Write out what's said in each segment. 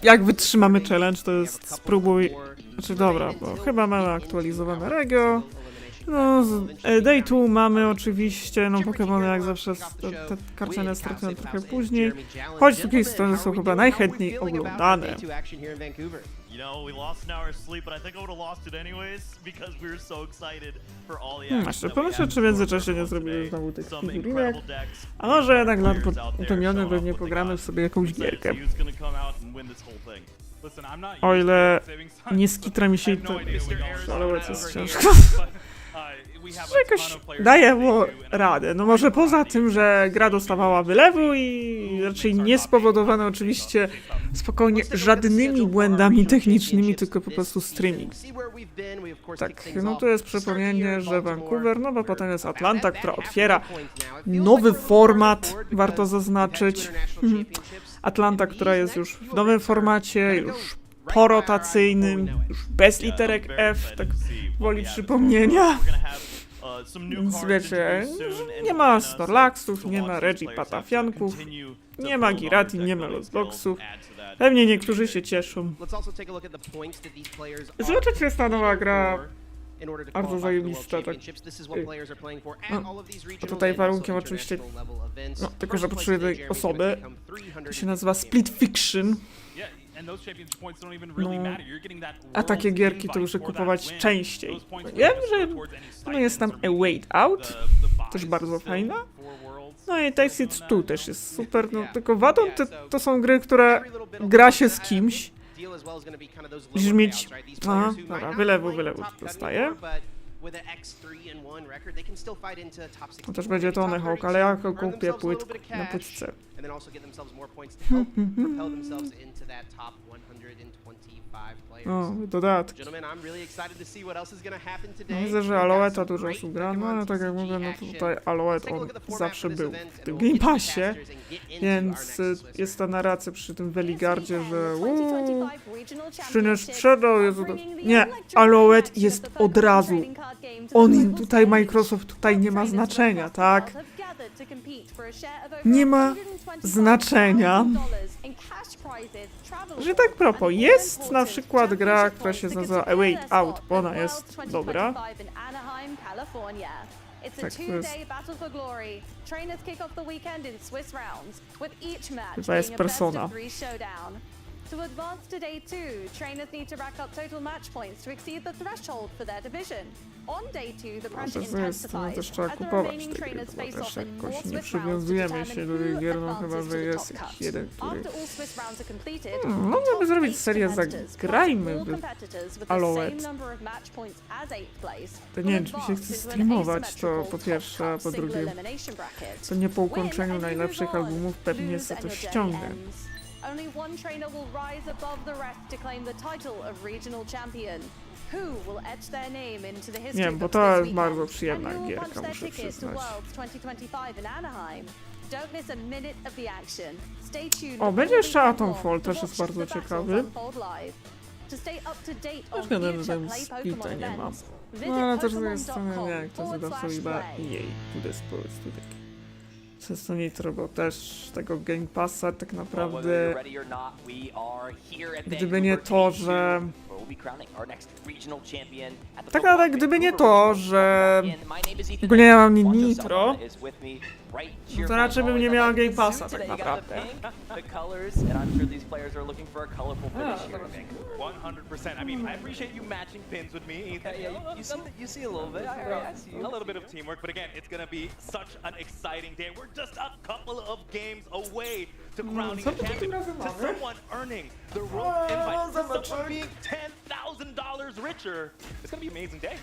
Jak wytrzymamy challenge, to jest spróbuj... Znaczy dobra, bo chyba mamy aktualizowane regio. No, Day 2 mamy oczywiście, no Pokémony jak zawsze, te karciane startują trochę później. Choć z drugiej strony są chyba najchętniej oglądane. Jeszcze pomyślę, czy w międzyczasie nie zrobimy znowu tych figurinek. A może jednak dla upełnionych pewnie pogramy w sobie jakąś gierkę. O ile nie skitra mi się to, ale to jest ciężko. Że jakoś daje mu radę. No może poza tym, że gra dostawała wylewu i raczej nie spowodowane oczywiście spokojnie żadnymi błędami technicznymi, tylko po prostu streaming. Tak, no to jest przypomnienie, że Vancouver, no bo potem jest Atlanta, która otwiera nowy format, warto zaznaczyć. Atlanta, która jest już w nowym formacie, już porotacyjnym, już bez literek F, tak woli przypomnienia. Więc wiecie, nie ma Snorlaxów, nie ma Regi Patafianków, nie ma Girati, nie ma Losboxów. Pewnie niektórzy się cieszą. Zobaczycie, jest ta nowa gra bardzo zajebista, tak. No, tutaj warunkiem oczywiście, no, tylko że potrzebuję tej osoby. To się nazywa Split Fiction. No, a takie gierki to muszę kupować częściej. Wiem, że no jest tam A Wait Out, też bardzo fajna. No i Takes It Two też jest super, no tylko wadą to są gry, które gra się z kimś. Musisz mieć... Aha, dobra, wylewu dostaję. No też będzie to Honeyhawk, ale ja kupię na płytce. O, dodatki. No, widzę, że Aloeta dużo osób gra, no ale tak jak mówię, no to tutaj Aloet on zawsze był w tym Game Passie, więc jest ta narracja przy tym Veligardzie, że Szynę sprzedał, nie, Aloet jest od razu. On tutaj, Microsoft tutaj nie ma znaczenia, tak? Nie ma znaczenia. Że tak propos, jest na przykład gra, która się nazywa A Wait Out, bo ona jest dobra. Tak, to jest... Chyba jest Persona. To advance to day 2, trainers need to rack up total match points to exceed the threshold for their division. On day 2, the pressure intensifies as the remaining trainers face off in more Swiss rounds to determine who advances to the top cups. After all Swiss rounds are completed, Możemy zrobić serię Zagrajmy w Aloet. To nie wiem, czy mi się chce streamować, to po pierwsze, a po drugie, to nie po ukończeniu najlepszych albumów pewnie sobie to ściągnę. Only one trainer will rise above the rest to claim the title of regional champion. Who will etch their name into the history books this weekend? Bardzo przyjemna gierka, muszę przyznać. O, będzie jeszcze Atom Fall, też jest bardzo ciekawy. Już gadamy, że Splita nie mam. No ale też z drugiej strony, nie, jak to wydawca chyba jej, to the sports, to taki. Przez to nitro, bo też tego Game Passa tak naprawdę, gdyby nie to, że... Tak naprawdę, gdyby nie to, że ogólnie ja mam nitro, no to raczej bym nie miała Game Passa tak naprawdę. 100%. I mean, I appreciate you matching pins with me, Ethan. Yeah, you see a little bit. I see a little bit of teamwork, but again, it's gonna be such an exciting day. We're just a couple of games away to crowning a champion, to someone earning the rope invite, to someone being $10,000 richer. It's gonna be an amazing day.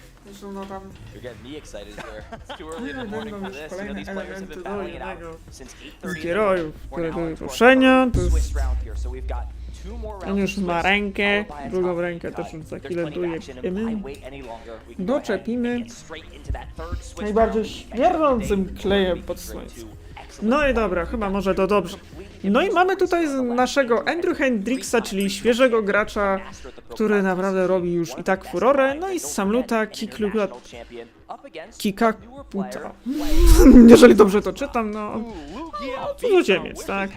You're getting me excited here. It's too early in the morning for this. You know, these players have been battling it out since 8:30 które były ruszenia, to jest... Swiss round here, so we've got On już ma rękę, drugą rękę też już za chwilę dojepimy. Doczepimy najbardziej śmierdzącym klejem pod słońcem. No i dobra, chyba może to dobrze. No i mamy tutaj naszego Andrew Hendricksa, czyli świeżego gracza, który naprawdę robi już i tak furorę. No i Samluta Kikaputa. Jeżeli dobrze to czytam, no cudzoziemiec, tak.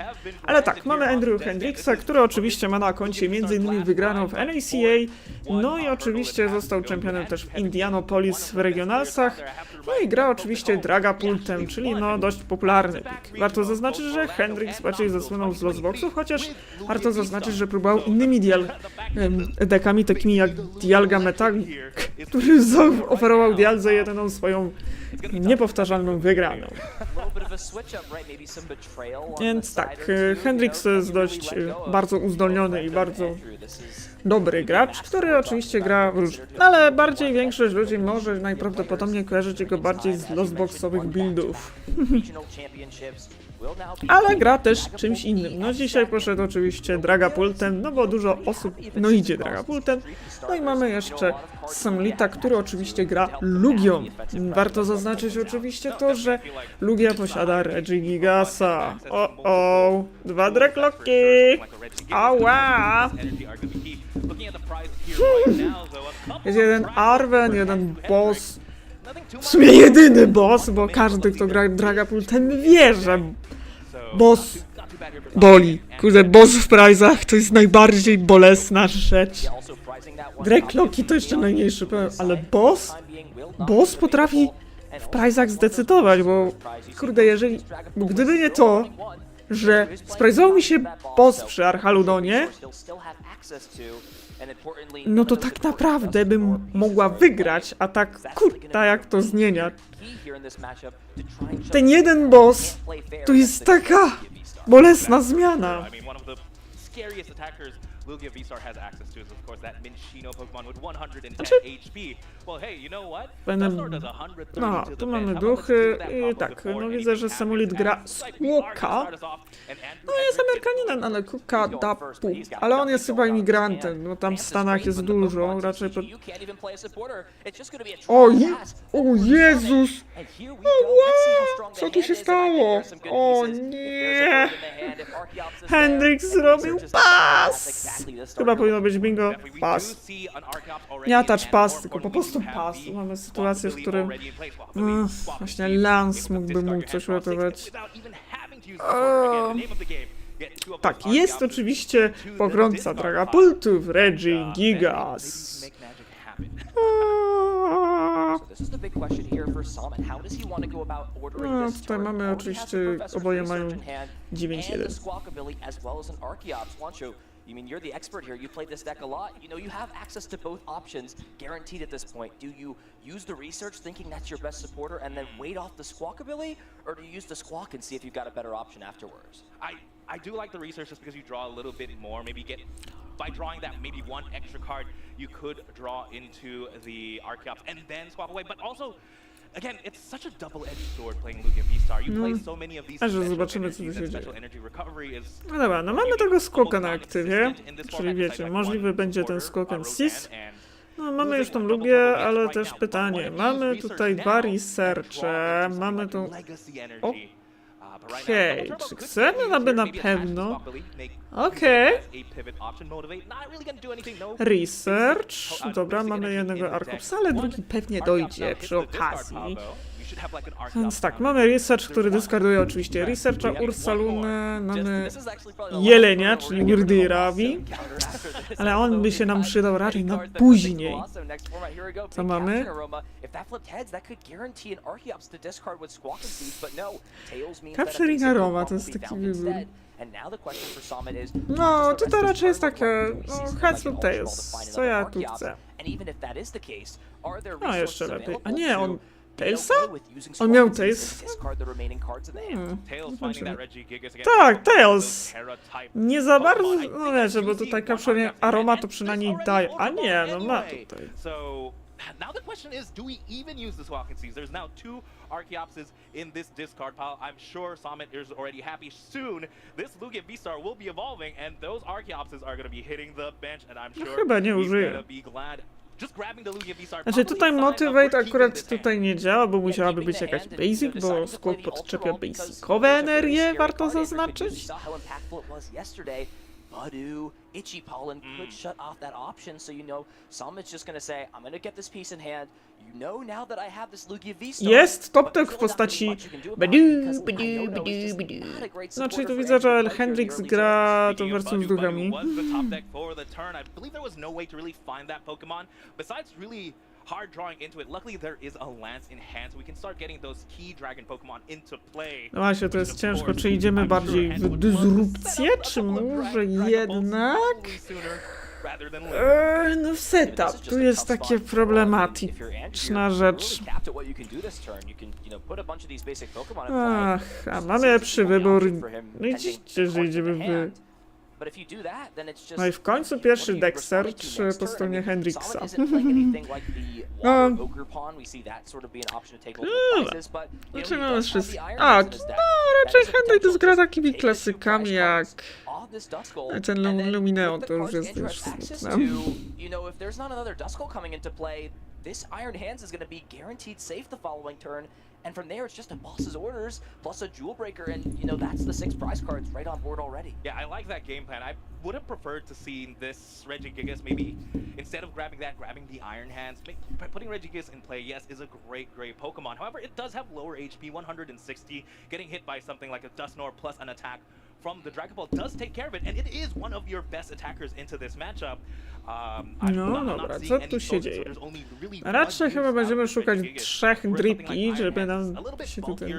Ale tak, mamy Andrew Hendricksa, który oczywiście ma na koncie m.in. wygraną w NACA, no i oczywiście został czempionem też w Indianapolis w regionalsach, no i gra oczywiście dragapultem, czyli no dość popularny pick. Warto zaznaczyć, że Hendricks bardziej zasłynął z losboxów, chociaż warto zaznaczyć, że próbował innymi dekami, takimi jak Dialga Metal, który oferował Dialdze jedyną swoją niepowtarzalną wygraną. Więc tak, Hendricks jest dość bardzo uzdolniony i bardzo dobry gracz, który oczywiście gra w różnych, ale bardziej większość ludzi może najprawdopodobniej kojarzyć jego bardziej z losboxowych buildów. Ale gra też czymś innym. No dzisiaj poszedł oczywiście dragapultem, no bo dużo osób no idzie dragapultem. No i mamy jeszcze Samlita, który oczywiście gra Lugią. Warto zaznaczyć oczywiście to, że Lugia posiada Reggie Gigasa. O, dwa draglocki! Ała! Jest jeden Arwen, jeden boss. W sumie jedyny boss, bo każdy, kto gra dragapultem, wie, że boss boli. Kurde, boss w prizach to jest najbardziej bolesna rzecz. Draglocki to jeszcze najmniejszy problem, ale boss potrafi w prizach zdecydować, bo kurde, bo gdyby nie to, że sprajzował mi się boss przy Archaludonie, no to tak naprawdę bym mogła wygrać, a tak kurta jak to zmienia. Ten jeden boss to jest taka bolesna zmiana. Lugia V-Star has access to is of course that Minchino Pokemon with 110 HP. Well, hey, you know what? V-Star does 130 No, to tu the mamy bench. duchy i tak, no widzę, że Samulit gra Squawka. No jest Amerykaninem, ale Kuka da pół. Ale on jest chyba imigrantem, no tam w Stanach jest dużo, raczej pod... O Jezus! O wow! Co tu się stało? O nie! Hendricks zrobił pas! Chyba powinno być bingo. Pas. Nie touch pas, tylko po prostu pas. Mamy sytuację, w którym właśnie Lance mógłby mu coś uratować. Tak, jest oczywiście pogromca dragapultów, Reggie Gigas. No, tutaj mamy oczywiście, oboje mają 9-1. I mean, you're the expert here. You played this deck a lot. You know, you have access to both options guaranteed at this point. Do you use the research thinking that's your best supporter and then wait off the squawk ability? Or do you use the squawk and see if you've got a better option afterwards? I do like the research just because you draw a little bit more. Maybe by drawing that maybe one extra card, you could draw into the Archeops and then swap away. But also, again, it's such a double-edged sword playing Lugia V-Star. You play so many of these special energy recovery is... No dobra, no mamy tego skoka na aktywie, czyli wiecie, możliwy będzie ten skok Sis. No mamy już tą Lugię, ale też pytanie, mamy tutaj dwa researche, mamy tą... Okej, czy chcemy, aby na pewno... Okej. Research. Dobra, mamy jednego Archopsa, ale drugi pewnie dojdzie przy okazji. Więc tak, mamy Research, który dyskarduje oczywiście Researcha, Ursalunę, mamy Jelenia, czyli Wirdiravi, ale on by się nam przydał raczej na później. Co mamy? Capturing Aroma, to jest taki wybór. No, to raczej jest takie, no, heads lub tails, co ja tu chcę. No, jeszcze lepiej. A nie, on... Tailsa? On miał Tails? Tak, Tails! Nie za bardzo, no wiecie, bo tutaj Capturing Aroma to przynajmniej daje, a nie, no ma tutaj. Now the question is, do we even use the Squawk and Seas? There's now 2 Archeopses in this discard pile. I'm sure Summit is already happy. Soon, this Lugia V-Star will be evolving, and those Archeopses are going to be hitting the bench, and I'm sure Chyba nie he's użyję. going to be glad just grabbing the Lugia V-Star. Znaczy tutaj Motivate akurat tutaj nie działa, bo musiałaby być jakaś basic, bo skład podczepia basicowe energie, warto zaznaczyć. Budu, Itchy Pollen could shut off that option, so you know Summit's just gonna say, I'm gonna get this piece in hand. You know now that I have this Lugia V-Star. Jest top-tek w postaci Badu. Znaczy tu widzę, że Hendrix gra tą wersją z duchami. Hard drawing into it. Luckily there is a lance in hand, so we can start getting those key dragon Pokemon into play. No właśnie, to jest ciężko. Czy idziemy bardziej w dysrupcję, czy może jednak? No setup, tu jest takie problematyczna rzecz. Ach, a mamy lepszy wybór. No i dziś, że idziemy w... No i w końcu pierwszy deck search po stronie Hendrixa. No. Znaczy no wszyscy... A, no raczej Hendrix gra takimi klasykami jak... Ten Lumineo to już jest już smutne. This Iron Hands is going to be guaranteed safe the following turn, and from there it's just a boss's orders plus a Jewel Breaker, and you know that's the 6 prize cards right on board already. Yeah, I like that game plan. I would have preferred to see this Regigigas maybe instead of grabbing the Iron Hands, putting Regigigas in play. Yes, is a great Pokemon. However, it does have lower HP, 160. Getting hit by something like a Dusknoir plus an attack from the Dragon Ball does take care of it, and it is one of your best attackers into this matchup. No dobra, co tu się dzieje? Raczej chyba będziemy szukać 3 dripi, żeby nam się tutaj...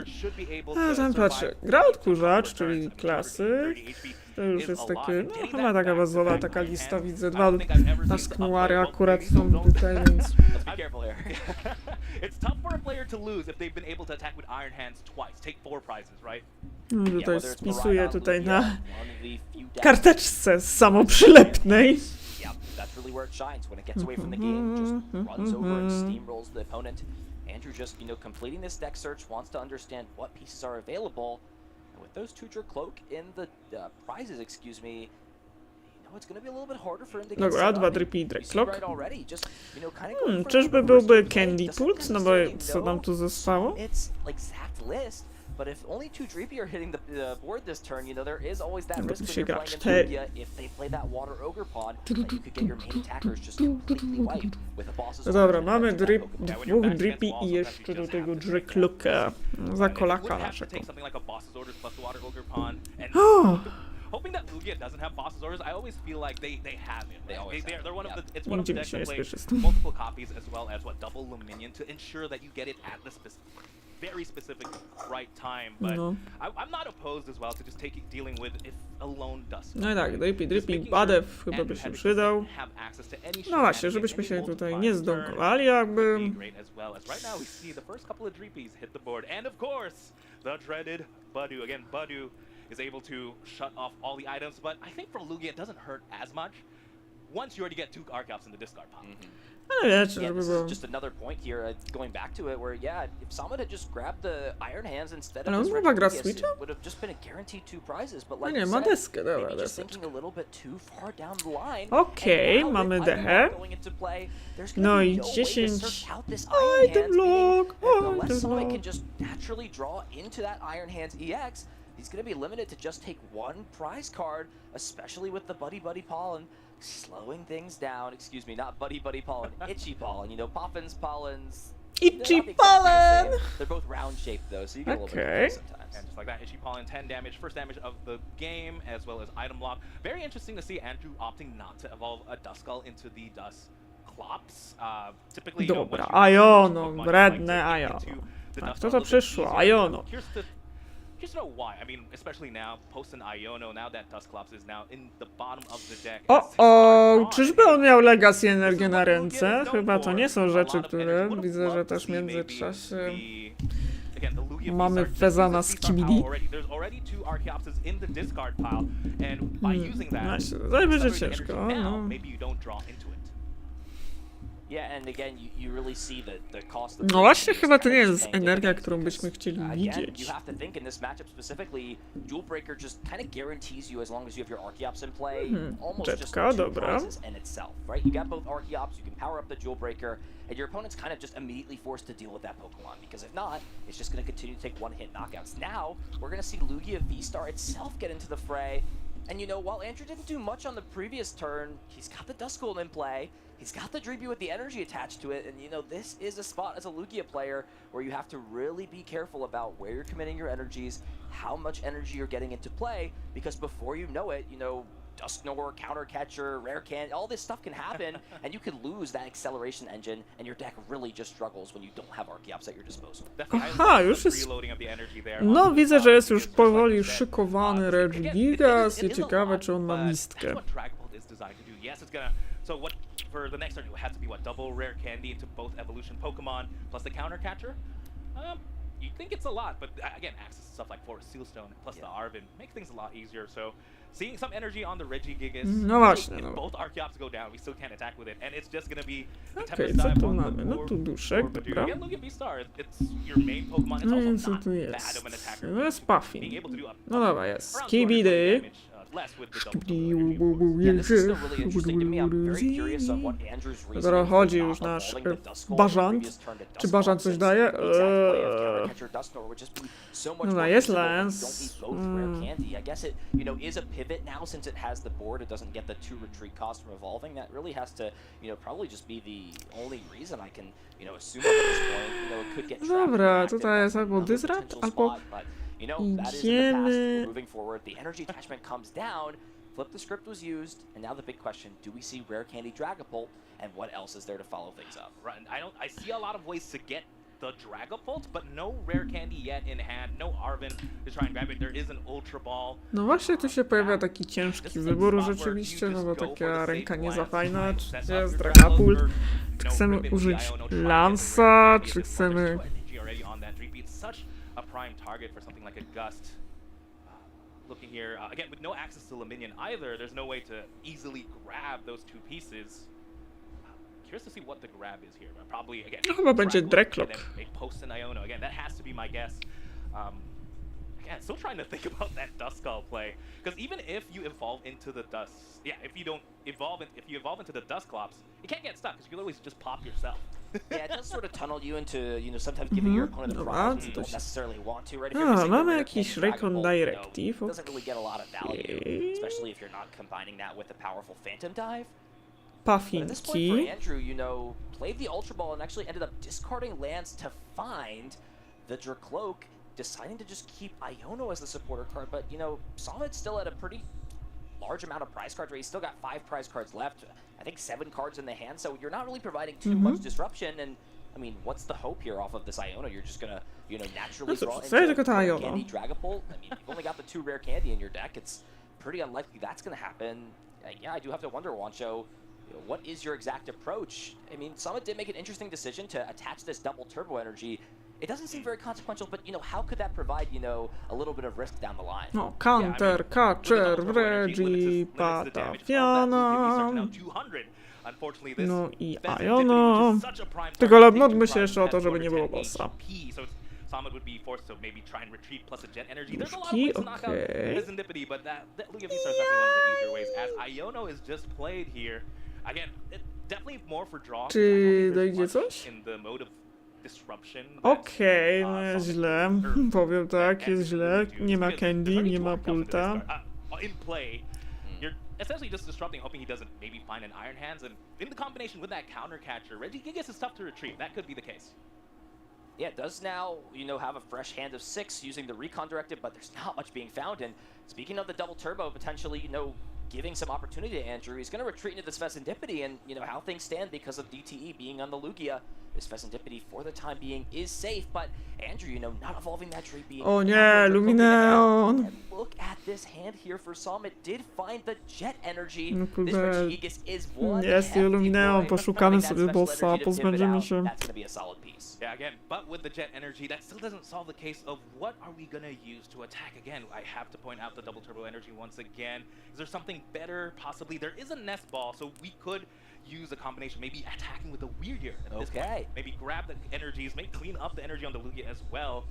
A tam patrzę, gra odkurzacz, czyli klasy. To już jest taki, no chyba taka bazowa, taka lista, widzę, 2 Dusknoiry akurat są tutaj, więc... No tutaj spisuję tutaj na karteczce samoprzylepnej. That's really where it shines when it gets away from the game. Just runs over and steamrolls the opponent. Andrew just, you know, completing this deck search, wants to understand what pieces are available. And with those Tutor Cloak in the prizes, excuse me, you know, it's going to be a little bit harder for him to get Dobra, set 2 up. dripi i Drake Cloak. Just, you know, kind of going for Czyżby byłby Candy Pulse? No bo co nam tu zostało? It's like exact list. But if only 2 Dreepy are hitting the board this turn, you know, there is always that risk when you're playing into Lugia if they play that Water Ogre Pawn, that you could get your main attackers just completely wiped with a boss's. No dobra, mamy dwóch Drippy i jeszcze do tego Drake Cloaka za kolaka naszego. Hoping that Lugia doesn't have boss's orders, I always feel like they have it. They're one of the. It's one of the decks that play multiple copies as well as double Luminion to ensure that you get it at the very specific right time, but I'm not opposed as well to just dealing with if alone Dusk. No i tak, Drippy Badew chyba by się przydał. No właśnie, żebyśmy się tutaj nie zdąkowali jakby. Right now we see the first couple of Drippies hit the board, and of course the dreaded Budu. Again, Budu is able to shut off all the items, but I think for Lugia it doesn't hurt as much once you already get 2 Archeops in the discard pile. No wiecie, żeby this było... is just another point here, going back to it, where yeah, if Summit had just grabbed the Iron Hands instead of Ale his on chyba gra Regigigas, Switcha? it would have just been a guaranteed 2 prizes, but No like nie, you ma said, deskę, dobra, maybe just deseczkę. thinking a little bit too far down the line. Okej, And now mamy with Iron dechę. Lock going into play, there's gonna No be i no way to 10. search out this Iron Item Hands, meaning lock, unless item Summit lock. can just naturally draw into that Iron Hands EX, he's going to be limited to just take 1 prize card, especially with the Buddy Pollen slowing things down. Excuse me, not Buddy Pollen, Itchy Pollen. You know, Poppins, Pollens. Itchy Pollen! They're both round shaped though, so you get a little bit of both sometimes. And just like that, Itchy Pollen, 10 damage, first damage of the game, as well as item lock. Very interesting to see Andrew opting not to evolve a Duskull into the Dusclops. Typically, Dobra, Iono, wredne Iono. Tak, to przyszło, Iono. Just know why. I mean, especially now, post an Iono, now that Dusclops is now in the bottom of the deck. O, czyżby on miał Legacy Energię na ręce? Chyba to nie są rzeczy, które widzę, że też w międzyczasie mamy Fezana z Kibidi. By using that, To będzie ciężko, no. maybe you don't draw into it. Yeah, and again, you really see the cost of No właśnie, is chyba to kind nie of jest paying energia, dividends którą because, byśmy chcieli again, widzieć. you have to think in this matchup specifically, Jewel Breaker just kind of guarantees you, as long as you have your Archeops in play, almost just Jetka, 2 dobra. prizes in itself, right? You got both Archeops, you can power up the Jewel Breaker, and your opponent's kind of just immediately forced to deal with that Pokemon, because if not, it's just going to continue to take one-hit knockouts. Now, we're going to see Lugia V-Star itself get into the fray, and you know, while Andrew didn't do much on the previous turn, he's got the Duskull in play, he's got the Dreepy with the energy attached to it, and you know, this is a spot as a Lugia player where you have to really be careful about where you're committing your energies, how much energy you're getting into play, because before you know it, you know, Dusknoir, Countercatcher, Rare Can, all this stuff can happen, and you could lose that acceleration engine, and your deck really just struggles when you don't have Archeops at your disposal. Aha, już jest... No, widzę, że jest już powoli szykowany Regigigas i ciekawe, czy on ma mistkę. So what for the next turn it would have to be what double rare candy into both evolution Pokemon plus the counter catcher. You think it's a lot, but again, access to stuff like Forest Sealstone plus the Arvin make things a lot easier. So seeing some energy on the Regigigas, no właśnie, if no. both Archeops go down, we still can't attack with it, and it's just gonna be the Okej, Tempest co dive tu on the mamy? No poor- tu duszek, poor Badoo. dobra. Again, Lugia V-Star, it's your main Pokemon. It's No also i co not tu bad jest? of an attacker. No jest Being Puffin. able to do No dobra, jest. around 220 Skibidy. damage, less with the double Yeah, this is still really interesting to me. I'm very curious on what Andrew's reasoning Dobra, for chodzi not już nasz evolving the Duskull Bażant. previous turn to Czy Duskull, Bażant coś since daje? the exact play of Countercatcher Dusknoir would just be so much Dobra, more jest visible when you Lance. don't need both rare candy. I guess it, you know, is a pivot now since it has the board. It doesn't get the 2 retreat cost from evolving. That really has to, you know, probably just be the only reason I can, you know, assume at this point. You know, it could get trapped. Dobra, in the tutaj jest active, albo another Disrupt, potential albo spot, but, you know, that is in the past. idziemy... We're moving forward. The energy attachment comes down. Flip the script was used, and now the big question: do we see Rare Candy Dragapult, and what else is there to follow things up? Right, I see a lot of ways to get the Dragapult, but no rare candy yet in hand, no Arvin to try and grab it. There is an Ultra Ball. No właśnie tu się pojawia taki ciężki wybór rzeczywiście, no bo taka ręka nie za fajna, czy jest Dragapult, czy chcemy użyć Lansa, czy chcemy... Looking here, again, with no access to Luminion either, there's no way to easily grab those 2 pieces. Curious to see what the grab is here. Probably, again, No chyba będzie Dracloak, Dracloak. and then a post in Iono. Again, that has to be my guess. Again, still trying to think about that Duskull play. Because even if you evolve into the Dust... Yeah, if you evolve into the Dusclops, you can't get stuck, because you can always just pop yourself. Yeah, it does sort of tunnel you into, you know, sometimes giving your opponent a Dobra, problem you to don't się... necessarily want to, right? If you're missing mamy the rare jakiś candy Recon Dragapult, Directive, you know, doesn't really get a lot of value, okej. especially if you're not combining that with a powerful Phantom Dive. But at this point for Puffinki. Andrew, you know, played the Ultra Ball and actually ended up discarding lands to find the Dracloak, deciding to just keep Iono as the supporter card, but, you know, Solid's still at a pretty large amount of prize cards, right? He's still got 5 prize cards left, I think 7 cards in the hand, so you're not really providing too much disruption, and I mean, what's the hope here off of this Iono? You're just gonna, you know, naturally draw into tylko ta rare Iono. candy Dragapult? I mean, you've only got the 2 rare candy in your deck. It's pretty unlikely that's gonna happen. Yeah, I do have to wonder, Wancho, you know, what is your exact approach? I mean, Summit did make an interesting decision to attach this double turbo energy. It doesn't seem very consequential, but, you know, how could that provide, you know, a little bit of risk down the line? No, Counter, Catcher, Regi, Patafiana... No i Iono. Tylko lobnudmy się jeszcze o to, żeby nie było bossa. Summit would be forced to maybe try and retreat plus a jet energy. There's a lot of Duszki, ways to knock out okej. Serendipity, but that Lugia V-Star is definitely one of the easier ways, as Iono is just played here. Again, it definitely more for draw. Czy dojdzie coś? In the mode of disruption. Okej, no jest źle. Powiem tak, jest źle. Nie ma Candy, nie ma Pulta. In play, you're essentially just disrupting, hoping he doesn't maybe find an Iron Hands, and in the combination with that counter catcher, Regigigas is tough to retrieve. That could be the case. Yeah, it does now, you know, have a fresh hand of 6 using the recon directive, but there's not much being found. And speaking of the double turbo, potentially, you know, giving some opportunity to Andrew, he's going to retreat into this Vesindipity, and, you know, how things stand because of DTE being on the Lugia. This Vesindipity, for the time being, is safe, but Andrew, you know, not evolving that Dreepy. O nie, Lumineon! And look at this hand here for Summit. Did find the jet energy. No This kurde, Regigigas is one jest hefty Lumineon, boy. poszukamy Having that sobie special bossa, energy to pivot pozbędziemy out, się. That's going to be a solid piece. Yeah, again, but with the jet energy, that still doesn't solve the case of what are we gonna use to attack again. I have to point out the double turbo energy once again. Is there something something better, possibly. There is a nest ball, so we could use a combination, maybe attacking with the Weird Ear at this point. Maybe grab the energies, maybe clean up the energy on the Lugia as well.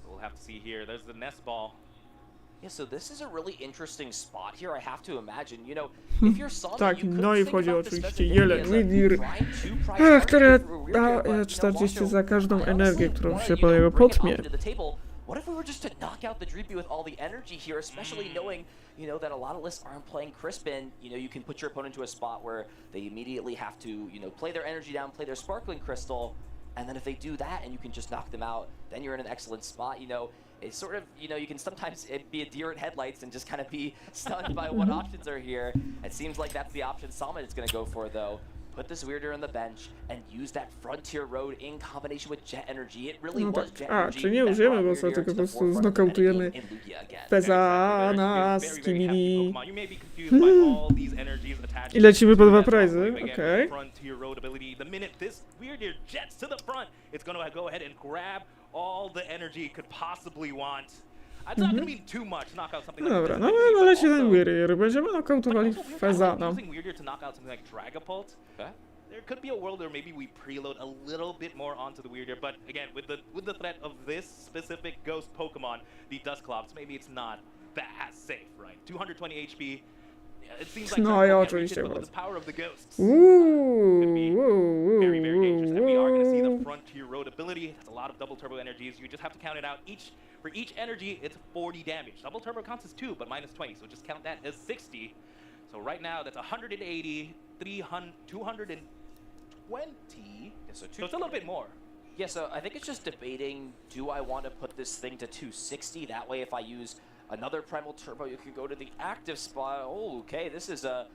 We'll have to see here. There's the nest ball. Yeah, so this is a really interesting spot here, I have to imagine. You know, if you're Summit, Tak, you could no i think wchodzi about this oczywiście specifically Jeleń, as a Weird grind two price które target for a Weird Ear, but, da you know, 40 Washo, za każdą I honestly energię, którą wanna, się you po know, niego bring it potmie. onto the table. What if we were just to knock out the Dreepy with all the energy here, especially knowing, you know, that a lot of lists aren't playing Crispin. You know, you can put your opponent into a spot where they immediately have to, you know, play their energy down, play their Sparkling Crystal, and then if they do that and you can just knock them out, then you're in an excellent spot. You know, it's sort of, you know, you can sometimes be a deer in headlights and just kind of be stunned by what options are here. It seems like that's the option Summit is going to go for, though. Put this Weird Ear on the bench and use that Frontier Road in combination with Jet Energy. It really No was tak, Jet a, Energy czy nie that użyjemy brought bossa, Weird Ear tylko to po the prostu forefront of znokautujemy in Lugia again. Fezana Very Skibidi. happy Pokemon. You may be confused by all these energies attached I lecimy po to dwa that prizy, Pokemon. Again, okej. Frontier Road ability. The minute this Weird Ear jets to the front, it's going to go ahead and grab all the energy it could possibly want. It's not going to be too much to knock out something No like dobra, this. no ability, ale but leci ten also- Weird Ear, będziemy nokautowali but also we're Fezana. using Weird Ear to knock out something like Dragapult. There could be a world where maybe we preload a little bit more onto the Weird Ear, but again, with the threat of this specific ghost Pokemon, the Dusclops, maybe it's not that safe, right? 220 HP. It seems like No, some ja Pokemon oczywiście reach it, but was. with the power of the ghosts. Uuu, Very, very dangerous. And we are going to see the uuu. Frontier Road ability. That's a lot of double turbo energies. You just have to count it out. For each energy, it's 40 damage. Double turbo counts as 2, but minus 20, so just count that as 60. So right now, that's 180, 300, 220. So it's a little bit more. Yeah, so I think it's just debating, do I want to put this thing to 260? That way if I use another Primal Turbo, you could go to the active spot. Oh, okay, this is a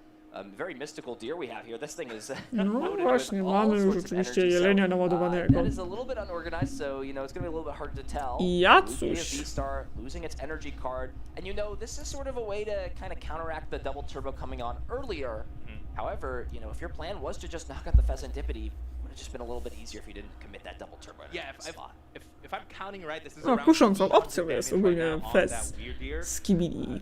very mystical deer we have here. This thing is No loaded właśnie, with all mamy już sorts of rzeczywiście energy, so, jelenia naładowanego. that is a little bit unorganized, so, you know, it's going to be a little bit hard to tell. Ja Lugia cóż. V-Star losing its energy card. And, you know, this is sort of a way to kind of counteract the double turbo coming on earlier. However, you know, if your plan was to just knock out the Pheasantipity, it would have just been a little bit easier if you didn't commit that double turbo. Yeah, if I'm counting right, this is No, around kuszącą 300 opcją jest damage right ogólnie now on Fez that Weird Ear. Skibidi.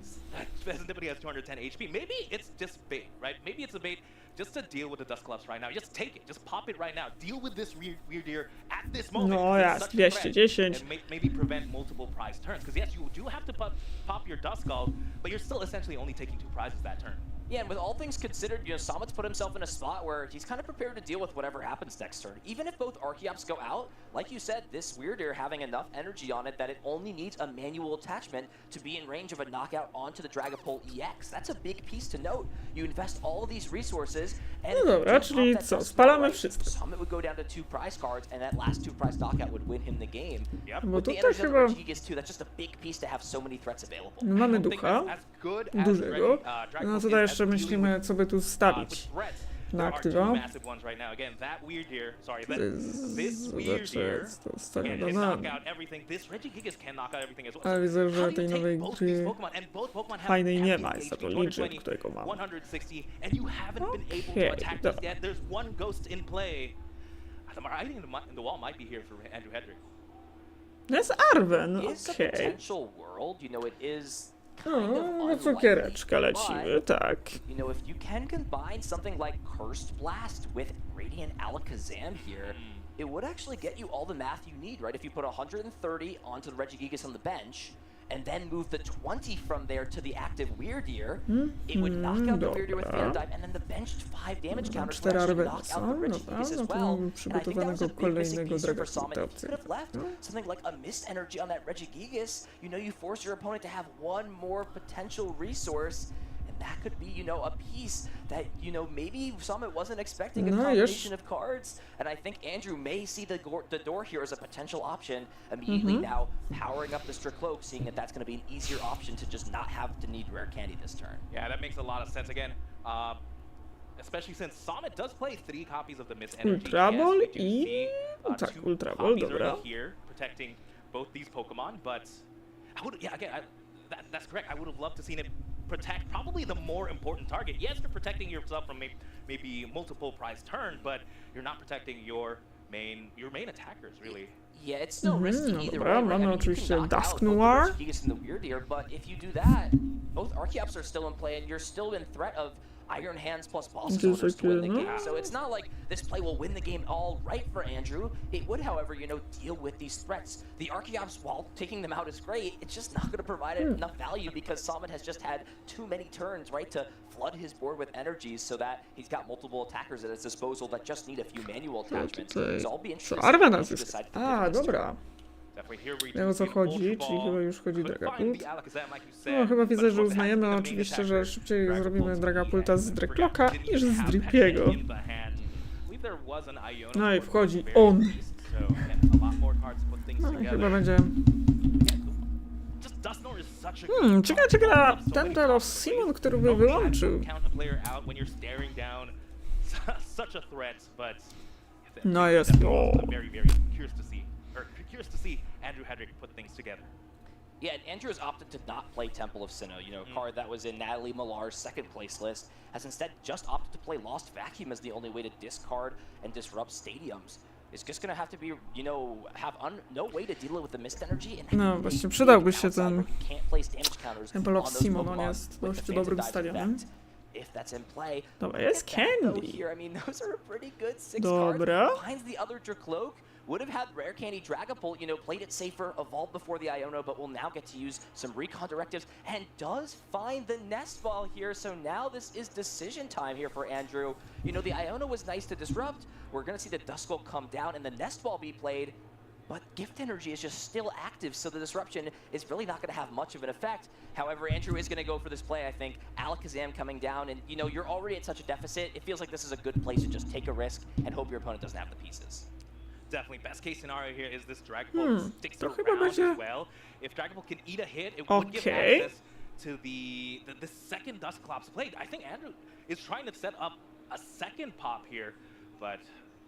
Pheasantipity has 210 HP. Maybe it's just bait, right? Maybe it's a bait just to deal with the Dusclops right now. Just take it. Just pop it right now. Deal with this Weird Ear at this moment. No because jas, it's such a threat, 210. and maybe prevent multiple prize turns. Because yes, you do have to pop your Duskull, but you're still essentially only taking 2 prizes that turn. Yeah, and with all things considered, you know, Samet's put himself in a spot where he's kind of prepared to deal with whatever happens next turn. Even if both Archeops go out, like you said, this Weird Ear having enough energy on it that it only needs a manual attachment to be in range of a knockout onto the Dragapult EX. That's a big piece to note. You invest all of these resources, and No if you dobra, don't czyli pop that co, Dust spalamy right, wszystko. Summit would go down to 2 prize cards, and that last 2 prize knockout would win him the game. Yep. Bo With the tutaj energy of the chyba Regigigas too, that's just a big piece to have so many threats available. mamy I don't think ducha that's as good as dużego. Dragapult No to is da as jeszcze dealing myślimy, with, co by tu with stawić threats. na There are 2 aktywa. massive ones right now. Again, that Weird Ear, sorry, this Weird Ear Zobaczę, can knock out everything. This Regigigas can knock out everything as well. Ale widzę, How że do tej you take nowej both these gry Pokemon, and both Pokemon have fajnej nie have ma, the jest to HP, liczb, 220, którego mam. 160, and you haven't been able Okej, to attack dobra. this yet. There's one ghost in play. The writing in the wall might be here for Andrew Hedrick. Jest Arwen, Is a okej. potential world, you know, it is kind of No, na unlikely, cukiereczka but, lecimy, tak. you know, if you can combine something like Cursed Blast with Radiant Alakazam here, it would actually get you all the math you need, right? If you put 130 onto the Regigigas on the bench, and then move the 20 from there to the active Weird Ear, it would knock out the Weird Ear with dobra. Phantom, and then the benched 5 damage counters 4 would actually Arweny knock out są, the dobra, Regigigas no as to well. mamy And I think that was przygotowanego a big missing kolejnego piece here for Dragapulta Summit. He opcję. could have left something like a missed energy on that Regigigas. You know, you force your opponent to have one more potential resource, and that could be, you know, a piece that, you know, maybe Summit wasn't expecting a No, combination of cards. And I think Andrew may see the door here as a potential option, immediately now powering up the Strict Cloak, seeing that that's going to be an easier option to just not have to need Rare Candy this turn. Yeah, that makes a lot of sense. Again, especially since Summit does play 3 copies of the Miss Energy. Ultra Yes, Ball we do i... see, tak, 2 Ultra Ball, copies dobra. already here protecting both these Pokemon, but I would, yeah, again, that's correct. I would have loved to seen it protect probably the more important target. Yes, you're protecting yourself from maybe multiple prize turn, but you're not protecting your main attackers, really. Yeah, it's still risky no either dobra, way, right? mamy I mean, you oczywiście can knock Dusk out both the Noir. Regigigas and the Weird Ear, but if you do that, both Archeops are still in play, and you're still in threat of Iron Hands plus Boss's Just Orders to win the like, game. So it's not like this play will win the game all right for Andrew. It would, however, you know, deal with these threats. The Archeops, while taking them out is great, it's just not going to provide enough value because Summit has just had too many turns, right, to flood his board with energies so that he's got multiple attackers at his disposal that just need a few manual attachments. Tutaj So I'll be interested co, to see armę if nas Andrew jest. decides to A, pick this dobra. Wiem o co chodzi, czyli chyba już chodzi Dragapult. No, chyba widzę, że uznajemy oczywiście, że szybciej zrobimy Dragapulta z Drekloka niż z Dripiego. No i wchodzi on. No i chyba będzie... Ciekawe, czy gra Temple of Simon, który by wyłączył. No jest. O. Yeah, and Andrew has opted to not play Temple of Sinnoh, you know, a card that was in Natalie Millar's second place list, has instead just opted to play Lost Vacuum as the only way to discard and disrupt stadiums. It's just gonna have to be, you know, have no way to deal with the mist energy. And No, właśnie przydałby się ten can't place damage counters Temple of on those Simon, on Pokemon jest with the dość Phantom dobrym Dive stadionem. effect. If that's in play. Dobra, jest Candy. Here, I mean, those are a pretty good 6 Dobra. cards. Finds the other Dracloak. Would have had Rare Candy Dragapult, you know, played it safer, evolved before the Iono, but will now get to use some recon directives, and does find the Nest Ball here, so now this is decision time here for Andrew. You know, the Iono was nice to disrupt. We're gonna see the Duskull come down and the Nest Ball be played, but Gift Energy is just still active, so the disruption is really not gonna have much of an effect. However, Andrew is gonna go for this play, I think. Alakazam coming down, and you know, you're already at such a deficit, it feels like this is a good place to just take a risk and hope your opponent doesn't have the pieces. Definitely, best case scenario here is this Dragapult sticks to chyba around będzie... as well. If Dragapult can eat a hit, it would give access to the second Dusclops played. I think Andrew is trying to set up a second pop here, but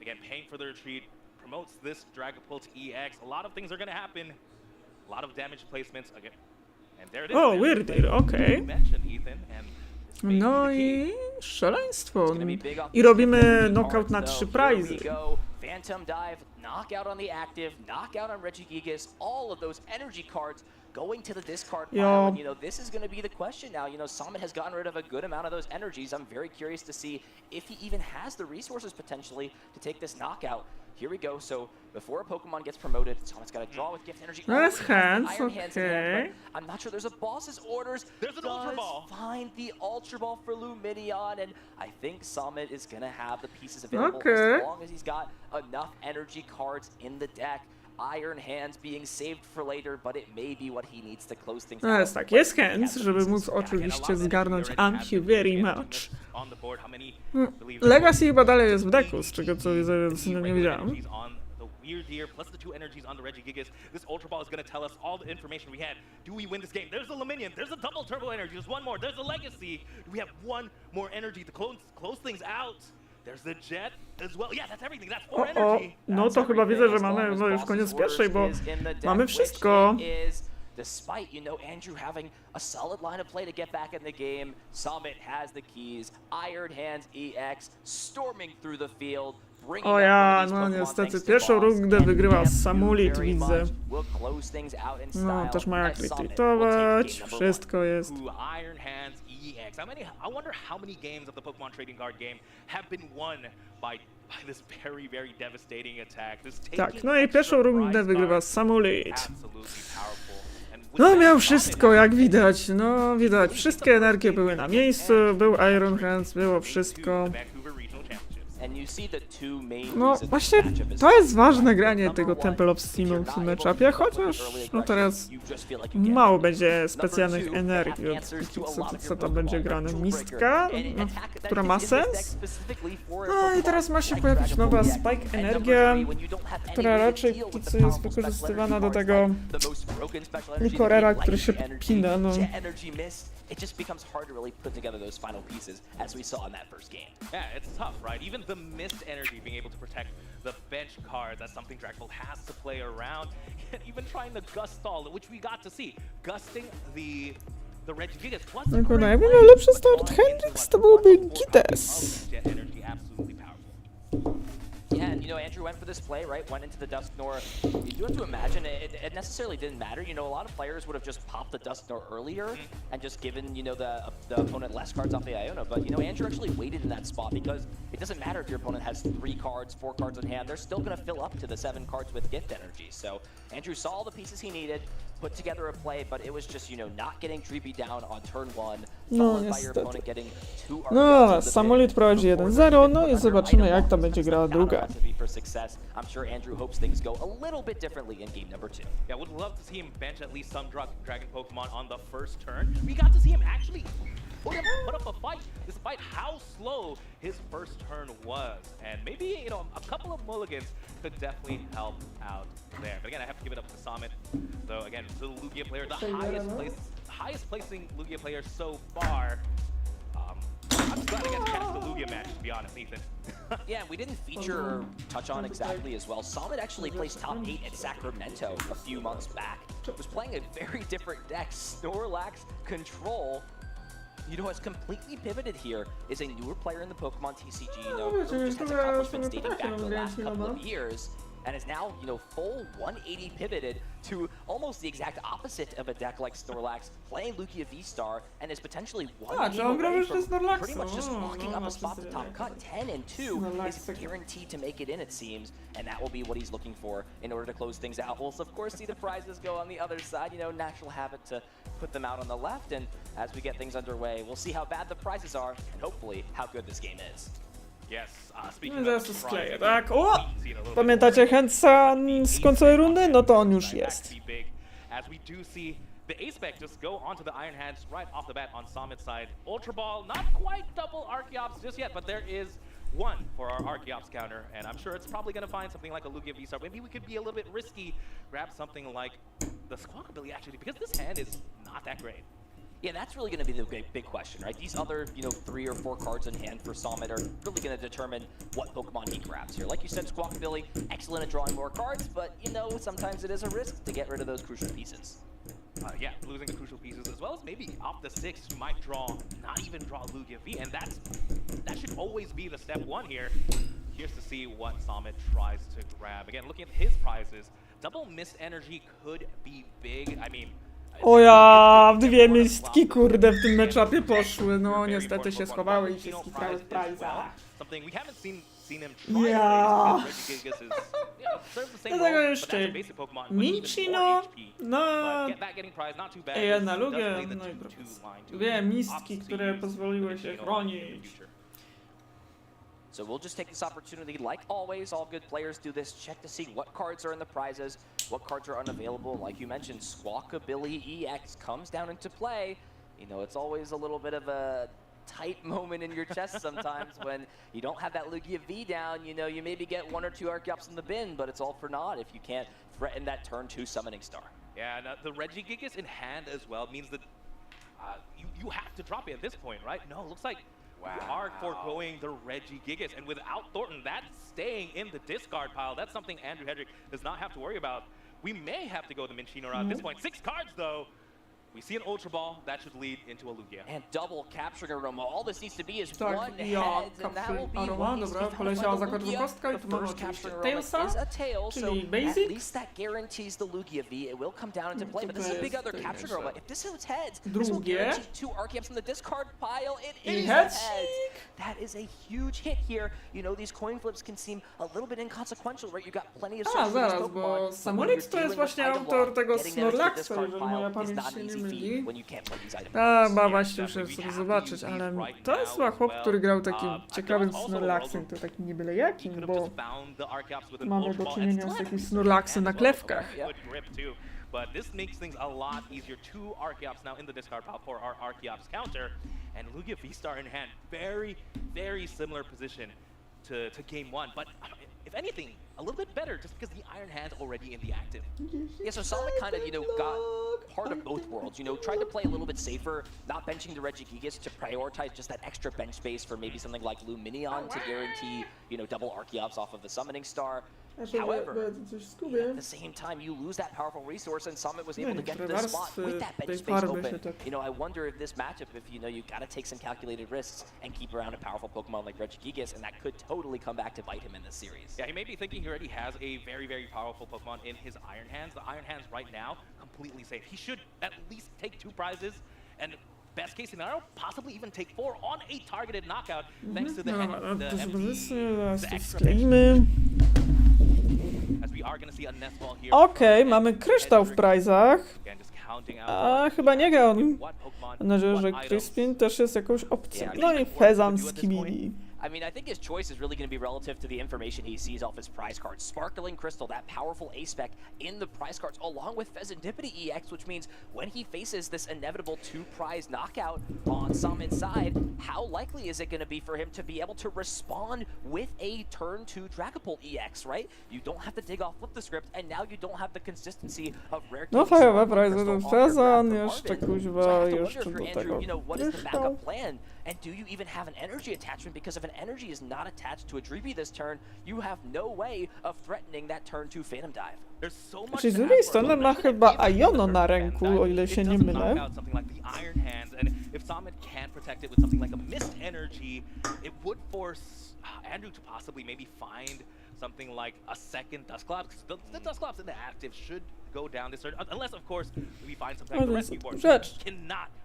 again, paying for the retreat promotes this Dragapult EX. A lot of things are going to happen. A lot of damage placements again. And there it is. O, Weird Ear, okej. Mentioned Ethan, and No i szaleństwo. I robimy knockout na 3 prizy. Phantom Dive, knockout on the active, knockout on Regigigas, all of those energy cards going to the discard pile. And, you know, this is going to be the question now. You know, Summit has gotten rid of a good amount of those energies. I'm very curious to see if he even has the resources potentially to take this knockout. Here we go. So before a Pokemon gets promoted, Summit's got to draw with Gift Energy. Nice hands, Iron Hands in hand, okay. but I'm not sure there's a boss's orders. There's an Ultra Ball. Find the Ultra Ball for Luminion, and I think Summit is going to have the pieces available Okay. as long as he's got enough energy cards in the deck. Iron Hands being saved for later, but it may be what he needs to close things No out. jest tak, jest hands, żeby móc oczywiście zgarnąć Thank you very much. Legacy chyba dalej jest w deku, z czego co widzę, nie wiedziałem. Weird Ear plus the 2 energies on the Regigigas. This Ultra Ball is going to tell us all the information we had. Do we win this game? There's a Luminion. There's a double turbo energy. There's one more. There's a Legacy. Do we have one more energy to close things out? There's the Jet as well. Yeah, that's everything. That's 4 energy. No to chyba widzę, że mamy no już koniec pierwszej, bo mamy wszystko. Despite, you know, Andrew having a solid line of play to get back in the game, Summit has the keys. Iron Hands EX storming through the field. O ja, no niestety pierwszą rundę wygrywa Samulit, widzę. No, też ma jak retweetować, wszystko jest. I wonder how many games of the Pokemon Trading Card game have been won by this very, very devastating attack. Tak, no i pierwszą rundę wygrywa Samulit. No miał wszystko, jak widać, no widać, wszystkie energie były na miejscu, był Iron Hands, było wszystko. No właśnie to jest ważne granie tego Temple of Simon w tym matchupie, chociaż no teraz mało będzie specjalnych energii, co tam będzie grane. Mistka, no, która ma sens. No i teraz ma się pojawić nowa Spike Energia, która raczej co jest wykorzystywana do tego Likorera, który się pina, no. It just becomes hard to really put together those final pieces, as we saw in that first game. Yeah, it's tough, right? Even the mist energy being able to protect the bench cards, that's something Dragapult has to play around. And even trying to gust stall, which we got to see. Gusting the Regigigas plus the Jako najlepszy start Hendrix to byłby Gites. energy absolutely powerful. And, you know, Andrew went for this play, right? Went into the Dusknor. You do have to imagine it necessarily didn't matter. You know, a lot of players would have just popped the Dusknor earlier and just given, you know, the opponent less cards off the Iona. But, you know, Andrew actually waited in that spot because it doesn't matter if your opponent has 3 cards, 4 cards in hand. They're still going to fill up to the 7 cards with gift energy. So Andrew saw all the pieces he needed, put together a play, but it was just, you know, not getting Dreepy down on turn 1, followed by your opponent getting 2 No, Samolit prowadzi 1-0, no i zobaczymy jak ta będzie grała druga. For success, I'm sure Andrew hopes things go a little bit differently in game number 2. Yeah, would love to see him bench at least some dragon Pokemon on the first turn. We got to see him actually put up a fight, despite how slow his first turn was. And maybe, you know, a couple of mulligans could definitely help out there. But again, I have to give it up to Summit. So again, the Lugia player, the highest placing Lugia player so far. I'm just glad I got to catch the Lugia match, to be honest, Ethan. Yeah, we didn't feature or touch on exactly as well. Summit actually placed top 8 at Sacramento a few months back. Was playing a very different deck, Snorlax Control. You know, what's completely pivoted here is a newer player in the Pokemon TCG, you know, who just has accomplishments dating back to the last couple of years, and is now, you know, full 180 pivoted to almost the exact opposite of a deck like Snorlax, playing Lugia V-Star, and is potentially one game away from pretty much just locking up a spot to top cut. 10-2 is guaranteed to make it in, it seems, and that will be what he's looking for in order to close things out. We'll, of course, see the prizes go on the other side, you know, natural habit to put them out on the left, and as we get things underway, we'll see how bad the prizes are, and hopefully how good this game is. Yes, No speaking i zaraz of to surprising, skleję, tak? O! we've seen a little Pamiętacie Hentsa z końcowej rundy? No to on już jest. As we do see the Ace-Spec just go onto the Iron Hands right off the bat on Summit's side. Ultra Ball, not quite double Archeops just yet, but there is one for our Archeops counter, and I'm sure it's probably going to find something like a Lugia V-Star. Maybe we could be a little bit risky, grab something like the Squawkabilly actually, because this hand is not that great. Yeah, that's really going to be the big question, right? These other, you know, 3 or 4 cards in hand for Summit are really going to determine what Pokemon he grabs here. Like you said, Squawkabilly, excellent at drawing more cards, but, you know, sometimes it is a risk to get rid of those crucial pieces. Yeah, losing the crucial pieces, as well as maybe off the 6, you might not even draw Lugia V, and that should always be the step 1 here. Here's to see what Summit tries to grab. Again, looking at his prizes, double Mist Energy could be big. I mean, O ja, 2 mistki kurde w tym matchupie poszły, no niestety się schowały i się skitrały w prizach. Ja. Dlatego jeszcze Minchino, no i jedna Lugia, no i 2 mistki, które pozwoliły się chronić. So we'll just take this opportunity, like always, all good players do this, check to see what cards are in the prizes, what cards are unavailable. Like you mentioned, Squawkabilly EX comes down into play. You know, it's always a little bit of a tight moment in your chest sometimes when you don't have that Lugia V down. You know, you maybe get 1 or 2 Archeops in the bin, but it's all for naught if you can't threaten that turn 2 Summoning Star. Yeah, and the Regigigas in hand as well means that you have to drop it at this point, right? No, it looks like we are foregoing the Regigigas, and without Thornton, that's staying in the discard pile. That's something Andrew Hedrick does not have to worry about. We may have to go the Minchino route at this point. 6 cards, though. We see an Ultra Ball, that should lead into a Lugia. And double capturing Aroma. All this needs to be is Tak, one ja head, and that will be Aroma, what dobra, poleciała za końcową kostka i tu mamy oczywiście Tailsa, czyli Basic. At least that guarantees the Lugia V. It will come down into play, but this is a big other capturing Aroma. If this is heads, this will guarantee 2 Archeops in the discard pile. It is heads. That is a huge hit here. You know, these coin flips can seem a little bit inconsequential, right? You got plenty of zaraz, bo Samolit to jest właśnie autor tego Snorlaxa, jeżeli moja pamięć się nie myli. Właśnie muszę sobie zobaczyć, ale to jest chyba chłop, który grał takim ciekawym Snorlaxem, to taki nie byle jakim, bo mamy do czynienia z jakimś Snorlaxem na klewkach. But this makes things a lot easier. 2 Archeops now in the discard pile for our Archeops counter, and Lugia V-Star in hand. Very, very similar position to game 1, but if anything, a little bit better just because the Iron Hand's already in the active. Yeah, so Summit kind of, you know, got part of both worlds. You know, tried to play a little bit safer, not benching the Regigigas to prioritize just that extra bench space for maybe something like Luminion to guarantee, you know, double Archeops off of the Summoning Star. However, coś skubię. at the same time, you lose that powerful resource, and Summit was Nie, able to get to niektóre this spot warstwy with that tej bench space farby open. się tak... You know, I wonder if this matchup, if you gotta take some calculated risks and keep around a powerful Pokemon like Regigigas, and that could totally come back to bite him in this series. Yeah, he may be thinking he already has a very, very powerful Pokemon in his Iron Hands. The Iron Hands right now, completely safe. He should at least take 2 prizes, and best case scenario, possibly even take 4 on a targeted knockout, thanks to the, Dobra, to zobaczymy, zaraz to extra skleimy. as we are gonna see a nest ball here. Okej, mamy kryształ w prizach. Again, just counting out A chyba nie gra on. what Pokemon, Mam nadzieję, że what items. Crispin też jest jakąś opcją. Yeah, No i Fezan z Kibili. I mean, I think his choice is really going to be relative to the information he sees off his prize cards. Sparkling Crystal, that powerful A-spec in the prize cards, along with Pheasantipity EX, which means when he faces this inevitable 2-prize knockout on Summon's side, how likely is it going to be for him to be able to respond with a turn 2 Dragapult EX, right? You don't have to dig off Flip the Script, and now you don't have the consistency of rare No cases fajowe on prize, Crystal ten off your grab Fezan, from jeszcze Marvin. kuźwa, So I have to jeszcze wonder do for Andrew, tego you know, what is the kryształ. backup plan? And do you even have an energy attachment? Because if an energy is not attached to a Dreepy this turn, you have no way of threatening that turn 2 Phantom Dive. There's so much Czyli z to drugiej ask for, strony but ma even chyba if Iono the na third ręku, Phantom o Dive, ile it się nie doesn't mylę. knock out something like the Iron Hands, and if Summit can protect it with something like a Mist Energy, it would force Andrew to possibly maybe find something like a second Dusclops, because the Dusclops in the active should go down this turn, unless of course we find some type Ale of to rescue jest board. rzecz.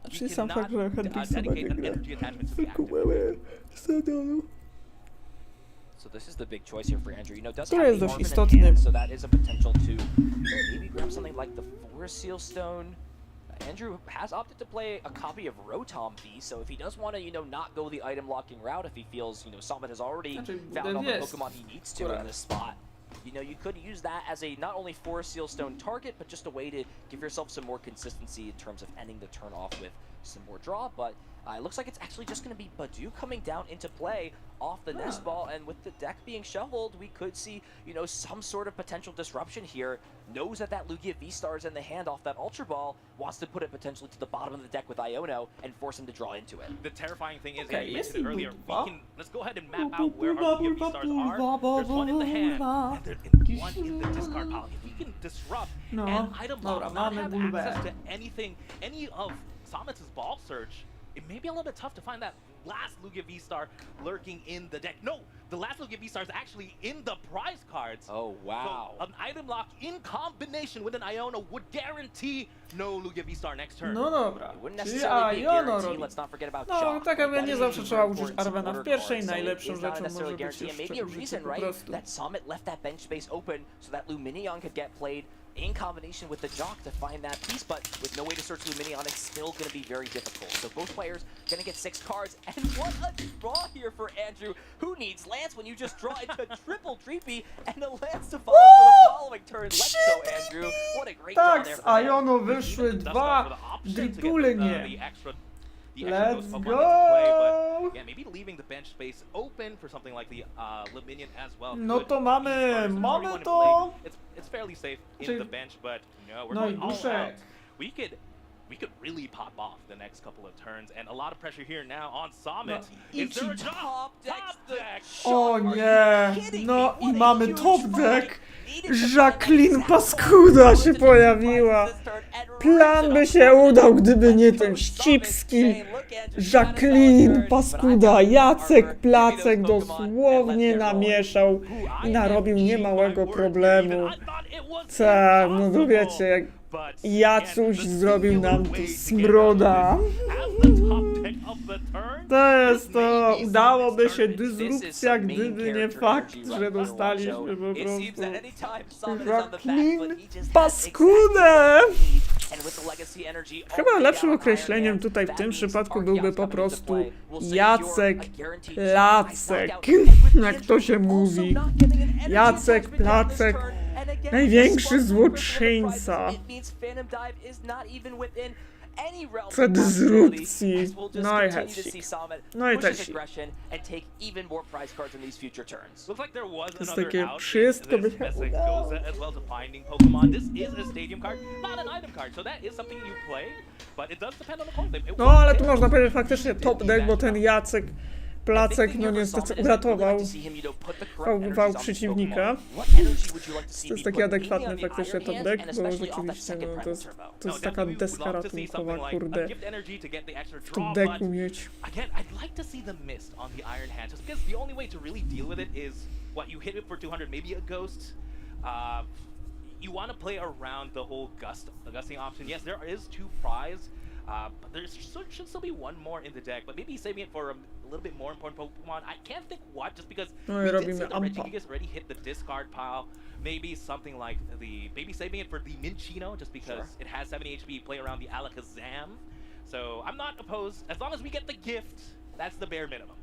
We Czyli sam fakt, że Hendriksa dedicate będzie an grał. energy attachment to the active. Wykupiły stadionu. So this is the big choice here for Andrew. You know, does Który have jest the dość Orphan in istotny. hand, so that is a potential to maybe grab something like the Forest Seal Stone. Andrew has opted to play a copy of Rotom V, so if he does want to, not go the item locking route, if he feels, Summit has already Znaczy, found all the jest. Pokemon he needs to in this spot, you could use that as a not only Forest Seal Stone target, but just a way to give yourself some more consistency in terms of ending the turn off with some more draw, but it looks like it's actually just going to be Badu coming down into play off the nest ball, and with the deck being shuffled, we could see, some sort of potential disruption here. Knows that Lugia V-Star is in the hand off that Ultra Ball, wants to put it potentially to the bottom of the deck with Iono and force him to draw into it. The terrifying thing is, Okay, and you yes, mentioned it earlier, Bulba. let's go ahead and map out where our Lugia V-Stars are. There's one in the hand, and there's one in the discard pile. If we can disrupt No. and item lock, Dobra, not mamy have Bulbę. access to anything, any of Summit's ball search, it may be a little bit tough to find that last Lugia V-Star lurking in the deck. No, the last Lugia V-Star is actually in the prize cards. Oh, wow. So an item lock in combination with an Iono would guarantee no Lugia V-Star next turn. No dobra, It wouldn't czyli necessarily be a Iono guarantee. robi. Let's not forget about No, Shock. tak jakby That nie is zawsze a trzeba very użyć important Arwena w supporter pierwszej. card, so Najlepszą it's not rzeczą necessarily może a być guarantee. And jeszcze maybe a użycie reason, po right, prostu. that Summit left that bench space open so that Luminion could get played in combination with the Jock to find that piece, but with no way to search Luminion, it's still going to be very difficult. So both players going to get 6 cards, and what a draw here for Andrew. Who needs Lance when you just draw into triple Dreepy and a Lance to follow for the following turn? Let's go, Andrew. What a great draw Tak, there z for him. Iono wyszły dwa dripulnie. Let's go! Yeah, maybe leaving the bench space open for something like the Luminion as well. No could to be mamy starters. There's already one in to. play. It's fairly safe in Czyli- the bench, but no, we're No i going all duszek. out. We could really pop off the next couple of turns, and a lot of pressure here now on Summit. No, Is there a idź. drop? Top deck. Top deck! O nie, no i mamy top deck. Jacqueline Jacqueline Paskuda się pojawiła. Plan by się udał, gdyby nie ten ścipski. Jacqueline Paskuda, Jacek Placek dosłownie namieszał i narobił niemałego problemu. Tak, no to wiecie, jak Jacuś zrobił nam tu smroda. To jest to, udałoby się dysrupcja, gdyby nie fakt, że dostaliśmy po prostu Jacqueline Paskudę. Chyba lepszym określeniem tutaj w tym przypadku byłby po prostu Jacek Placek, jak to się mówi. Jacek Placek, największy złoczyńca. Co dysrupcji. No i hecik. No i też. Looks like there was To jest another takie out. wszystko by This się message udało. goes as well to finding Pokemon. This is a stadium card, not an item card, so that is something you play, but it does depend on the coin flip. It No was ale tu there. można powiedzieć faktycznie top deck, bo ten Jacek placek no niestety uratował przeciwnika. To jest taki adekwatny faktycznie top deck, bo rzeczywiście no, to jest taka deska ratunkowa, kurde, w top decku mieć. Again, I'd like to see the mist on the Iron Hand, just because the only way to really deal with it is what you hit it for 200, maybe a ghost. You want to play around the whole gusting option. Yes, there is 2 prize, but there should still be 1 more in the deck. But maybe saving it for a little bit more important Pokemon. I can't think what, just because we did see the Regigigas already hit the discard pile. Maybe something like maybe saving it for the Minchino, just because it has 70 HP. Play around the Alakazam. So I'm not opposed as long as we get the gift. That's the bare minimum.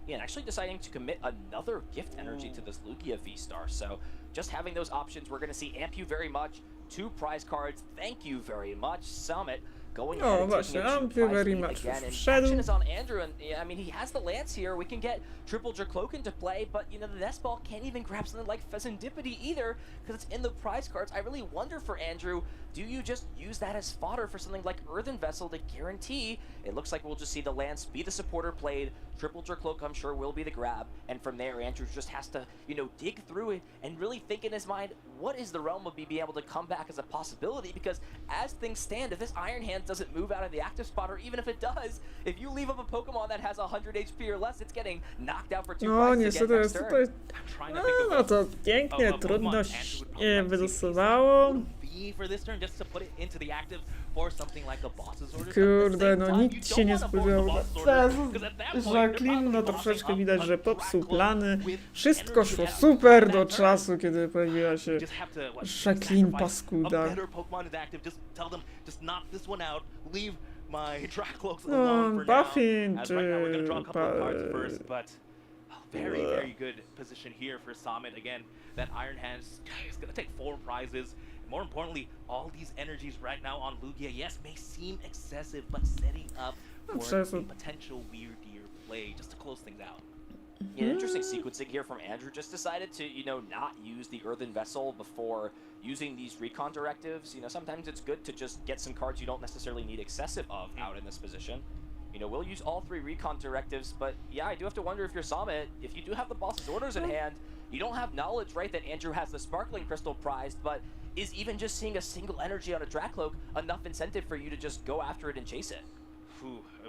Yeah, and actually deciding to commit another gift energy to this Lugia V-Star. So just having those options, we're going to see amp you very much. 2 prize cards, thank you very much. Summit going ahead and taking a 2 prize lead again. And action is on Andrew, and I mean, he has the Lance here. We can get triple Dracloak into play, but you know, the Nest Ball can't even grab something like Pheasantipity either, because it's in the prize cards. I really wonder for Andrew, do you just use that as fodder for something like Earthen Vessel to guarantee? It looks like we'll just see the Lance be the supporter played. Triple Dracloak, I'm sure, will be the grab. And from there, Andrew just has to, you know, dig through it and really think in his mind, what is the realm of me being able to come back as a possibility? Because as things stand, if this Iron Hand doesn't move out of the active spot, or even if it does, if you leave up a Pokemon that has 100 HP or less, it's getting knocked out for 2 prizes again next turn. No to pięknie, trudność nie wylosowało. For this turn, just to put it into the active for something like a boss's order. Kurde, no nikt się nie spodziewał. Teraz Jacqueline, no troszeczkę widać, że popsuł plany. Wszystko szło super do czasu, kiedy pojawiła się Jacqueline paskuda. No, Buffin czy... Very, very good position here for Summit. Again, that Iron Hand is going to take 4 prizes. More importantly, all these energies right now on Lugia, yes, may seem excessive, but setting up for a potential weird play just to close things out. Yeah, interesting sequencing here from Andrew. Just decided to, you know, not use the Earthen Vessel before using these recon directives. You know, sometimes it's good to just get some cards you don't necessarily need excessive of out in this position. You know, we'll use all 3 recon directives, but yeah, I do have to wonder if you're Summit, if you do have the boss's orders in hand, you don't have knowledge, right, that Andrew has the Sparkling Crystal prized, but is even just seeing a single energy on a Dracloak enough incentive for you to just go after it and chase it?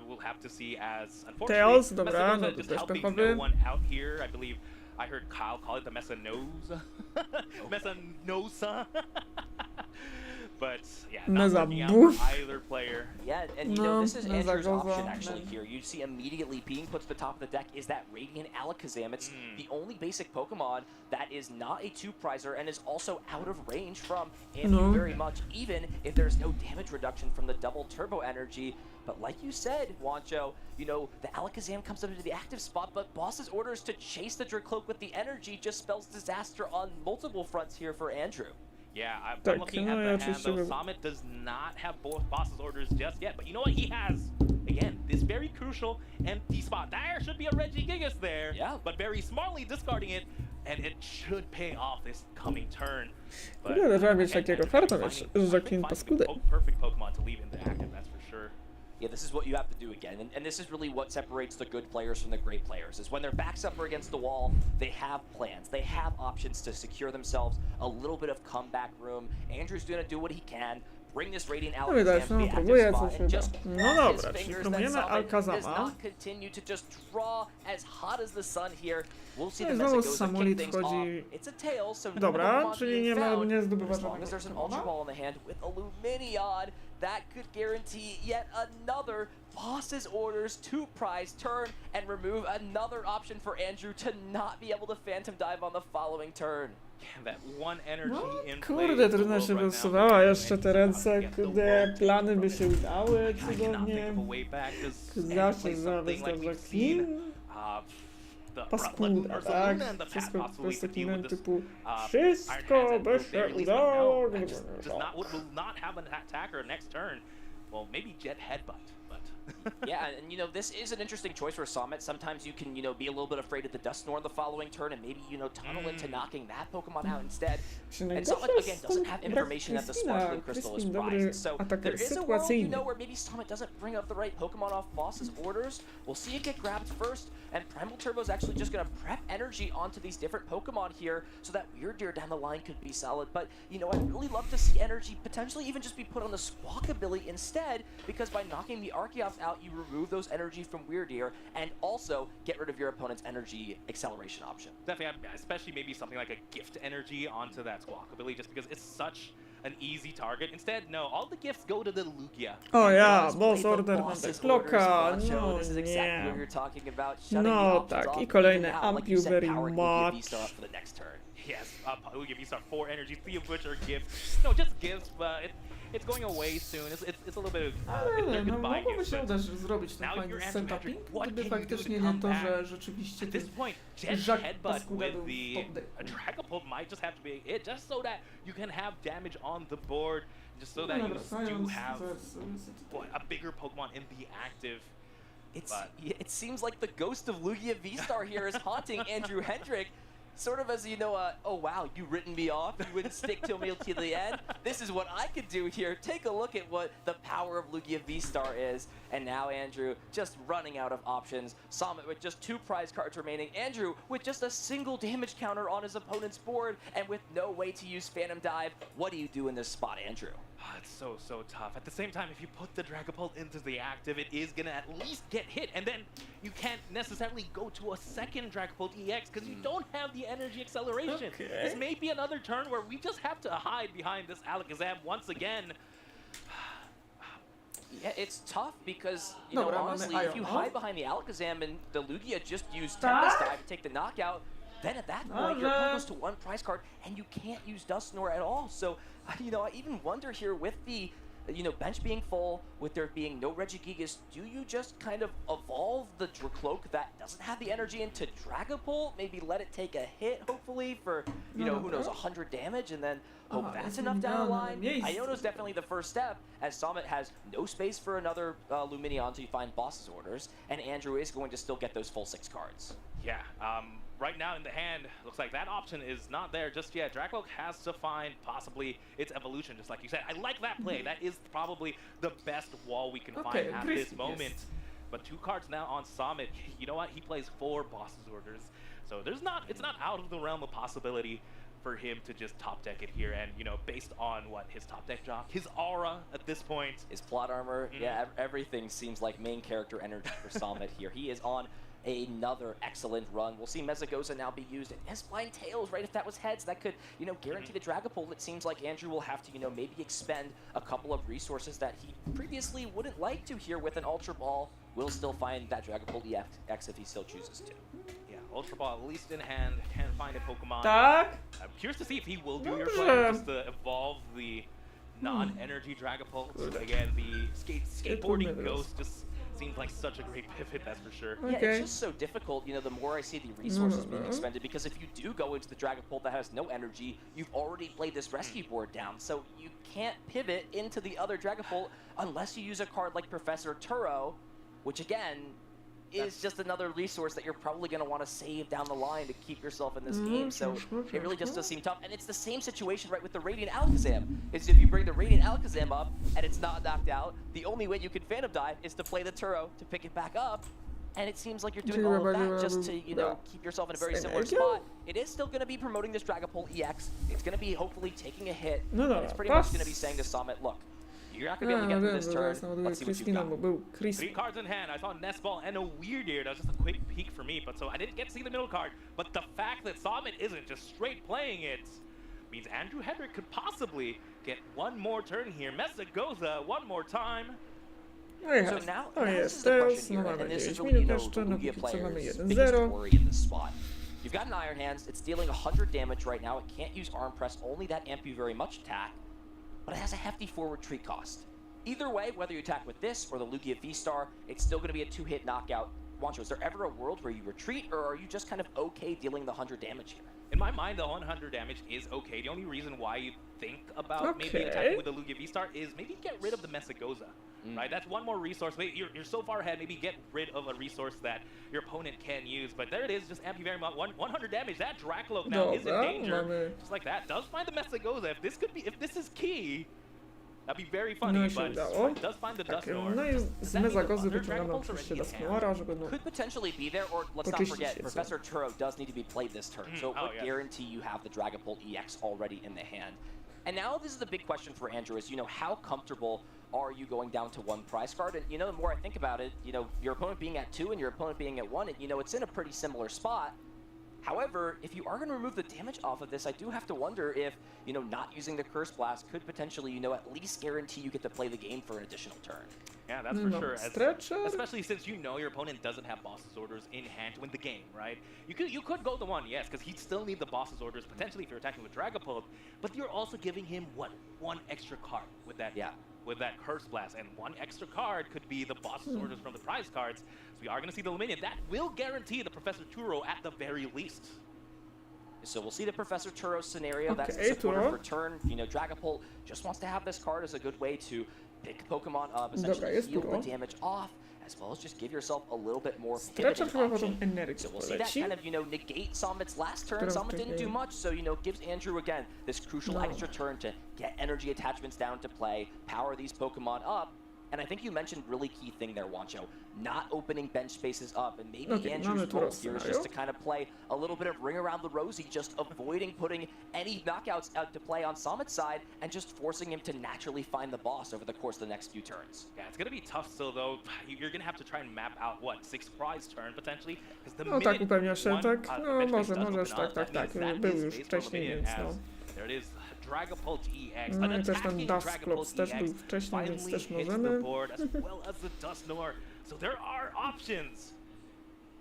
We'll have to see, as unfortunately, dobra, no just helping no one out here. I believe I heard Kyle call it the Messanose. Messanosa. But yeah, not working out for either player. Yeah, and you know, this is Andrew's option actually here. You see immediately being put to the top of the deck is that Radiant Alakazam. It's the only basic Pokemon that is not a 2-prizer and is also out of range from Andrew very much, even if there's no damage reduction from the double turbo energy. But like you said, Wancho, you know, the Alakazam comes up into the active spot, but boss's orders to chase the Dracloak with the energy just spells disaster on multiple fronts here for Andrew. Yeah, I'm looking at the hand, though. Summit does not have both boss's orders just yet, but you know what? He has, again, this very crucial empty spot. There should be a Regigigas there, but very smartly discarding it, and it should pay off this coming turn. But trzeba mieć takiego farta, wiesz, Jacqueline paskudę. Perfect Pokemon to leave in the active, that's for sure. Yeah, this is what you have to do again, and this is really what separates the good players from the great players, is when their back's up against the wall, they have plans, they have options to secure themselves a little bit of comeback room. Andrew's gonna do what he can, bring this Radiant Alakazam to the active spot, and just cross his fingers that Summit does not continue to just draw as hot as the sun here. We'll see the message goes and kick things off. It's a tail, so dobra, czyli nie zdobywa as long as there's an Ultra Ball in the hand with Illuminion, that could guarantee yet another boss's orders 2-prize turn and remove another option for Andrew to not be able to Phantom Dive on the following turn. That one energy in kurde, trudno się wylosowała jeszcze te ręce, kurde, plany by się udały cudownie. Zawsze zawysła Jacqueline. Paskuda, tak? Wszystko to jest taki typu wszystko by się udało. Will not have an attacker next turn. Well, maybe Jet Headbutt, but Yeah, and you know, this is an interesting choice for Summit. Sometimes you can, you know, be a little bit afraid of the Dust Snore in the following turn and maybe, you know, tunnel into knocking that Pokemon out instead. And Summit, again, doesn't have information that the Sparkling Crystal is prized. So there is a world, you know, where maybe Summit doesn't bring up the right Pokemon off Boss's orders. We'll see it get grabbed first, and Primal Turbo's actually just going to prep energy onto these different Pokemon here so that Weird Deer down the line could be solid. But, you know, I'd really love to see energy potentially even just be put on the Squawkabilly instead, because by knocking the Archeops out, you remove those energy from Weird Deer and also get rid of your opponent's energy acceleration option. Definitely, especially maybe something like a gift energy onto that Squawkabilly, just because it's such an easy target. Instead, no, all the gifts go to the Lugia. O ja, boss order na dekloka, no This is exactly what nie. you're talking about. Shutting No the options tak, off, i even kolejne now, like you Ampiu said, very powering Lugia much. V-Star up for the next turn. Yes, Lugia V-Star 4 energy, 3 of which are gifts. No, just gifts, but it's going away soon. It's a little bit of Ale they're no goodbye mogłoby gifts, się but udać zrobić ten now fajny you're Andrew setuping, Hendrick. What gdyby can you do faktycznie to nie come to, back? że rzeczywiście At ten this point, Jet Żak Headbutt paskuda with był the top deck. Dragapult might just have to be it, just so that you can have damage on the board, just so that No you dobra, do Science, have zaraz, a bigger Pokemon in the active. It seems like the ghost of Lugia V-Star here is haunting Andrew Hendrick. Sort of as, you know, oh wow, you written me off, you wouldn't stick to me till the end. This is what I could do here. Take a look at what the power of Lugia V-Star is. And now Andrew just running out of options. Summit with just 2 prize cards remaining. Andrew with just a single damage counter on his opponent's board and with no way to use Phantom Dive. What do you do in this spot, Andrew? It's so tough. At the same time, if you put the Dragapult into the active, it is gonna at least get hit, and then you can't necessarily go to a second Dragapult EX because you don't have the energy acceleration. Okay. This may be another turn where we just have to hide behind this Alakazam once again. Yeah, it's tough because, you No, know, but honestly, I if you don't know. hide behind the Alakazam and the Lugia just use Tempest Dive to take the knockout, then at that point, your opponent goes to 1 prize card, and you can't use Dust Snore at all. So, you know, I even wonder here with the, you know, bench being full, with there being no Regigigas, do you just kind of evolve the Dracloak that doesn't have the energy into Dragapult? Maybe let it take a hit, hopefully, for, you know, who knows, 100 damage, and then hope that's enough down the line? Iono's definitely the first step, as Summit has no space for another Lumineon until you find Boss's orders, and Andrew is going to still get those full 6 cards. Yeah, right now in the hand, looks like that option is not there just yet. Dracloak has to find possibly its evolution, just like you said. I like that play. That is probably the best wall we can find at this moment. But 2 cards now on Summit. You know what? He plays 4 Boss's orders. So it's not out of the realm of possibility for him to just top deck it here. And, you know, based on what his top deck job, his aura at this point. His plot armor, yeah, everything seems like main character energy for Summit here. He is on another excellent run. We'll see Mesagoza now be used as blind tails, right? If that was heads, that could, you know, guarantee the Dragapult. It seems like Andrew will have to, you know, maybe expend a couple of resources that he previously wouldn't like to here with an Ultra Ball. Will still find that Dragapult EX if he still chooses to. Yeah, Ultra Ball at least in hand, can find a Pokemon. Tak? I'm curious to see if he will do your Dobrze. plan, just to evolve the non-energy Dragapult. Again, the skateboarding ghost just seems like such a great pivot, that's for sure. Yeah, Okay. it's just so difficult, you know, the more I see the resources being expended, because if you do go into the Dragapult that has no energy, you've already played this rescue board down, so you can't pivot into the other Dragapult unless you use a card like Professor Turo, which again, is just another resource that you're probably going to want to save down the line to keep yourself in this game, so it really just does seem tough. And it's the same situation, right, with the Radiant Alakazam. Is if you bring the Radiant Alakazam up and it's not knocked out, the only way you can Phantom Dive is to play the Turo to pick it back up. And it seems like you're doing all of that just to, you know, keep yourself in a very similar spot. It is still going to be promoting this Dragapult EX. It's going to be hopefully taking a hit. No And dobra, it's pretty much going to be saying to Summit, look, you're not going to be able to get through this turn. Let's see what you've got. bo był 3 Chris. cards in hand. I saw Nest Ball and a Weird Ear. That was just a quick peek for me, but so I didn't get to see the middle card. But the fact that Summit isn't just straight playing it means Andrew Hendrick could possibly get 1 more turn here. Mesagoza 1 more time. No i So jest. now, To now this jest is the teraz, question no here, mamy and this 9 is really, you minut know, jeszcze, no Lugia póki co mamy players' 1-0. biggest worry in this spot. You've got an Iron Hands, it's dealing 100 damage right now, it can't use Arm Press, only that Ampu very much attack, but it has a hefty forward retreat cost. Either way, whether you attack with this or the Lugia V-Star, it's still going to be a 2-hit knockout. Wancho, is there ever a world where you retreat, or are you just kind of okay dealing the 100 damage here? In my mind, the 100 damage is okay. The only reason why you think about maybe attacking with the Lugia V-Star is maybe get rid of the Mesagoza. right? That's one more resource. You're so far ahead, maybe get rid of a resource that your opponent can use. But there it is, just amp you very much. 100 damage. That Dracloak now is in danger. Just like that. Does find the Messagoza. If this is key, that'd be very funny, No się but udało. does find the Tak, Dustnor. no i z Mezagozy wyciągamy oczywiście Dustnora, żeby no... Could potentially be there, or let's not Oczyścić forget, się, Professor Churro does need to be played this turn, so it would yeah. guarantee you have the Dragapult EX already in the hand. And now this is the big question for Andrew is, how comfortable are you going down to one prize card? And, the more I think about it, your opponent being at 2 and your opponent being at 1, and, it's in a pretty similar spot. However, if you are going to remove the damage off of this, I do have to wonder if, not using the Curse Blast could potentially, at least guarantee you get to play the game for an additional turn. Yeah, that's for sure. Stretcher. Especially since your opponent doesn't have boss's orders in hand to win the game, right? You could go the 1, yes, because he'd still need the boss's orders potentially if you're attacking with Dragapult, but you're also giving him one extra card with that. Yeah. With that Curse Blast, and one extra card could be the boss's orders from the prize cards. So we are going to see the Luminion. That will guarantee the Professor Churro at the very least. So we'll see the Professor Churro scenario. Okay, That's the supporter Churro. return. Dragapult just wants to have this card as a good way to pick Pokemon up, essentially jest heal Churro. the damage off, as well as just give yourself a little bit more Stretcher pivoting chyba option. potem energię So we'll see that poleci. kind of, negate Summit's last turn. Którą Summit didn't do wcześniej- much, so, gives Andrew, again, this crucial No. extra turn to get energy attachments down to play, power these Pokemon up. And I think you mentioned really key thing there, Wancho, not opening bench spaces up, and maybe Okay, mamy Andrew's tu role here is just scenario. to kind of play a little bit of ring around the rosy, just avoiding putting any knockouts out to play on Summit's side, and just forcing him to naturally find the boss over the course of the next few turns. Yeah, it's going to be tough still, though. You're going to have to try and map out, 6th prize turn, potentially? Because the No tak, minute upewnia się, one, tak. bench No base może, does możesz, open tak, up, tak, that tak. means that Był is już space for wcześniej, Luminion więc no. as there it is, Dragapult EX. No An i też ten attacking Dust Dragapult Clops też był EX wcześniej, więc finally też hits możemy. the board, as well as the Dustnor. So there are options.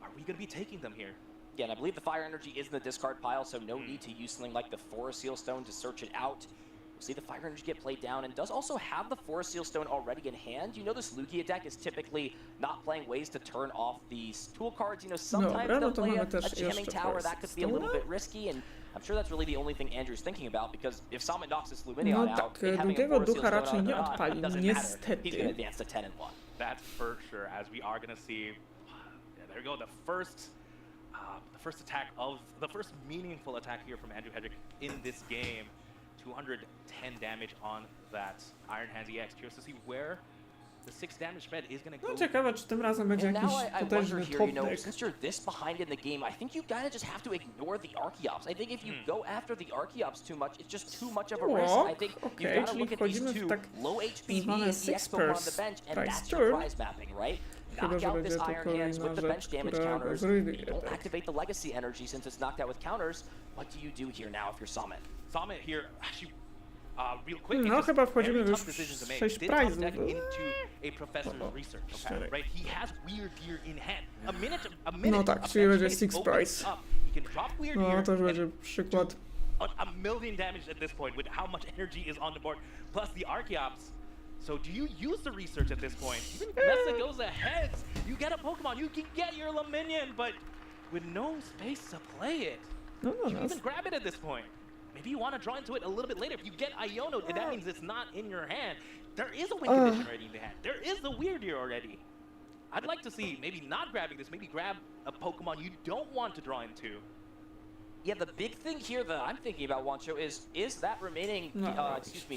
Are we going to be taking them here? Yeah, and I believe the Fire Energy is in the discard pile, so no need to use something like the Forest Seal Stone to search it out. We'll see the Fire Energy get played down, and does also have the Forest Seal Stone already in hand. This Lugia deck is typically not playing ways to turn off these tool cards. Sometimes Dobra, no they'll to play mamy a też jamming jeszcze tower. Forest That could be a little Stone'a. bit risky, and I'm sure that's really the only thing Andrew's thinking about, because if Summit knocks this Luminion No out, tak, having a drugiego Forest Seal ducha Stone raczej on nie or not, odpali, doesn't matter. He's going to niestety. advance to 10-1. That's for sure, as we are going to see. Yeah, there we go. The first attack of the first meaningful attack here from Andrew Hedrick in this game. 210 damage on that Iron Hands EX. Curious to see where the 6 damage spread is going to go. No ciekawe, czy tym razem będzie And jakiś now I wonder potężny here, top deck. since you're this behind in the game, I think you kind of just have to ignore the Archeops. I think if you go after the Archeops too much, it's just too much of a risk. I think Okay, you've got to czyli look at these wchodzimy w two tak low HP zwane me and the EX Pokemon on the six-pers bench, and price that's your turn. prize mapping, right? Chyba, Knock że out this będzie to Iron Hands with kolejna the bench rzecz, damage która go counters. zrujnuje, You don't tak. activate the Legacy Energy since it's knocked out with counters. What do you do here now if you're Summit? Summit here, actually, real quick. No, it's just chyba wchodzimy very już tough decisions to w make. 6 Did top prizów. deck into a professor's research, okay? Cztery. Right? He has Weird Gear in hand. A minute. No tak, a czyli bench będzie space 6 opens prize. up. He can drop Weird No Gear to już and będzie przykład. a million damage at this point with how much energy is on the board, plus the Archeops. So do you use the research at this point? Even Mesa goes ahead. You get a Pokemon, you can get your Luminion, but with no space to play it. No You nas. even grab it at this point. Maybe you want to draw into it a little bit later. If you get Iono, that means it's not in your hand. There is a win condition already in the hand. There is the Weird Gear already. I'd like to see maybe not grabbing this, maybe grab a Pokemon you don't want to draw into. Yeah, the big thing here that I'm thinking about, Wancho, is that remaining,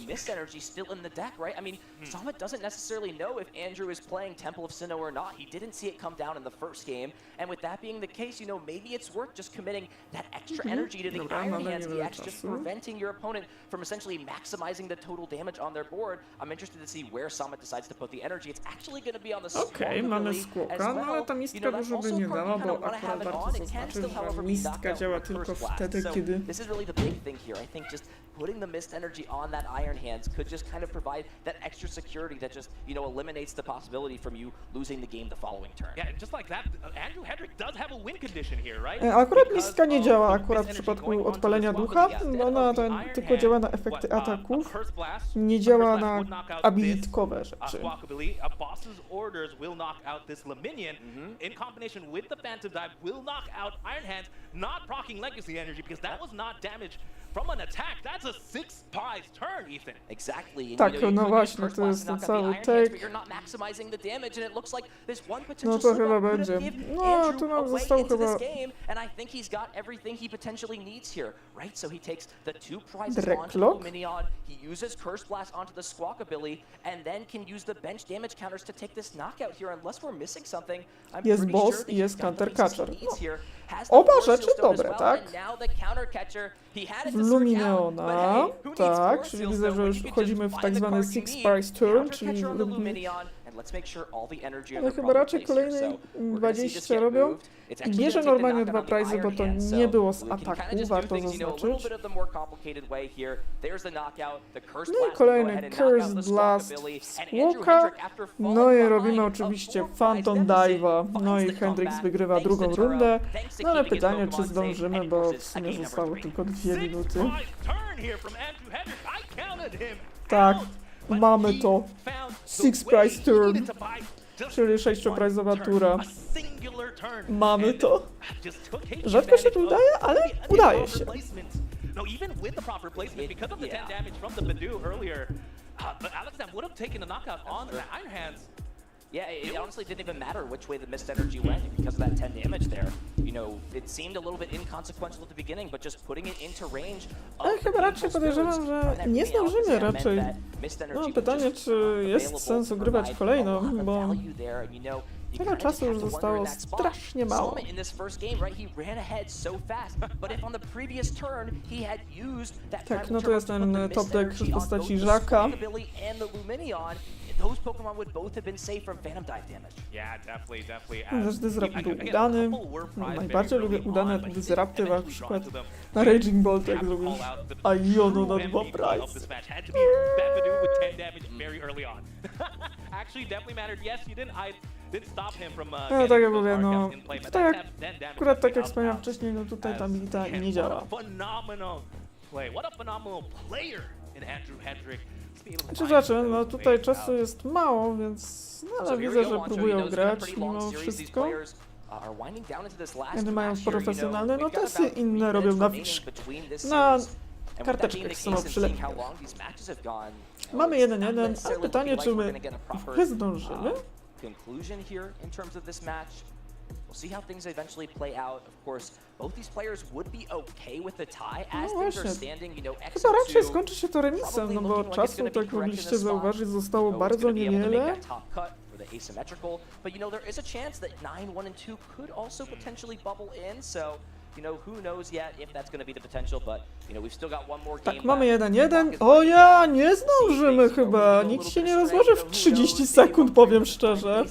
mist energy still in the deck, right? I mean, Summit doesn't necessarily know if Andrew is playing Temple of Sinnoh or not. He didn't see it come down in the first game, and with that being the case, maybe it's worth just committing that extra energy to the Dobra, Iron mamy Hands niewiele EX, just czasu. preventing your opponent from essentially maximizing the total damage on their board. I'm interested to see where Summit decides to put the energy. It's actually going to be on the Okej, mamy Squawkabilly skłoka, as no well. ale ta mistka dużo by nie dała, bo akurat warto zaznaczyć, że mistka działa tylko wtedy, kiedy... This is really the big thing here. I think just putting the mist energy on that Iron Hands could just kind of provide that extra security that just, eliminates the possibility from you losing the game the following turn. Yeah, and just like that, Andrew Hedrick does have a win condition here, right? Akurat Because mistka nie of działa the akurat w mist przypadku energy going odpalenia onto the ducha, Squawkabilly. ona Instead of the tylko Iron działa na Hand, efekty a ataków, Curse Blast, nie a działa Curse Blast na would knock out abilitkowe this, rzeczy. Squawkabilly. A boss's orders will knock out this Luminion in combination with the Phantom Dive will knock out Iron Hands, not proccing Legacy Energy because that was not damage from an attack, that's a 6 pies turn, Ethan. Exactly. And, Tak, you know, no you could właśnie, first to blast jest to ten knock out the cały Iron Hands, take. but you're not maximizing the damage, and it looks like this one No potential to slip chyba up could będzie. have give No, Andrew tu a nam way został into chyba this game, and I think he's got everything he potentially needs here, right? So he takes the 2 prizes onto Dreklock. Luminion, he uses Curse Blast onto the Squawkabilly, and then can use the bench damage counters to take this knockout here, unless we're missing something. I'm Jest pretty boss sure that i jest he's got the counter pieces he catcher. needs No. here. Has the Oba Force rzeczy Seal Stone as dobre, well, tak? and now the counter catcher, he had it W to search out, but hey, Luminiona, who needs tak, Force czyli Seals widzę, though że when już you can wchodzimy just w find tak the zwany card you Six need, Price Turn, counter czyli catcher on the robimy... Luminion, and let's make sure all the energy Ale in the chyba proper raczej place here. kolejnej So we're gonna see this 20 get robią. moved. It's I actually bierze gonna take the normalnie knockout 2 on the prizy, bo Iron to Hand, nie so było z we can kinda ataku, just do warto things, you know, a little zaznaczyć. bit of the more complicated way here. There's the knockout, the Curse No i Blast will go kolejny ahead and knock out Curse the Blast Squawkabilly, w and Andrew Squawka. Hendrick, after falling No i behind robimy a oczywiście 4 prize Phantom deficit, Dive'a. No finds i the Hendrix comeback, wygrywa thanks to drugą Turo, rundę. thanks to No ale keeping his pytanie, czy Pokemon zdążymy, safe, bo and w versus a sumie game number zostały 3. tylko 2 6 minuty. prize turn here from Andrew Hendrick. I counted him Tak, out, but mamy he to. found the Six way prize he turn. needed to buy just Czyli 6-prizowa one turn, tura. a singular turn. Mamy And to. just took Rzadko się to advantage udaje, of ale the udaje improper się. placement. No, even with the proper placement, because of the 10 Yeah. damage from the Badoo earlier, but Alexander would have taken a knockout on the Iron Hands. Yeah, it honestly didn't even matter which way the missed energy went because of that 10 damage there. You know, it seemed a little bit inconsequential at the beginning, but just putting it into range of Ale chyba raczej podejrzewam, że nie zdążymy raczej. No pytanie, czy jest sens ogrywać kolejną, bo tyle czasu już zostało strasznie mało. Tak, no to jest ten top deck w postaci Żaka. Those Pokemon would both have been safe from Phantom Dive damage. Yeah, definitely. Też Disrupt był udany. Najbardziej lubię udane Disrupty, na przykład na Raging Bolt, jak zrobisz Iono na 2 price. No tak jak mówię, no tutaj akurat tak jak wspomniałem wcześniej, no tutaj ta milita nie działa. Czy znaczy, no tutaj czasu jest mało, więc no, ale widzę, że próbują grać mimo wszystko. Jedne mają profesjonalne notesy, inne robią na karteczkach samoprzylepnych. Mamy 1-1, ale pytanie, czy my zdążymy? We'll see how things eventually play out. Of course, both these players would be okay with the tie as No things are właśnie, standing, you know, chyba raczej skończy się to remisem, no bo czasu, tak mogliście zauważyć, zostało bardzo niewiele. But you know, there is a chance that 9, 1, and 2 could also potentially bubble in, so you know, who knows yet if that's going to be the potential, but you know, we've still got one more game. Tak, mamy 1-1. O ja, nie zdążymy chyba. Nikt się nie rozłoży w 30 sekund, powiem szczerze.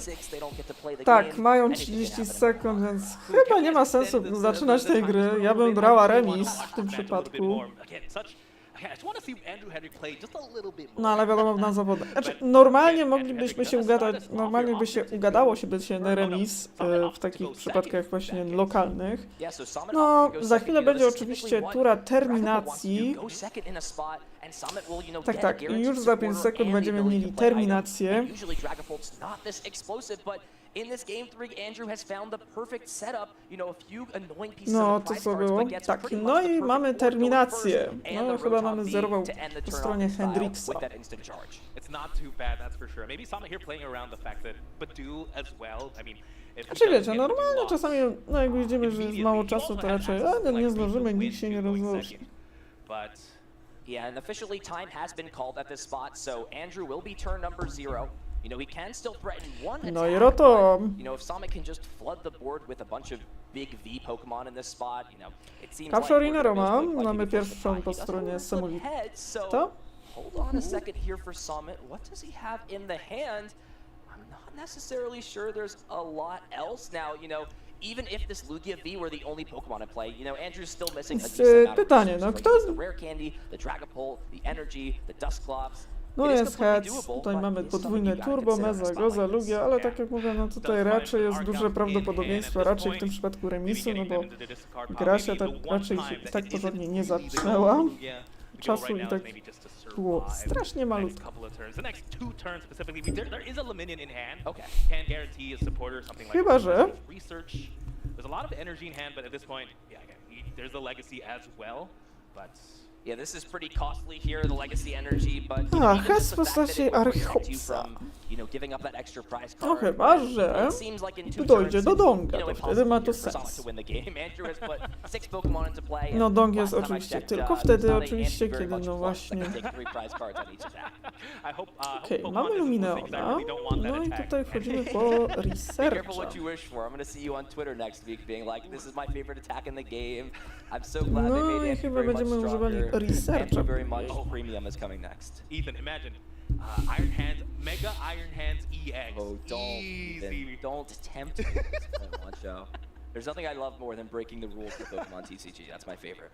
Tak, mają 30 sekund, więc chyba nie ma sensu zaczynać tej gry. Ja bym brała remis w tym przypadku. No ale wiadomo, na zawodach. Znaczy, normalnie moglibyśmy się ugadać, normalnie by się ugadało się na remis w takich przypadkach właśnie lokalnych. No, za chwilę będzie oczywiście tura terminacji. Tak, tak, i już za 5 sekund będziemy mieli terminację. No, to co było? Tak, no i mamy terminację. No, chyba mamy zerwał po stronie Hendrixa. Znaczy wiecie, normalnie czasami, no jak widzimy, że jest mało czasu, to raczej, ale nie zdążymy, nikt się nie rozłoży. Yeah, and officially time has been called at this spot, so Andrew will be turn number 0. You know, he can still threaten one attack, No i Rotom. but, you know, if Sonic can just flood the board with a bunch of big V Pokemon in this spot, you know, it seems like Capshorinero mam, mamy pierwszą po stronie Semolita. Hold on a second here for Summit. What does he have in the hand? I'm not necessarily sure there's a lot else now, you know. Even if this Lugia V were the only Pokemon in play, you know, Andrew's still missing a decent amount of pytanie, no resources, kto... right? The Rare Candy, the Dragapult, the Energy, the Dusclops. No jest Head, tutaj mamy podwójne turbo, Meza, Goza, Lugia, ale tak jak mówię, no tutaj raczej jest duże prawdopodobieństwo, raczej w tym przypadku remisu, no bo gra się tak raczej tak porządnie nie zaczęła. Czasu i tak było strasznie malutko. Chyba, że... Yeah, this is pretty costly here, the legacy energy, but A, even has just the fact that postaci it would protect you Archopsa. from, giving up that extra prize No card. chyba, że It seems like in two dojdzie turns, do it's, Donga, to wtedy ma impossible to here for Sonic sens. to win the game. Andrew has put 6 Pokemon into play. No and Dong jest last time I oczywiście checked, tylko there's wtedy, not a oczywiście, Andy very kiedy much no plus właśnie... that can take 3 prize cards on each attack. Okej, mamy Lumineona, no i tutaj wchodzimy po Be careful Researcha. what you wish for. I'm gonna see you on Twitter next week being like, this is my favorite attack in the game. I'm so glad they No made i Andrew chyba very much będziemy używali stronger. Researcha Andrew very much później. premium is coming next. Ethan, imagine Iron Hands, Mega Iron Hands EX. Oh, Easy. don't tempt me at this point, Juancho. There's nothing I love more than breaking the rules for Pokemon TCG. That's my favorite.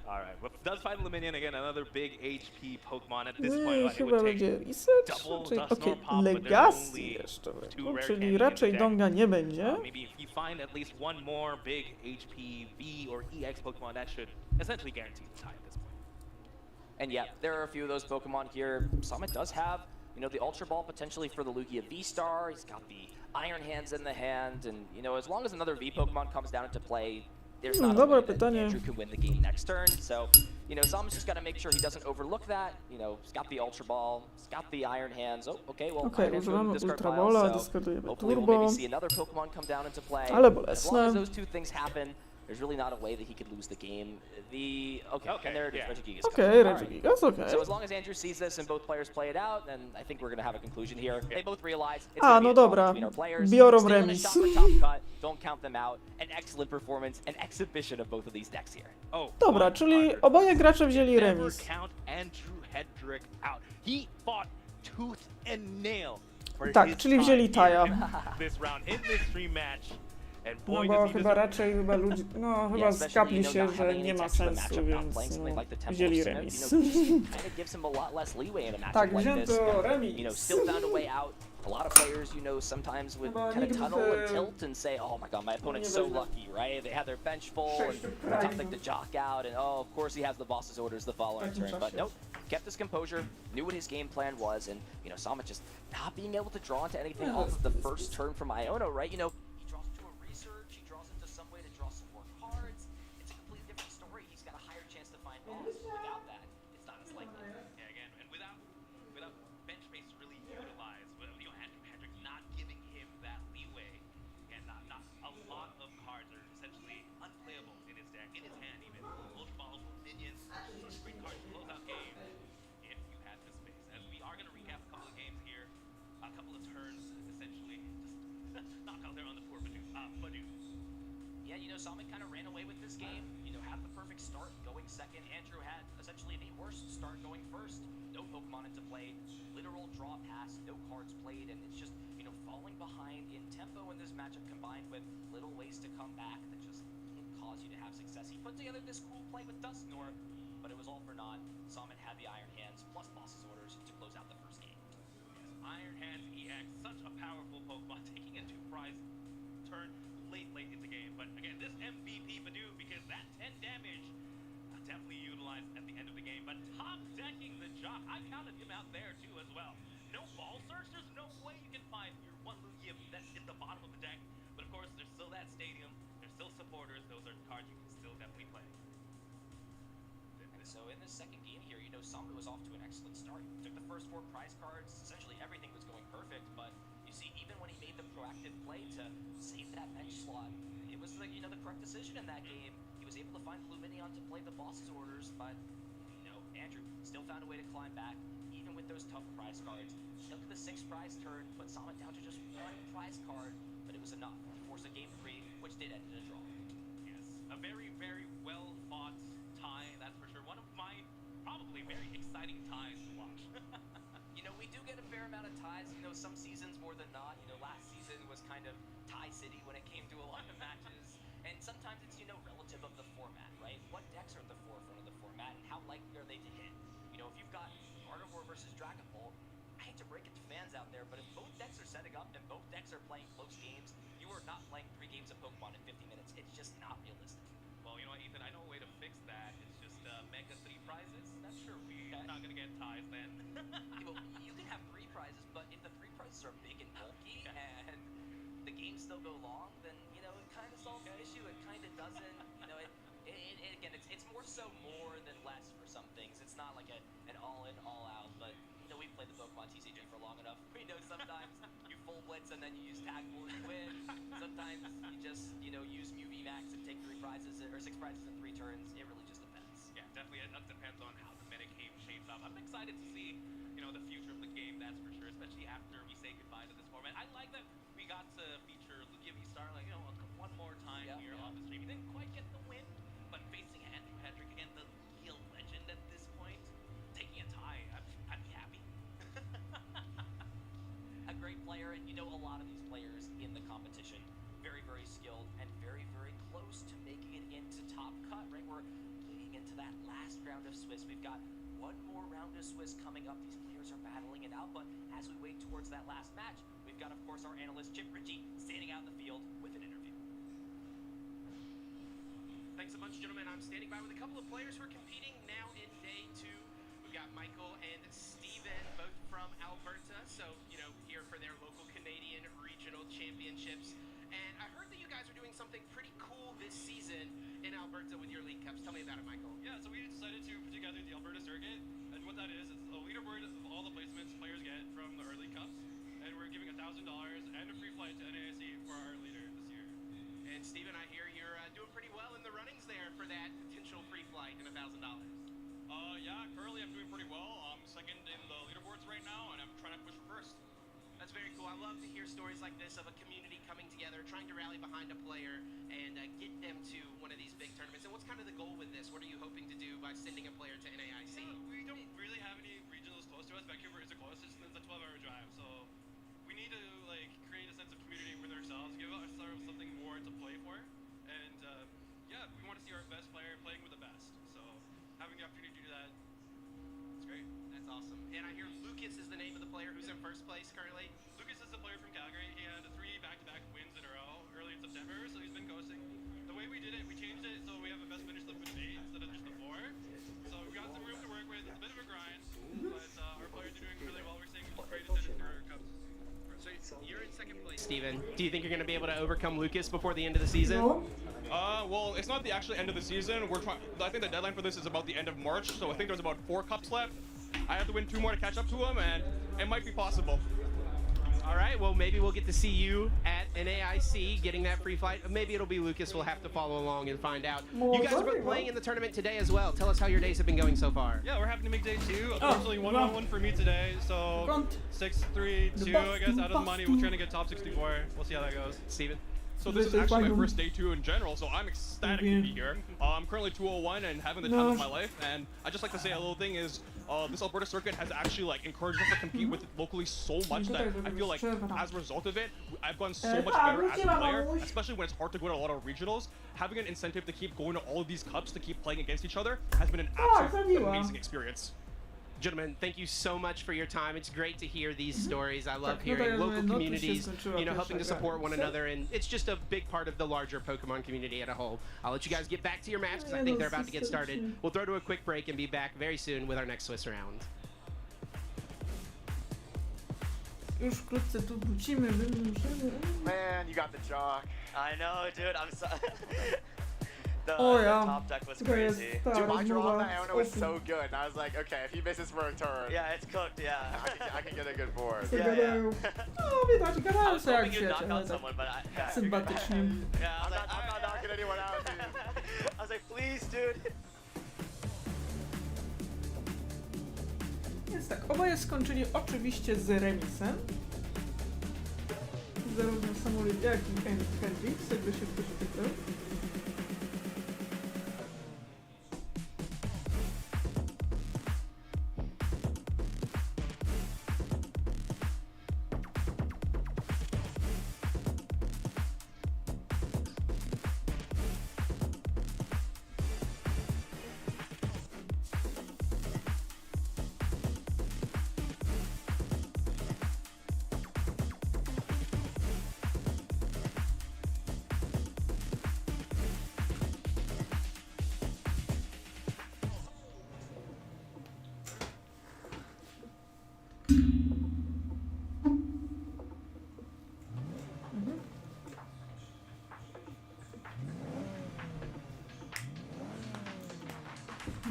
All right, well, does find Luminion again, another big HP Pokemon at this No point. i It chyba would take będzie Research, double czyli Dust Nor okej, Pop, but there's Legacy only jeszcze, two rare czyli candy in raczej the deck. Donga nie będzie. Maybe if you find at least one more big HP V or EX Pokemon, that should essentially guarantee the tie at this point. And yeah, there are a few of those Pokemon here. Summit does have, the Ultra Ball potentially for the Lugia V-Star. He's got the Iron Hands in the hand, and as long as another V Pokemon comes down into play, there's not a Dobre way that pytanie. Andrew can win the game next turn. So, Summit's just got to make sure he doesn't overlook that. He's got the Ultra Ball, he's got the Iron Hands. Oh, okay, well, Okej, Iron Hands go używamy to the discard Ultra pile, Bola, so dyskardujemy hopefully we'll Turbo. maybe see another Pokemon come down into play. Ale As long bolesne. as those two things happen, there's really not a way that he could lose the game. Okay, and there it is, yeah. Regigigas. Okej, Regigigas, okej. So as long as Andrew sees this and both players play it out, then I think we're going to have a conclusion here. They both realize it's A, gonna be no a draw dobra. between our players. Biorą Still in a remis. shot for top cut. Don't count them out. An excellent performance, an exhibition of both of these decks here. Oh, Dobra, czyli oboje gracze wzięli never remis. count Andrew Hedrick out. He fought tooth and nail for Tak, his czyli wzięli time here Taja. in this round, in this dream match. And No boy, bo does he chyba deserve it. raczej ludzi, chyba especially, skapli not się, że having nie any ma text in the sensu, matchup, not więc playing something like the Temple wzięli of Smith, remis. kind of gives him a lot less leeway in a matchup Tak, like this. wzięto remis. Still found a way out. A lot of players, sometimes would Chyba kind of nikt tunnel by- and tilt and say, oh my god, my opponent's nie so wezmę. lucky, right? They had their bench full and something to jock out, and of course he has the boss's orders the following takim turn. But czasie. nope, kept his composure, knew what his game plan was, and, Sama just not being able to draw into anything off of the first turn from Iono, right? He draws into a research, he draws into some way to draw some more cards. It's a completely different story. He's got a higher chance to find balls. Without that, it's not as likely. Yeah, again, and without bench space really utilized, Andrew Hedrick not giving him that leeway, and not a lot of cards are essentially unplayable in his deck, in his hand even. Ultra Balls, minions, great cards to close out games if you had the space. As we are going to recap a couple of games here, a couple of turns essentially, just knock out there on the poor Badu. Yeah, Sama kind of ran away with this game. Had the perfect start going second. Andrew had essentially the worst start going first. No Pokemon into play, literal draw pass, no cards played, and it's just, falling behind in tempo in this matchup combined with little ways to come back that just didn't cause you to have success. He put together this cool play with Dusknor, but it was all for naught. Summit had the Iron Hands plus boss's orders to close out the first game. Iron Hands EX, such a powerful Pokemon, taking a 2-prize turn late in the game. But again, this MVP Badu, because that 10 damage definitely utilized at the end of the game. But top decking the Jock, I counted him out there too as well. No ball search, there's no way you can find your one Lugia that's in the bottom of the deck. But of course, there's still that stadium, there's still supporters, those are cards you can still definitely play. And so in this second game here, Summit was off to an excellent start. Took the first 4 prize cards, essentially everything was going perfect, but you see, even when he made the proactive play to save that bench slot, it was the correct decision in that game. He was able to find Luminion to play the boss's orders, but Andrew still found a way to climb back, even with those tough prize cards. Took the 6th prize turn, put Summit down to just 1 prize card, but it was enough to force a game 3, which did end in a draw. Yes, a very, very well fought tie, that's for sure. One of my probably very exciting ties to watch. We do get a fair amount of ties, some seasons more than not. Last season was kind of tie city when it came to a lot of matches. And sometimes it's, relative of the format, right? What decks are at the forefront of the format and how likely are they to hit? If you've got Carnivore versus Dragon Ball, I hate to break it to fans out there, but if both decks are setting up and both decks are playing close games, you are not playing 3 games of Pokemon in 50 minutes. It's just not realistic. Well, Ethan, I know a way to fix that. It's just Mega 3 prizes. That's sure we're not going to get ties then. You can have 3 prizes, but if the 3 prizes are big and bulky and the games still go long, then, it kind of solves the issue. It kind of doesn't. Again, it's more so more than less for some. not like an all-in, all-out, but you know, we've played the Pokemon TCG for long enough. We know sometimes you full blitz and then you use tag pool and you win. Sometimes you just, you know, use Mew VMAX and take 3 prizes or 6 prizes in 3 turns. It really just depends. Yeah, definitely. That depends on how the meta game shapes up. I'm excited to see, you know, the future of the game. That's for sure. Especially after we say goodbye to this format. I like that we got to feature Lugia V-Star, like, you know, one more time here on the stream. He didn't quite get the win, but facing Andrew Hendrick again, the Lugia legend at this point, taking a tie, I'd be happy. A great player, and you know, a lot of these players in the competition, very, very skilled and very, very close to making it into top cut, right? We're leading into that last round of Swiss. We've got one more round of Swiss coming up. These players are battling it out, but as we wait towards that last match, we've got, of course, our analyst Chip Ritchie standing out in the field with an interview. Thanks a bunch, gentlemen. I'm standing by with a couple of players who are competing now in day 2. We've got Michael and Steven, both from Alberta, so, you know, here for their local Canadian regional championships. And I heard that you guys are doing something pretty cool this season in Alberta with your League Cups. Tell me about it, Michael. Yeah, so we decided to put together the Alberta circuit, and what that is a leaderboard of all the placements players get from the early cups, and we're giving $1,000 and a free flight to NAIC for our leader this year. And Steven, I hear you're doing pretty well in the runnings there for that potential free flight and $1,000. Yeah, currently I'm doing pretty well. I'm second in the leaderboards right now, and I'm trying to push for first. That's very cool. I love to hear stories like this of a community coming together, trying to rally behind a player and get them to one of these big tournaments. And what's kind of the goal with this? What are you hoping to do by sending a player to NAIC? We don't really have any regionals close to us. Vancouver is the closest, and it's a 12-hour drive, so we need to like create a sense of community with ourselves, give ourselves something more to play for, and yeah, we want to see our best player playing with the best. So having the opportunity to do that, it's great. That's awesome. And I hear Lucas is the name of the player who's in first place currently. Lucas is a player from Calgary. He had 3 back-to-back wins in a row early in September, so he's been coasting. The way we did it, we changed it so we have a best finish slip with 8 instead of just the 4. So we've got some room to work with. It's a bit of a grind, but our players are doing really well. We're seeing great attendance through our cups. So you're in second place, Steven. Do you think you're going to be able to overcome Lucas before the end of the season? No. Well, it's not the actual end of the season. I think the deadline for this is about the end of March, so I think there's about 4 cups left. I have to win 2 more to catch up to him, and it might be possible. All right, well, maybe we'll get to see you at NAIC getting that free flight. Maybe it'll be Lucas. We'll have to follow along and find out. You guys are playing in the tournament today as well. Tell us how your days have been going so far. Yeah, we're having to make day 2. Unfortunately, 1-1-1 for me today, so 6-3-2, I guess, out of the money. We're trying to get top 64. We'll see how that goes. Steven? So this is actually my first day 2 in general, so I'm ecstatic to be here. I'm currently 201 and having the time of my life, and I just like to say a little thing is, this Alberta circuit has actually like encouraged us to compete with it locally so much that I feel like as a result of it, I've gotten so much better as a player, especially when it's hard to go to a lot of regionals. Having an incentive to keep going to all of these cups, to keep playing against each other, has been an absolutely amazing experience. Gentlemen, thank you so much for your time. It's great to hear these stories. I love hearing local communities, you know, helping to support one another, and it's just a big part of the larger Pokemon community as a whole. I'll let you guys get back to your match because I think they're about to get started. We'll throw to a quick break and be back very soon with our next Swiss round. Już wkrótce tu wrócimy, wymierzymy. Man, you got the jock. I know, dude. I'm so. The yeah. top deck was To jest crazy. ta Dude, my draw on rozmowa that Iona z was Osim. so good, and I was like, okay, if he misses for a turn, Yeah, it's cooked, yeah. I can get a good board. Co Yeah, gadają. No, widać, I gadają was sobie jak hoping you'd knock przyjaciele, out tak someone, but I sympatycznie. Yeah, I was like, I'm not knocking anyone out, dude. I was like, please, dude. Więc tak, oboje skończyli oczywiście z remisem. Zarówno Samuel, jak i Hendrix, jakby się ktoś pytał.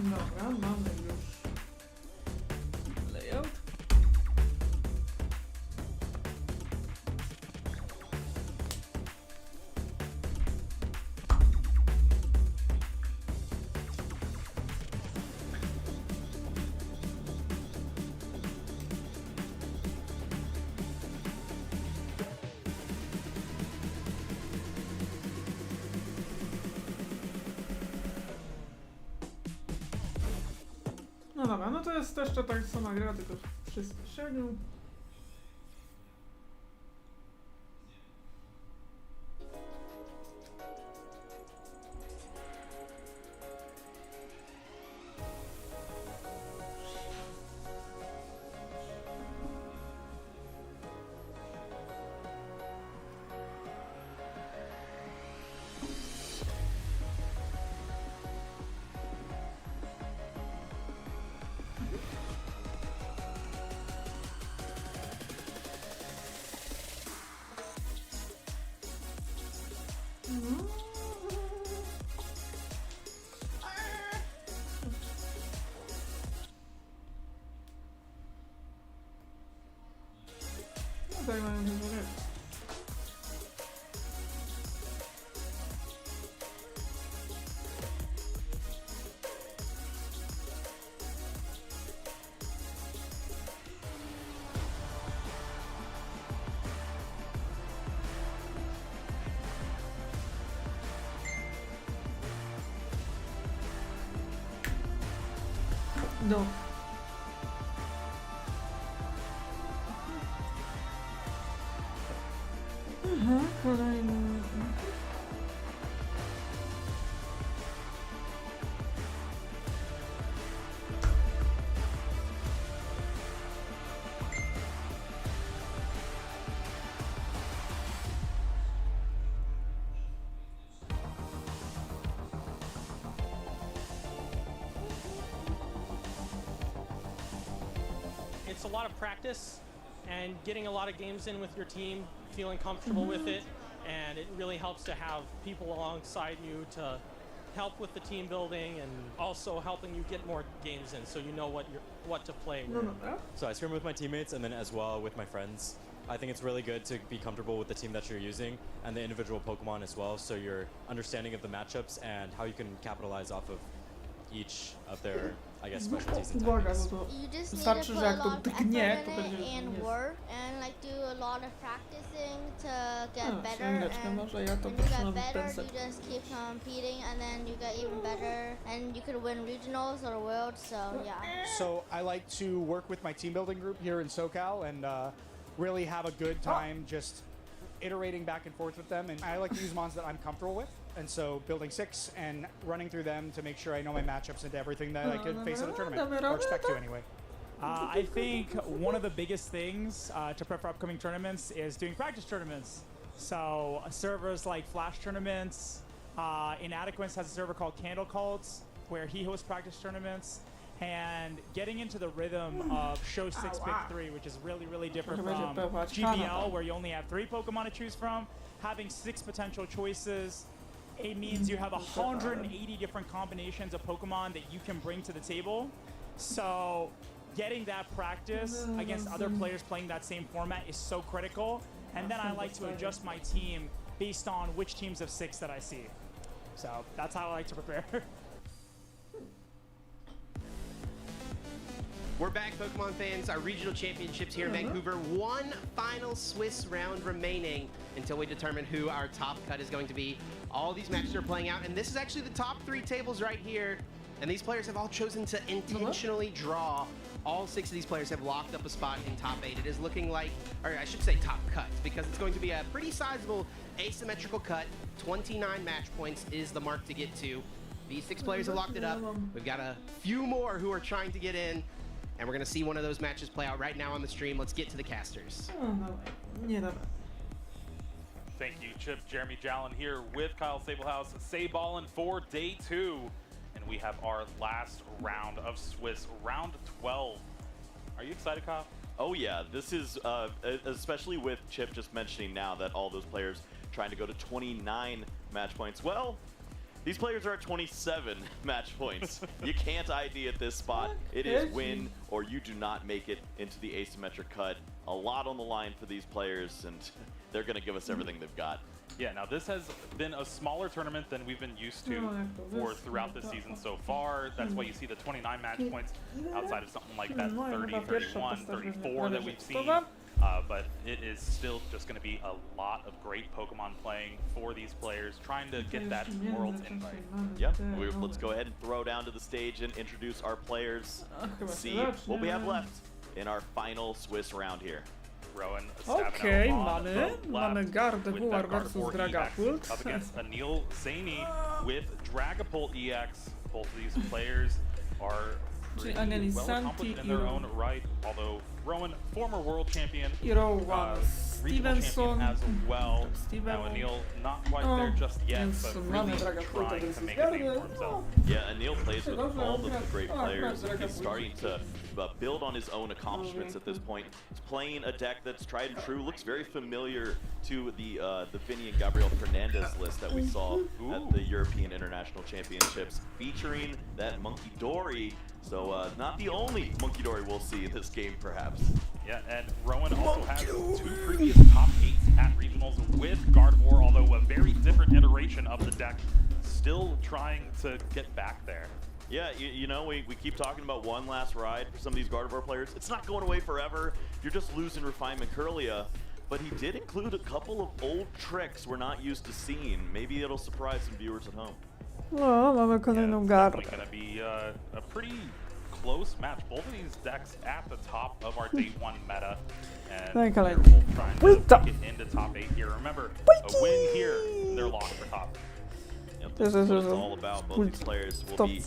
Dobra, mamy już No dobra, no to jest jeszcze tak sama gra, tylko w przyspieszeniu. No tutaj mają dużo rzeczy. No. Aha, kolejny. It's a lot of practice and getting a lot of games in with your team, feeling comfortable with it, and it really helps to have people alongside you to help with the team building and also helping you get more games in so you know what to play. No dobra. So I scrim with my teammates and then as well with my friends. I think it's really good to be comfortable with the team that you're using and the individual Pokemon as well, so your understanding of the matchups and how you can capitalize off of each of their, I guess, specialties and Uwaga, tactics. bo to You just need to wystarczy, put że a jak to lot of dgnie, effort to in będzie... it and jest. work and like do a lot of practicing to get A, better. książeczkę And może, ja to when you proszę get na better, pensę. you just keep competing and then you get even better and you could win regionals or worlds. So yeah. So I like to work with my team building group here in SoCal and really have a good time just iterating back and forth with them. And I like to use mons that I'm comfortable with. And so building 6 and running through them to make sure I know my matchups into everything that I could face at a tournament, or expect to anyway. I think one of the biggest things to prep for upcoming tournaments is doing practice tournaments. So servers like Flash tournaments, Inadequance has a server called Candle Cults where he hosts practice tournaments, and getting into the rhythm of Show 6 Pick 3, which is really, really different from GBL where you only have 3 Pokemon to choose from. Having 6 potential choices, it means you have 180 different combinations of Pokemon that you can bring to the table. So getting that practice against other players playing that same format is so critical. And then I like to adjust my team based on which teams of 6 that I see. So that's how I like to prepare. We're back, Pokemon fans. Our regional championships here in Vancouver. One final Swiss round remaining until we determine who our top cut is going to be. All these matches are playing out, and this is actually the top 3 tables right here. And these players have all chosen to intentionally draw. All 6 of these players have locked up a spot in top 8. It is looking like, or I should say top cut, because it's going to be a pretty sizable asymmetrical cut. 29 match points is the mark to get to. These 6 players have locked it up. We've got a few more who are trying to get in. And we're going to see one of those matches play out right now on the stream. Let's get to the casters. O, dobra. Nie dobra. Thank you, Chip. Jeremy Jallin here with Kyle Sablehouse, Sayballin for day 2. And we have our last round of Swiss, round 12. Are you excited, Kyle? Oh yeah, this is, especially with Chip just mentioning now that all those players trying to go to 29 match points. Well, these players are at 27 match points. You can't ID at this spot. It is win or you do not make it into the asymmetric cut. A lot on the line for these players, and they're going to give us everything they've got. Yeah, now this has been a smaller tournament than we've been used to for throughout the season so far. That's why you see the 29 match points outside of something like that 30, 31, 34 that we've seen But it is still just going to be a lot of great Pokemon playing for these players, trying to get that World's invite. Yep, let's go ahead and throw down to the stage and introduce our players. See what we have left in our final Swiss round here. Rowan, Okej, mamy Gardevoir versus Dragapult. Up against Anil Saini with Dragapult EX. Both of these players are pretty well accomplished in their own right, although Rowan, former world champion, regional champion as well. Now Anil, not quite there just yet, but really trying to make a name for himself. Yeah, Anil plays with all of the great players, and he's starting to build on his own accomplishments at this point. He's playing a deck that's tried and true, looks very familiar to the Vinny and Gabriel Fernandez list that we saw at the European International Championships, featuring that Monkey Dory. So not the only Monkey Dory we'll see in this game, perhaps. Yeah, and Rowan also has 2 previous top 8s at regionals with Gardevoir, although a very different iteration of the deck, still trying to get back there. Yeah, you know, we keep talking about one last ride for some of these Gardevoir players. It's not going away forever. You're just losing Refinement Curlia. But he did include a couple of old tricks we're not used to seeing. Maybe it'll surprise some viewers at home. No, mamy kolejną gardę. It's going to be a pretty close match. Both of these decks at the top of our day 1 meta. And they're both trying to get into top 8 here. Remember, a win here, they're locked for top. This is what it's all about. Both these players will be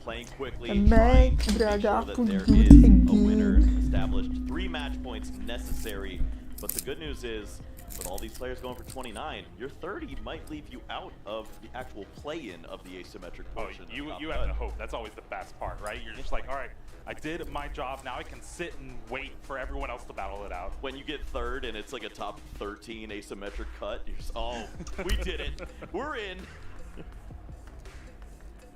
playing quickly, trying to make sure that there is a winner established. 3 match points necessary. But the good news is, with all these players going for 29, your 30 might leave you out of the actual play-in of the asymmetric portion. Oh, you have to hope. That's always the best part, right? You're just like, all right, I did my job. Now I can sit and wait for everyone else to battle it out. When you get 3rd and it's like a top 13 asymmetric cut, you're just, oh, we did it. We're in.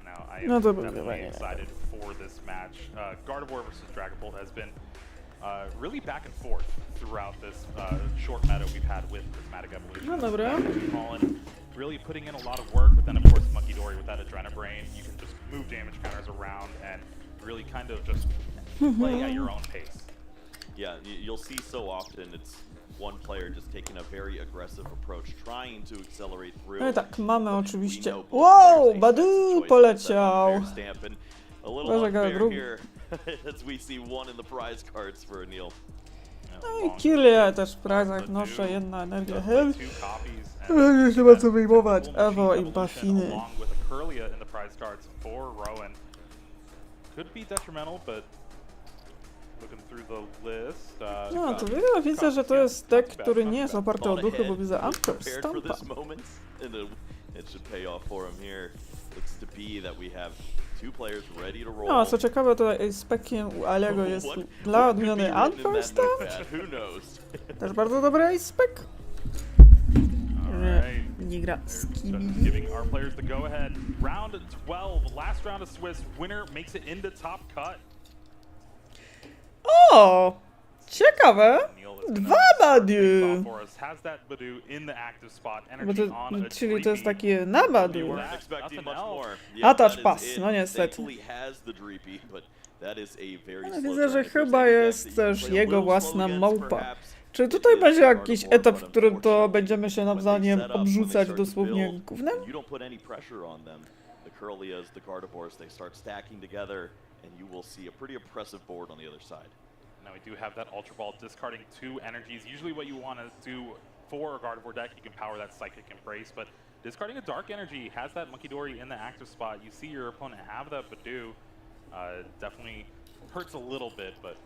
Now, I am definitely excited for this match. Gardevoir versus Dragapult has been really back and forth throughout this short meta we've had with Prismatic Evolution. Colin really putting in a lot of work, but then of course Monkey Dory with that Adrenabrain, you can just move damage counters around and really kind of just play at your own pace. Yeah, you'll see so often it's one player just taking a very aggressive approach, trying to accelerate through. No i tak, mamy oczywiście... Wow, Badu poleciał! Boże, here as we see one in the prize cards for Anil. No i Kirlia też w prizach, noszę jedna energia hell. Nie trzeba co wyjmować, Evo i Buffiny. No to widzę, że to jest deck, który nie jest oparty o duchy, bo widzę Anchor Stampa. No, co ciekawe, tutaj Ace-Packiem u Aliego jest dla odmiany Unforced. Też bardzo dobry Ace-Pack. Nie gra Giving our players the go-ahead. Round 12, last round of Swiss. Winner makes it into top cut. O! Ciekawe! 2 Badu! Czyli to jest takie na Badu. Attach Pass, no niestety. Ale widzę, że chyba jest też jego własna małpa. Czy tutaj będzie jakiś etap, w którym to będziemy się nawzajem obrzucać dosłownie gównem? Now we do have that Ultra Ball discarding 2 energies. Usually what you want to do for a Gardevoir deck, you can power that Psychic Embrace, but discarding a Dark Energy has that Monkey Dory in the active spot. You see your opponent have that Badu. Definitely hurts a little bit, but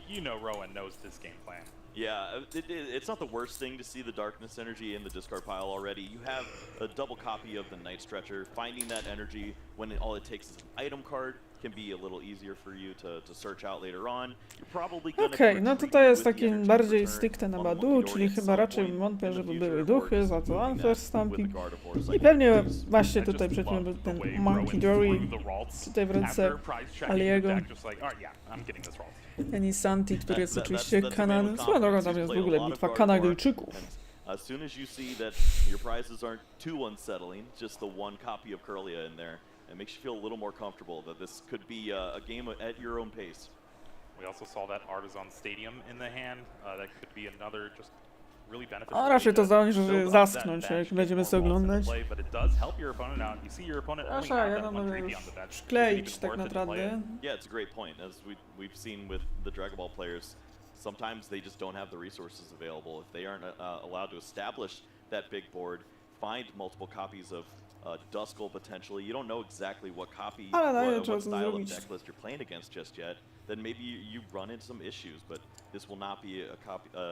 you know Rowan knows this game plan. Yeah, it's not the worst thing to see the Darkness Energy in the discard pile already. You have a double copy of the Night Stretcher. Finding that energy when all it takes is an item card can be a little easier for you to search out later on. You're probably gonna Okej, no tutaj jest taki bardziej stricte na Badu, czyli chyba raczej wątpię, żeby były duchy, za to Unfair Stamping. I pewnie właśnie tutaj przed chwilą był ten Monkey Dory tutaj w ręce Aliego. Anisanti, który jest oczywiście Kanadą. Swoją drogą tam jest w ogóle bitwa Kanadyjczyków. As soon as you see that your prizes aren't too unsettling, just the one copy of Curlia in there, it makes you feel a little more comfortable that this could be a game at your own pace. We also saw that Artisan Stadium in the hand. That could be another just really beneficial. A raczej to zdąży Build up zaschnąć, that jak bench, będziemy get sobie more balls into oglądać. play, but it does help your opponent out. You see your opponent only Raczej, have ja that tam one mogę Dreepy już on the bench. Is it kleić even tak worth it to play naprawdę. it? Yeah, it's a great point. As we've seen with the Dragon Ball players, sometimes they just don't have the resources available. If they aren't allowed to establish that big board, find multiple copies of Duskull potentially, you don't know exactly what copy, Ale daje, what trzeba to style of zrobić. deck list you're playing against just yet, then maybe you run into some issues, but this will not be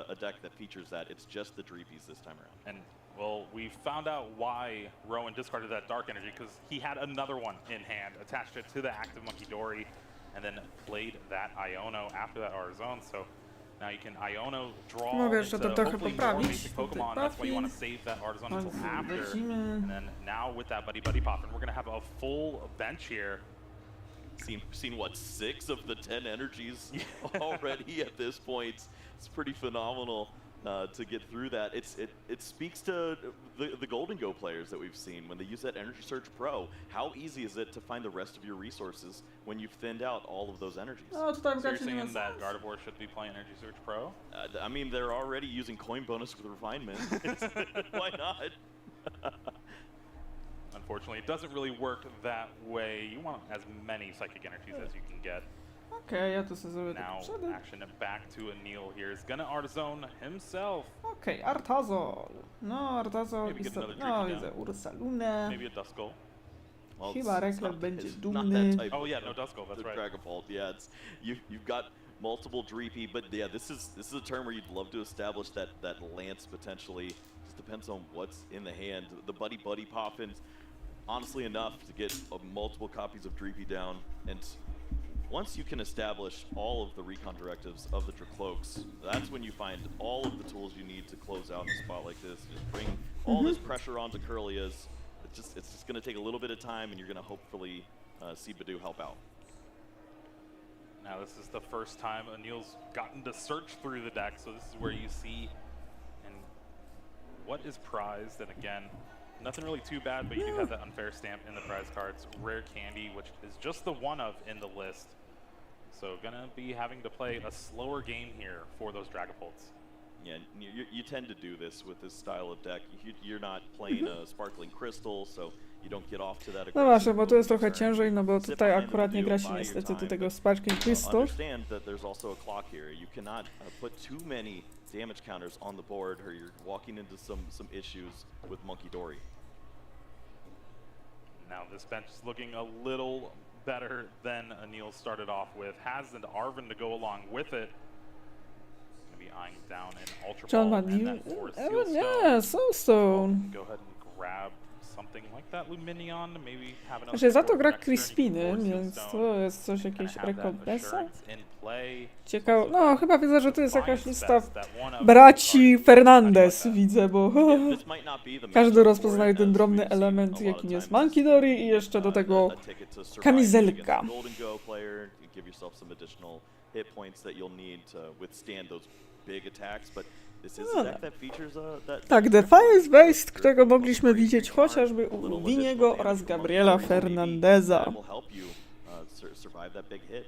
a deck that features that. It's just the Dreepies this time around. And well, we found out why Rowan discarded that Dark Energy, because he had another one in hand, attached it to the active Monkey Dory, and then played that Iono after that Arizona. So now you can Iono draw Mogę jeszcze into to trochę hopefully more poprawić. basic Pokemon. That's why you want to save that Artisan until after. Lecimy. And then now with that Buddy Pop, and we're going to have a full bench here. Seen what, 6 of the 10 energies already at this point. It's pretty phenomenal to get through that. It speaks to the Golden Go players that we've seen when they use that Energy Surge Pro. How easy is it to find the rest of your resources when you've thinned out all of those energies? No, tutaj w So you're gacie nie ma saying that sensu. Gardevoir should be playing Energy Surge Pro? I mean, they're already using coin bonus with refinement. Why not? Unfortunately, it doesn't really work that way. You want as many Psychic Energies as you can get. Okej, ja tu sobie zrobię tak Now, przodem. action back to Anil here. Is gonna Artizone himself. Okej, Artazol. No, Artazol Maybe get another no, Dreepy widzę down. Ursalunę. Maybe a Duskull. Well, Chyba it's Reklet not- będzie it's not dumny. that type Oh of- yeah, no Duskull, that's the right. Dragon Ball, yeah, you've got multiple Dreepy, but yeah, this is a turn where you'd love to establish that Lance potentially. Just depends on what's in the hand. The Buddy Poppins, honestly enough to get multiple copies of Dreepy down, and once you can establish all of the recon directives of the Dracloaks, that's when you find all of the tools you need to close out in a spot like this. Just bring all this pressure onto Curlias. It's just going to take a little bit of time, and you're going to hopefully see Badoo help out. Now this is the first time Anil's gotten to search through the deck, so this is where you see and what is prized. And again, nothing really too bad, but you do have that unfair stamp in the prize cards. Rare Candy, which is just the one of in the list. So gonna be having to play a slower game here for those Dragapults. Yeah, you tend to do this with this style of deck. You're not playing a Sparkling Crystal, so you don't get off to that No właśnie, bo tu jest trochę aggressive ciężej, no bo Sit tutaj behind akurat nie Badoo, gra się buy your niestety do time, tego but, Sparkling Crystals. Understand that there's also a clock here. You cannot put too many damage counters on the board, or you're walking into some issues with Monkey Dory. Now this bench is looking a little better than Anil started off with. Has an Arvin to go along with it. Gonna be eyeing down an Ultra Czy on Ball ma and new? that Forest E, Seal nie, Soulstone. Go ahead and grab something like that Luminion, maybe have another Znaczy za to control gra next turn, you can Crispiny, force więc Stone, to jest coś, kinda jakieś have that rekompensa. assurance in play. Ciekawe, no chyba widzę, że tu jest jakaś Defiance lista Fest, that one of braci cards, Fernandez, like that. widzę, bo Yeah, this might not be the każdy matchup rozpoznaje for it, ten as drobny we've seen element, a lot of jakim jest times Monkey this Dory is, i jeszcze do tego a ticket to survive kamizelka. against a Golden Go player. You give yourself some additional hit points that you'll need to withstand those big attacks, but this is a deck that features Tak, Defiance Based, którego mogliśmy widzieć chociażby u Lubiniego oraz Gabriela Fernandeza. will help you survive that big hit.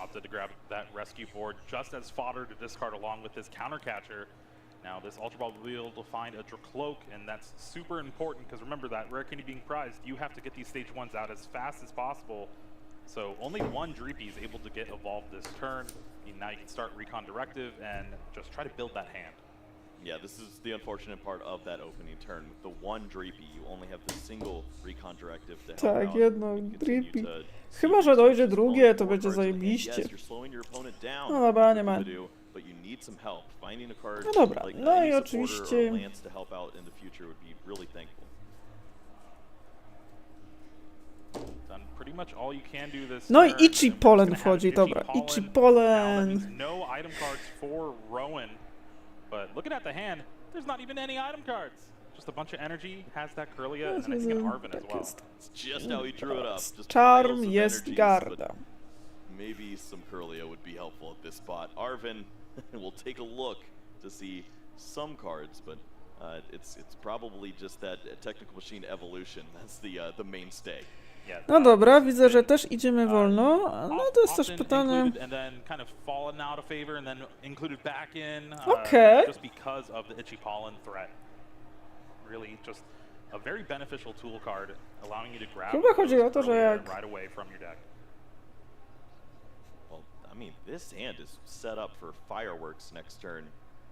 Opted to grab that rescue board just as fodder to discard along with this counter catcher. Now this Ultra Ball will be able to find a Dracloak, and that's super important because remember that Rare Candy being prized, you have to get these stage 1s out as fast as possible. So only one Dreepy is able to get evolved this turn. And now you can start Recon Directive and just try to build that hand. Yeah, this is the unfortunate part of that opening turn. With the one Dreepy, you only have the single Recon Directive to help Tak, out. jedno You continue Dreepy. to Chyba, że see dojdzie yourself drugie, slowing to your będzie cards in hand. zajebiście. Yes, you're slowing your opponent down No dobra, nie with ma. Badoo, but you need some help. Finding a card No dobra, like no any i supporter oczywiście- or Lance to help out in the future would be really thankful. Done pretty much all you can do this No i turn, Ichi and we're Polen just gonna have wchodzi, dobra, Ichi Now that Polen. means no item cards for Rowan, but looking at the hand, there's not even any item cards. Just a bunch of energy, has that Curlia, and then I think an Arvin as Tak well. jest. It's just how he drew it up. Just Charm piles of jest energies, garda. but maybe some Curlia would be helpful at this spot. Arvin will take a look to see some cards, but it's probably just that technical machine evolution. That's the mainstay. No dobra, widzę, że też idziemy wolno. No to jest też pytanie. And then kind of fallen out of favor and then included back in Okay. just because of the itchy pollen threat. Really just a very beneficial tool card allowing you to grab Chyba chodzi o to, że jak right away from your deck. Well, I mean, this hand is set up for fireworks next turn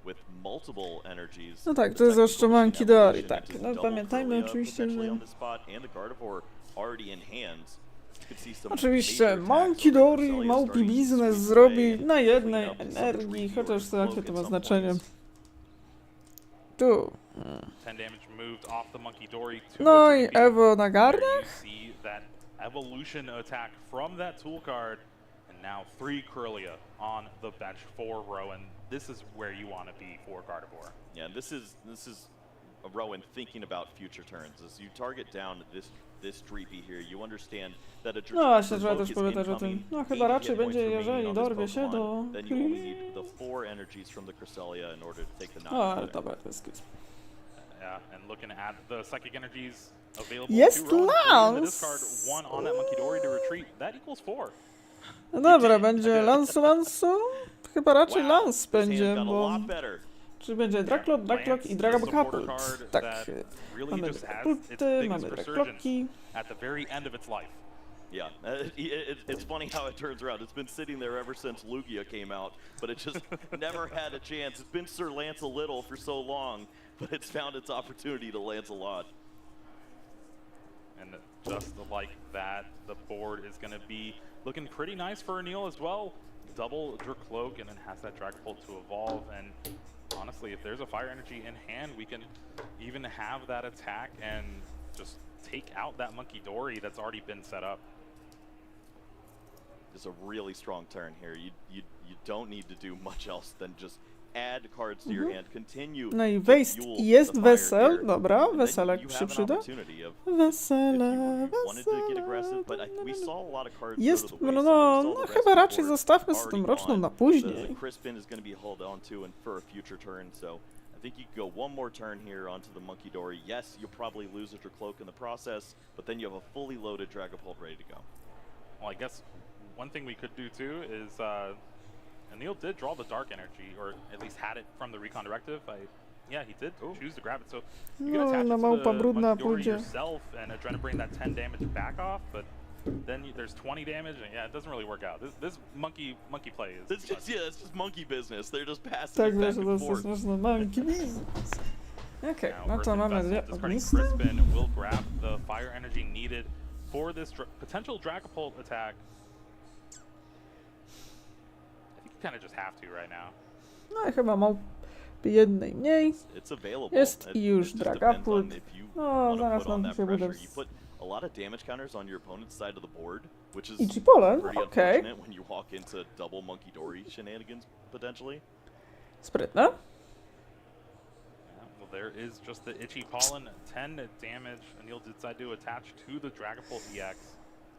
with multiple energies. No tak, to jest jeszcze Monkey Dory, tak. No pamiętajmy oczywiście, że... Oczywiście Monkey Dory małpi biznes zrobi na jednej energii, chociaż to jakie to ma znaczenie. Tu. No i Ewo na garnach? Evolution attack from that tool card, and now 3 Kirlia on the bench for Rowan. This is where you want to be for Gardevoir. Yeah, this is a Rowan thinking about future turns. As you target down this Dreepy here, you understand that a No właśnie, trzeba też pamiętać o tym. No chyba raczej będzie, jeżeli dorwie się do... Then you only need the 4 energies from the Cresselia in order to take the O, ale knock. dobra, to jest good. Yeah, and looking at the psychic energies available Jest to Rowan, Lance! discard 1 on that Monkey Dory to retreat. That equals 4. No dobra, będzie Lansu? Chyba raczej Lance będzie, bo... Czy będzie Draklock i Dragapult. Tak. Mamy Dragapulty, mamy Draklocki. At the very end of its life. Yeah, it's funny how it turns around. It's been sitting there ever since Lugia came out, but it just never had a chance. It's been Sir Lance-a-Little for so long, but it's found its opportunity to lance a lot. And just like that, the board is going to be looking pretty nice for Anil as well. Double Dracloak and then has that Dragapult to evolve. And honestly, if there's a fire energy in hand, we can even have that attack and just take out that Monkey Dory that's already been set up. It's a really strong turn here. You don't need to do much else than just add cards to your hand. Continue. No i wejść jest wesel, dobra, weselek się przyda. Wesele, jest, no chyba raczej zostawmy z tą mroczną na później. Crispin is going to be held on to and for a future turn, so I think you could go one more turn here onto the Monkey Dory. Yes, you'll probably lose a Dracloak in the process, but then you have a fully loaded Dragapult ready to go. Well, I guess one thing we could do too is Anil did draw the Dark Energy, or at least had it from the Recon Directive. Yeah, he did choose to grab it, so you can attach it to the Monkey Dory yourself and try to bring that 10 damage back off, but then there's 20 damage, and yeah, it doesn't really work out. This monkey play is... It's just monkey business. They're just passing Tak, it back wiesz, and to forth. jest monkey business. Okej, no to mamy dwie ognisty. Crispin will grab the fire energy needed for this potential Dragapult attack. I think you kind of just have to right now. No i chyba małpy jednej mniej. Jest i już Dragapult. No, zaraz nam się uda. A lot of damage counters on your opponent's side of the board, which is Itchy pollen, pretty okay. unfortunate when you walk into double Monkey Dory shenanigans potentially. Sprytne. Yeah, well, there is just the Itchy Pollen, 10 damage. Anil decide to attach to the Dragapult EX.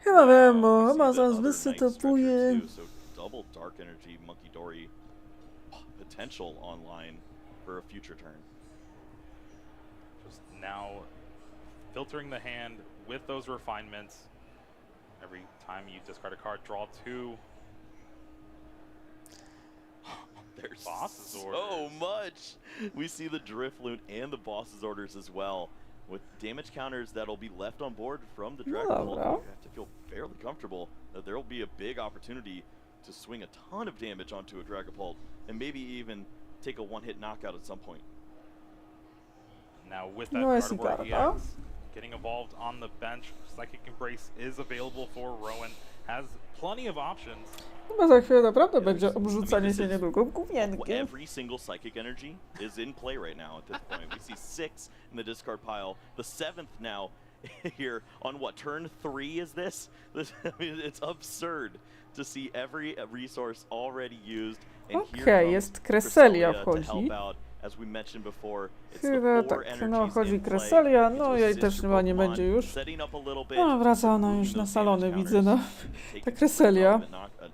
Chyba wiem, bo chyba zaraz wysytupuję. So double Dark Energy Monkey Dory potential online for a future turn. Just now filtering the hand with those refinements. Every time you discard a card, draw 2. There's Boss's so orders. much. We see the Drifloon and the Boss's orders as well. With damage counters that'll be left on board from the Dragapult, you have to feel fairly comfortable that there will be a big opportunity to swing a ton of damage onto a Dragapult and maybe even take a one-hit knockout at some point. Now with that Gardevoir EX getting evolved on the bench, Psychic Embrace is available for Rowan. Has plenty of options. Chyba za chwilę naprawdę będzie obrzucanie się niedługo gówienkiem. Every single Psychic Energy is in play right now at this point. We see 6 in the discard pile. The 7th now here on what, turn 3 is this? I mean, it's absurd to see every resource already used. Okej, jest Cresselia wchodzi. As we mentioned before, it's Chyba the 4 tak, no energies chodzi in play. Cresselia, no jej też chyba nie będzie już. No wraca ona już na salony, widzę, no. Ta Cresselia.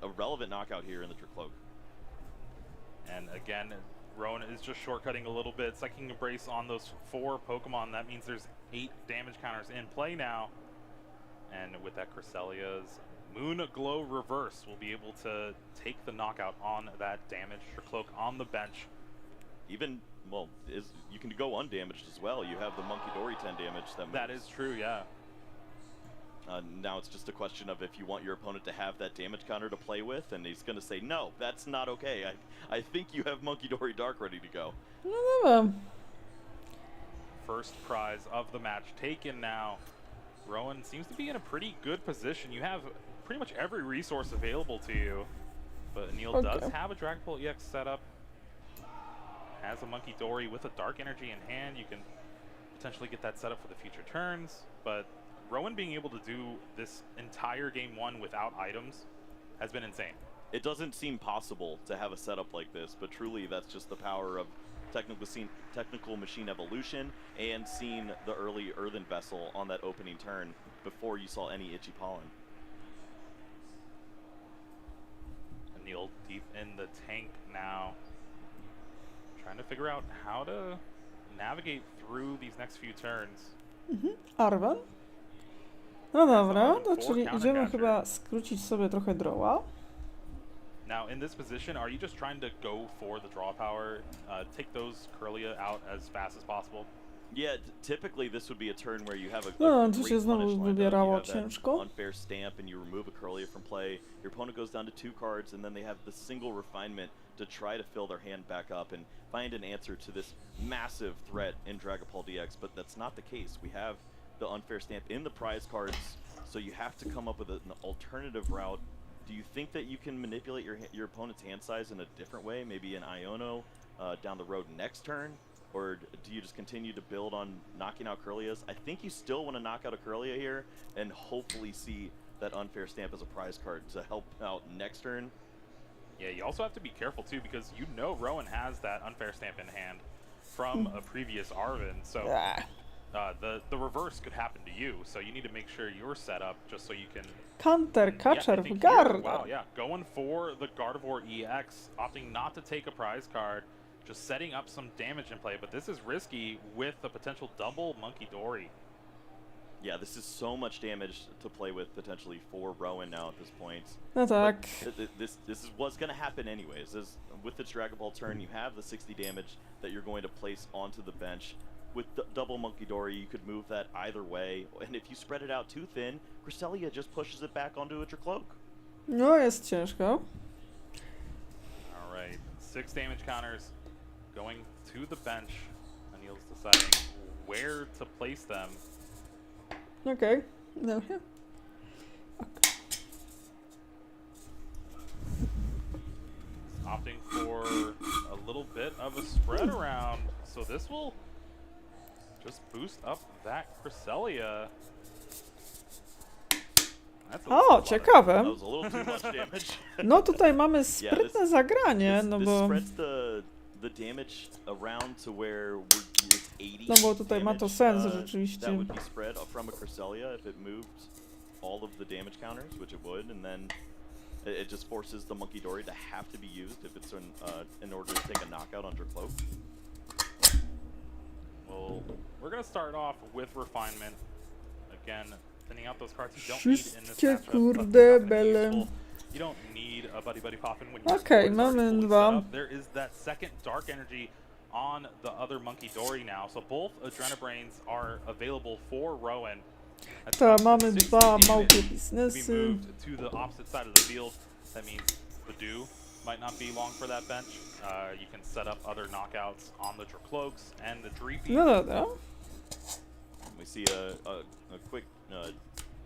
A relevant knockout here in the Dracloak. And again, Rowan is just shortcutting a little bit. Psychic Embrace on those 4 Pokemon. That means there's 8 damage counters in play now. And and with that Cresselia's Moon Glow Reverse, will be able to take the knockout on that damage for Cloak on the bench. Even, well, you can go undamaged as well. You have the Monkey Dory 10 damage that moves. That is true, yeah. Now it's just a question of if you want your opponent to have that damage counter to play with, and he's going to say, no, that's not okay. I think you have Monkey Dory Dark ready to go. No dobra. First prize of the match taken now. Rowan seems to be in a pretty good position. You have pretty much every resource available to you. But Neil does have a Dragon Ball EX setup. Has a Monkey Dory with a Dark Energy in hand. You can potentially get that set up for the future turns. But Rowan being able to do this entire game one without items has been insane. It doesn't seem possible to have a setup like this, but truly that's just the power of technical machine evolution and seeing the early Earthen Vessel on that opening turn before you saw any Itchy Pollen. Neil deep in the tank now, trying to figure out how to navigate through these next few turns. Arwen. No dobra, to czyli idziemy chyba skrócić sobie trochę droła. Now in this position, are you just trying to go for the draw power, take those Kirlia out as fast as possible? Yeah, typically this would be a turn where you have a No, great tu się znowu punish line, wybierało you have that ciężko. unfair stamp and you remove a Kirlia from play. Your opponent goes down to 2 cards and then they have the single refinement to try to fill their hand back up and find an answer to this massive threat in Dragon Ball DX, but that's not the case. We have the unfair stamp in the prize cards, so you have to come up with an alternative route. Do you think that you can manipulate your opponent's hand size in a different way, maybe an Iono down the road next turn? Or do you just continue to build on knocking out Kirlias? I think you still want to knock out a Kirlia here and hopefully see that unfair stamp as a prize card to help out next turn. Yeah, you also have to be careful too, because you know Rowan has that unfair stamp in hand from a previous Arven, so the reverse could happen to you, so you need to make sure you're set up just so you can... Counter catcher w Here, gardę. wow, yeah, going for the Gardevoir EX, opting not to take a prize card, just setting up some damage in play, but this is risky with a potential double Monkey Dory. Yeah, this is so much damage to play with potentially for Rowan now at this point. No tak. This is what's going to happen anyways. With this Dragon Ball turn, you have the 60 damage that you're going to place onto the bench. With the double Monkey Dory, you could move that either way, and if you spread it out too thin, Cresselia just pushes it back onto your cloak. No, jest ciężko. Alright, 6 damage counters going to the bench. Anil's deciding where to place them. Okej, dobra. Opting for a little bit of a spread around, so this will just boost up that Cresselia. O, ciekawe. That was a little too much damage. No tutaj mamy sprytne zagranie, no this bo... spreads the damage around to where it's 80 No bo tutaj ma to sens rzeczywiście. That would be spread from a Cresselia if it moved all of the damage counters, which it would, and then it just forces the Monkey Dory to have to be used if it's in order to take a knockout on Cloak. Well, we're going to start off with Refinement. Again, thinning out those cards you don't need in this matchup. Kurde bele. You don't need a Buddy Buddy Poppin' when Okej, mamy dwa. There is that second Dark Energy on the other Monkey Dory now, so both Adrenabrains are available for Rowan. To mamy dwa małe Be biznesy. moved to the opposite side of the field. That means Badoo might not be long for that bench. You can set up other knockouts on the Dracloaks and the Dreepy. No dobra. We see a quick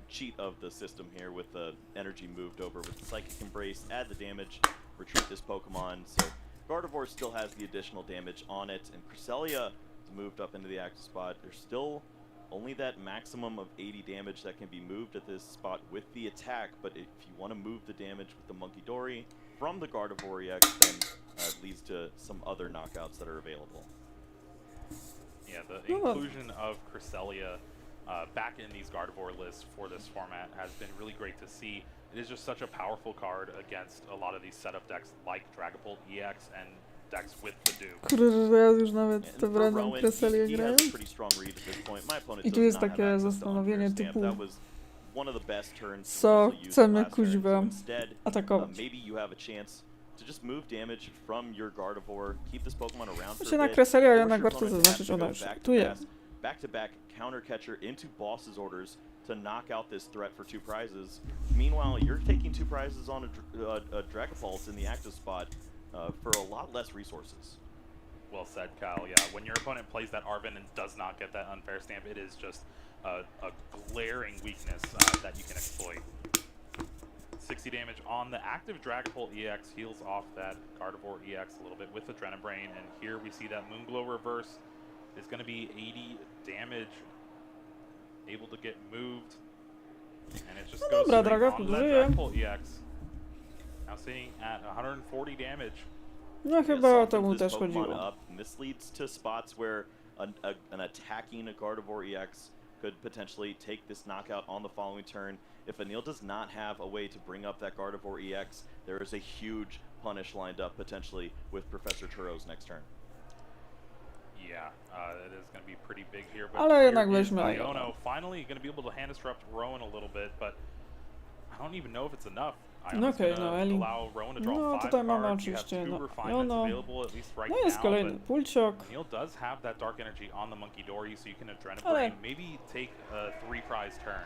cheat of the system here with the energy moved over with the Psychic Embrace, add the damage, retreat this Pokemon. So Gardevoir still has the additional damage on it, and Cresselia is moved up into the active spot. There's still only that maximum of 80 damage that can be moved at this spot with the attack, but if you want to move the damage with the Monkey Dory from the Gardevoir EX, then it leads to some other knockouts that are available. Yeah, the inclusion of Cresselia back in these Gardevoir lists for this format has been really great to see. It is just such a powerful card against a lot of these setup decks like Dragon Ball EX and decks with Badoo. Kurde, ja już nawet to random Cresselię grałem. I tu jest takie zastanowienie typu... one of the best turns to Co actually use chcemy, the last turn. So kuźwa, instead, atakować. maybe you have a chance to just move damage from your Gardevoir, keep this Pokemon around for Znaczy a na bit, Kreselia force jednak your warto opponent to have zaznaczyć, to ona go już back to tu jest. back-to-back counter catcher into boss's orders to knock out this threat for 2 prizes. Meanwhile, you're taking 2 prizes on a Dragapult in the active spot for a lot less resources. Well said, Kyle. Yeah, when your opponent plays that Arven and does not get that unfair stamp, it is just a glaring weakness that you can exploit. 60 damage on the active Dragapult EX, heals off that Gardevoir EX a little bit with Adrenabrain, and here we see that Moonglow reverse is going to be 80 damage, able to get moved, and it just No goes dobra, straight Dragapult onto that żyje. Dragapult EX. Now sitting at 140 damage. No chyba o to mu też chodziło. And this leads to spots where an attacking a Gardevoir EX could potentially take this knockout on the following turn. If Anil does not have a way to bring up that Gardevoir EX, there is a huge punish lined up potentially with Professor Turo's next turn. Yeah, it is going to be pretty big here. But Ale jednak here is weźmy Iono finally going to be able to hand disrupt Rowan a little bit, but I don't even know if it's enough. No okej, no Eli. Allow Rowan to draw No 5 tutaj mamy cards. You have oczywiście 2 no refinements Iono. available, at least right No jest now, kolejny but Pulciok. Neil does have that dark energy on the Monkey Dory, so you can Ale- Adrenabrain, maybe take a 3 prize turn.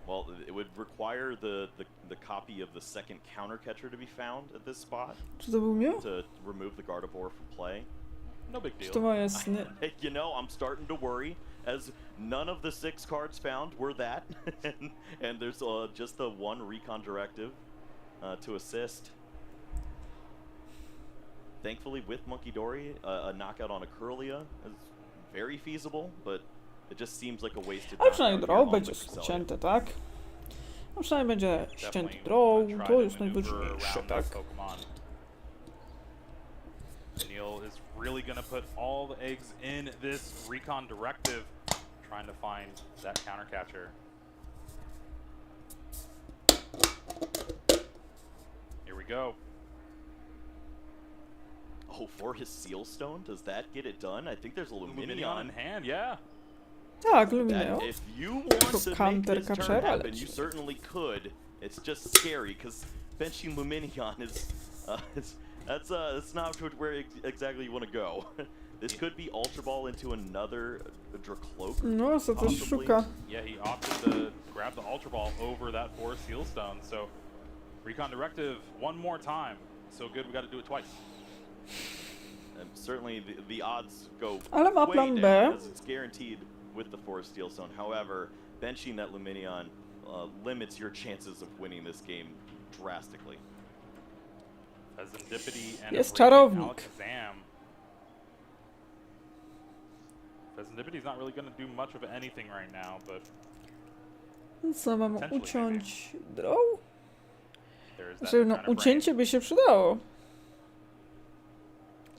Well, it would require the copy of the second counter catcher to be found at this spot Czy to był Mew? to remove the Gardevoir from play. No big Czy deal. to moje sny? You know, I'm starting to worry, as none of the 6 cards found were that, and there's just the 1 recon directive to assist. Thankfully, with Monkey Dory, a knockout on a Curlia is very feasible, but it just seems like a wasted. Ale przynajmniej knockout here draw on będzie the Cresselia. ścięte, tak? No przynajmniej będzie ścięty Definitely draw, try to to jest maneuver najważniejsze, around tak? that Pokemon. Neil is really going to put all the eggs in this recon directive, trying to find that counter catcher. Here we go. Oh, for his Seal Stone, does that get it done? I think there's a Luminion in Luminion. hand, yeah. Tak, That, Lumineo. if you want to make counter this turn catchera happen, leci. you certainly could. It's just scary because benching Luminion is that's not where exactly you want to go. This could be Ultra Ball into another Dracloak. No, co coś possibly. szuka. Yeah, he opted to grab the Ultra Ball over that Forest Seal Stone. So, recon directive one more time. So good, we got to do it twice. And certainly the odds go Ale ma way plan B. down as it's guaranteed with the Forest Steel Stone. However, benching that Luminion limits your chances of winning this game drastically. Fezandipity and Jest Radiant czarownik. Alakazam. Fezandipity's not really going to do much of anything right now, but Co, mam Potentially, uciąć draw? there's that Znaczy, no kind of ucięcie by się przydało.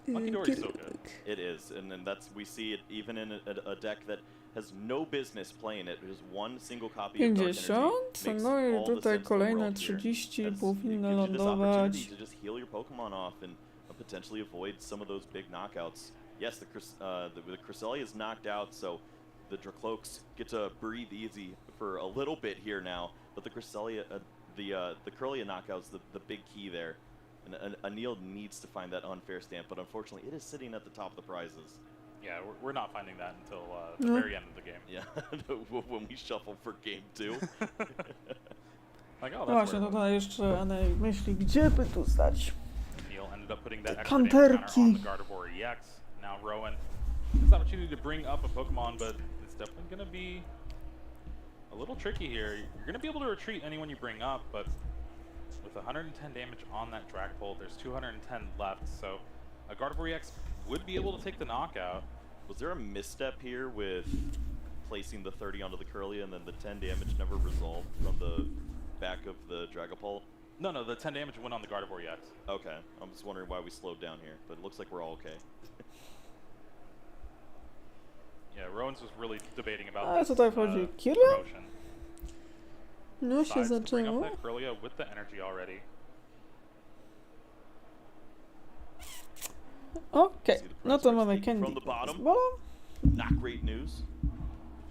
Monkey Dory's so good. It is, and then we see it even in a deck that has no business playing it. There's one single copy of Dark Energy. 50, Makes no i all the tutaj sense in the kolejne world here. 30 As powinny it gives you this lądować. opportunity to just heal your Pokemon off and potentially avoid some of those big knockouts. Yes, the Cresselia is knocked out, so the Dracloaks get to breathe easy for a little bit here now. But the Cresselia, the Curlia knockout's the big key there. And Anil needs to find that unfair stamp, but unfortunately, it is sitting at the top of the prizes. Yeah, we're not finding that until the very end of the game. Yeah, when we shuffle for game 2. Like, oh, No that's właśnie, where to jeszcze Enej myśli, gdzie by tu stać. Neil ended up putting that Te extra damage counter kanterki. on the Gardevoir EX. Now Rowan has the opportunity to bring up a Pokemon, but it's definitely going to be a little tricky here. You're going to be able to retreat anyone you bring up, but with 110 damage on that Dragapult, there's 210 left, so a Gardevoir EX would be able to take the knockout. Was there a misstep here with placing the 30 onto the Curlia and then the 10 damage never resolved from the back of the Dragapult? No, the 10 damage went on the Gardevoir EX. Okay, I'm just wondering why we slowed down here, but it looks like we're all okay. Yeah, Rowan's was really debating about Ale this, tutaj wchodzi Kirlia? promotion. No się Decides to bring up zaczęło. that Curlia with the energy already. Okej, no to mamy From Candy the bottom. z bolą. Not great news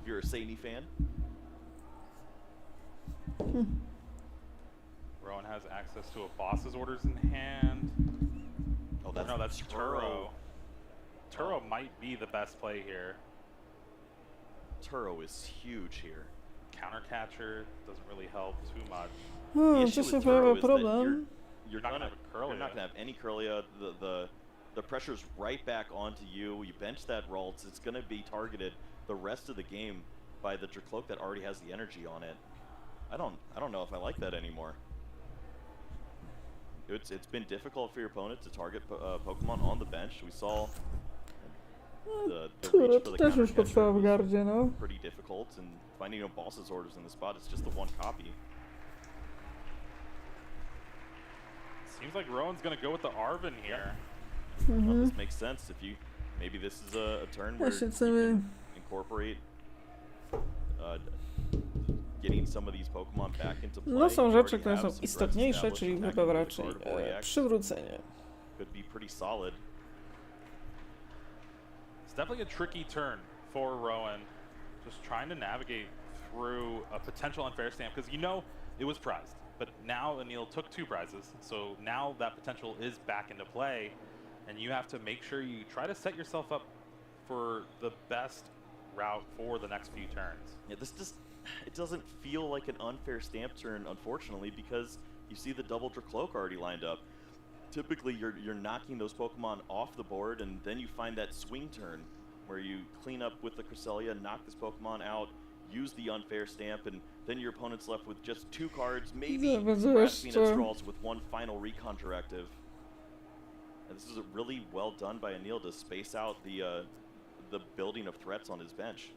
if you're a Sadie fan. Rowan has access to a boss's orders in hand. Oh, that's, no, that's Turo. Turo. Turo might be the best play here. Turo is huge here. Counter catcher doesn't really help too much. O, issue tu with się Turo pojawia is that problem. You're not gonna gonna have a Curlia. You're not gonna have any Curlia. The pressure's right back onto you. You bench that Ralts. It's gonna be targeted the rest of the game by the Dracloak that already has the energy on it. I don't know if I like that anymore. It's been difficult for your opponent to target Pokemon on the bench. We saw the Turo reach to for the też już counter potrwała w was gardzie, no. pretty difficult, and finding boss's orders in the spot is just the one copy. Seems like Rowan's gonna go with the Arven here. Well, this makes sense. If you maybe this is a turn where Właśnie you chcemy... can incorporate getting some of these Pokemon back into play. No są You rzeczy, already które have są some istotniejsze, threats czyli established, chyba activated raczej Gardevoir EX przywrócenie. could be pretty solid. It's definitely a tricky turn for Rowan. Just trying to navigate through a potential unfair stamp, because you know it was prized. But now Anil took 2 prizes, so now that potential is back into play, and you have to make sure you try to set yourself up for the best route for the next few turns. Yeah, it doesn't feel like an unfair stamp turn, unfortunately, because you see the double Dracloak already lined up. Typically, you're knocking those Pokemon off the board, and then you find that swing turn where you clean up with the Cresselia, knock this Pokemon out, use the unfair stamp, and then your opponent's left with just 2 cards, maybe grasping at straws with one final recon directive. And this is really well done by Anil to space out the building of threats on his bench.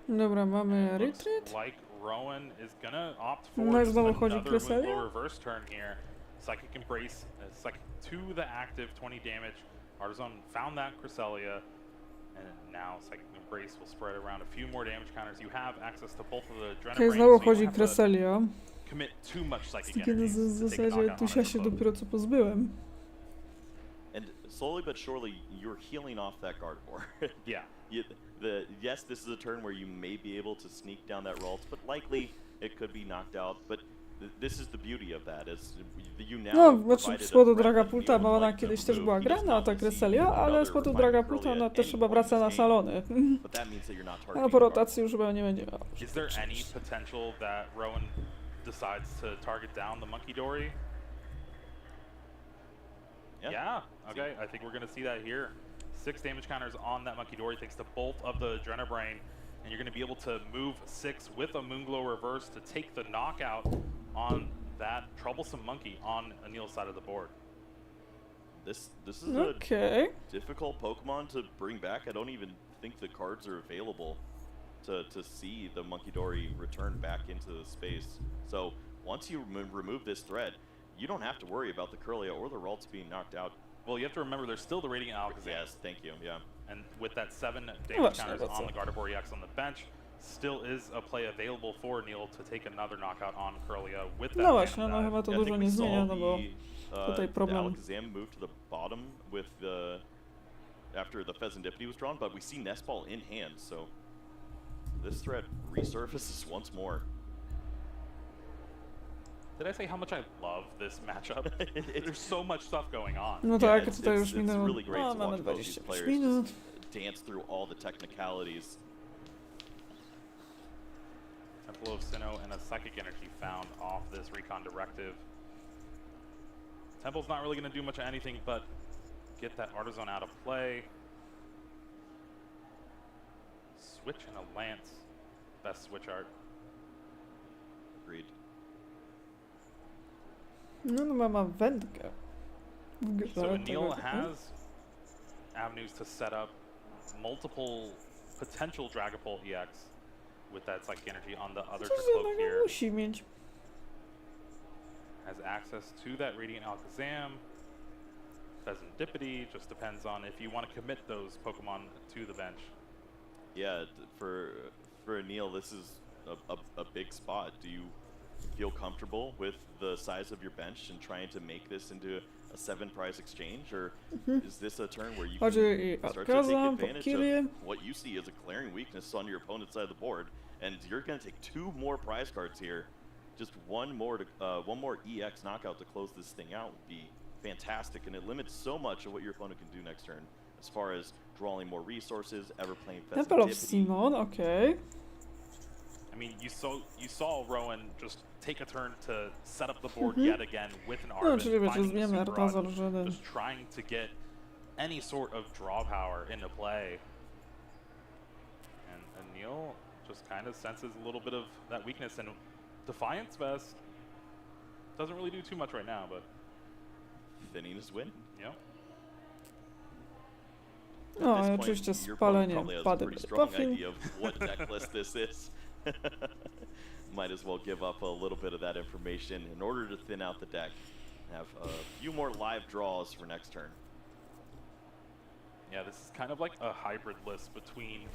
Dobra, mamy Looks retreat. like Rowan is gonna opt for No i just znowu chodzi another Cresselia? Moonglow's reverse turn here. Psychic Embrace, Psychic to the active, 20 damage. Artisan found that Cresselia, and now Psychic Embrace will spread around a few more damage counters. You have access to both of the Okej, Adrenaline, znowu so you chodzi don't have to Cresselia. commit too much Psychic Kiedy Energies w to take a zasadzie knockout tu on a się Dracloak. dopiero co pozbyłem. And slowly but surely, you're healing off that Gardevoir. Yeah. Yes, this is a turn where you may be able to sneak down that Ralts, but likely it could be knocked out. But this is the beauty of that, is you now No, znaczy provided z powodu a threat that Dragapulta, Neil bo would ona like to kiedyś też remove. była He does grana, not ta concede Cresselia, ale another z powodu refining Dragapulta Curlia ona at też any chyba point in wraca na this game. salony. But that means that you're not A targeting po the rotacji już chyba nie będzie miała. Is there any potential that Rowan decides to target down the Monkey Dory? Yeah. Okay, I think we're going to see that here. 6 damage counters on that Monkey Dory thanks to both of the Adrenabrain, and you're going to be able to move 6 with a Moonglow reverse to take the knockout on that troublesome monkey on Anil's side of the board. This is a difficult Pokemon to bring back. I don't even think the cards are available to see the Monkey Dory return back into the space. So once you remove this threat, you don't have to worry about the Curlia or the Ralts being knocked out. Well, you have to remember there's still the Radiant Alakazam. Yes, thank you, yeah. And with that 7 damage counters on the Gardevoir EX on the bench, still is a play available for Neil to take another knockout on Curlia with that. No właśnie, no chyba to dużo nie zmienia, no bo tutaj The problem. Alakazam moved to the bottom with the after the Pheasantipity was drawn, but we see Nest Ball in hand, so this threat resurfaces once more. Did I say how much I love this matchup? There's so much stuff going on. No tak, tutaj już It's minęło. really great No, to mamy watch both these 25 players minut. just dance through all the technicalities. Temple of Sinnoh and a Psychic Energy found off this Recon Directive. Temple's not really going to do much of anything but get that Artisan out of play. Switch and a Lance. Best switch art. Agreed. No, no ma wędkę w grze. So Anil has avenues to set up multiple potential Dragapult EX with that Psychic Energy on the other Dracloak here. Musi mieć. Has access to that Radiant Alakazam. Pheasantipity, just depends on if you want to commit those Pokemon to the bench. Yeah, for Anil, this is a big spot. Do you feel comfortable with the size of your bench and trying to make this into a 7-prize exchange, or is this a turn where you can start to take advantage of what you see as a glaring weakness on your opponent's side of the board, and you're going to take 2 more prize cards here just one more EX knockout to close this thing out would be fantastic, and it limits so much of what your opponent can do next turn, as far as drawing more resources, ever playing Temple of Festivity. Simon, okay. I mean, you saw Rowan just take a turn to set up the board yet again with an No, Arvin, czyli wiecie, finding the zmiana super Artazar, rod, że... just trying to get any sort of draw power into play. And Anil just kind of senses a little bit of that weakness, and Defiance Vest doesn't really do too much right now, but... Thinning his win. Yeah. No, i oczywiście spalenie pady buffing. Idea of what deck list this is. Might as well give up a little bit of that information in order to thin out the deck. Have a few more live draws for next turn. Yeah, this is kind of like a hybrid list between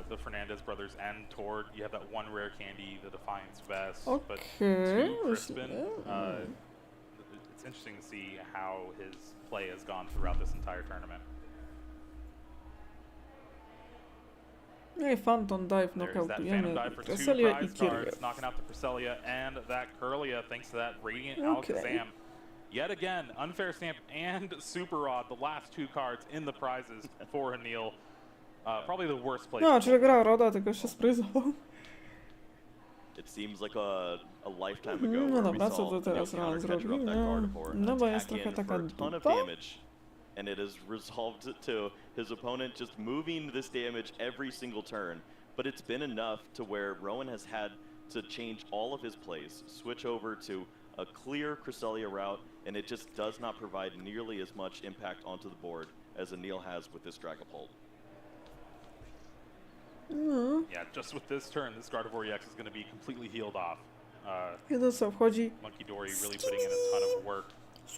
the Fernandez brothers and Tord. You have that one rare candy, the Defiance Vest, but two Crispin. It's interesting to see how his play has gone throughout this entire tournament. No i Phantom Dive There's that Phantom nokautujemy Dive for two Cresselia i prize Kirby. cards, knocking out the Cresselia and that Curlia thanks to that Radiant Alakazam. Yet again, Unfair Stamp and Super Rod, the last two cards in the prizes for Anil. Probably the worst place. No, czyli grał Roda, tylko się spryzował. It seems like a lifetime ago. No where we dobra, co saw to teraz Anil Rowan countercatcher zrobił? up that Gardevoir and No bo jest attack trochę in taka for a ton of dupa. damage, and it has resolved to his opponent just moving this damage every single turn. But it's been enough to where Rowan has had to change all of his plays, switch over to a clear Cresselia route, and it just does not provide nearly as much impact onto the board as Anil has with this Dragapult. Yeah, just with this turn, this Gardevoir EX is going to be completely healed off. Jeden co wchodzi. Monkey Dory really putting in a ton of work.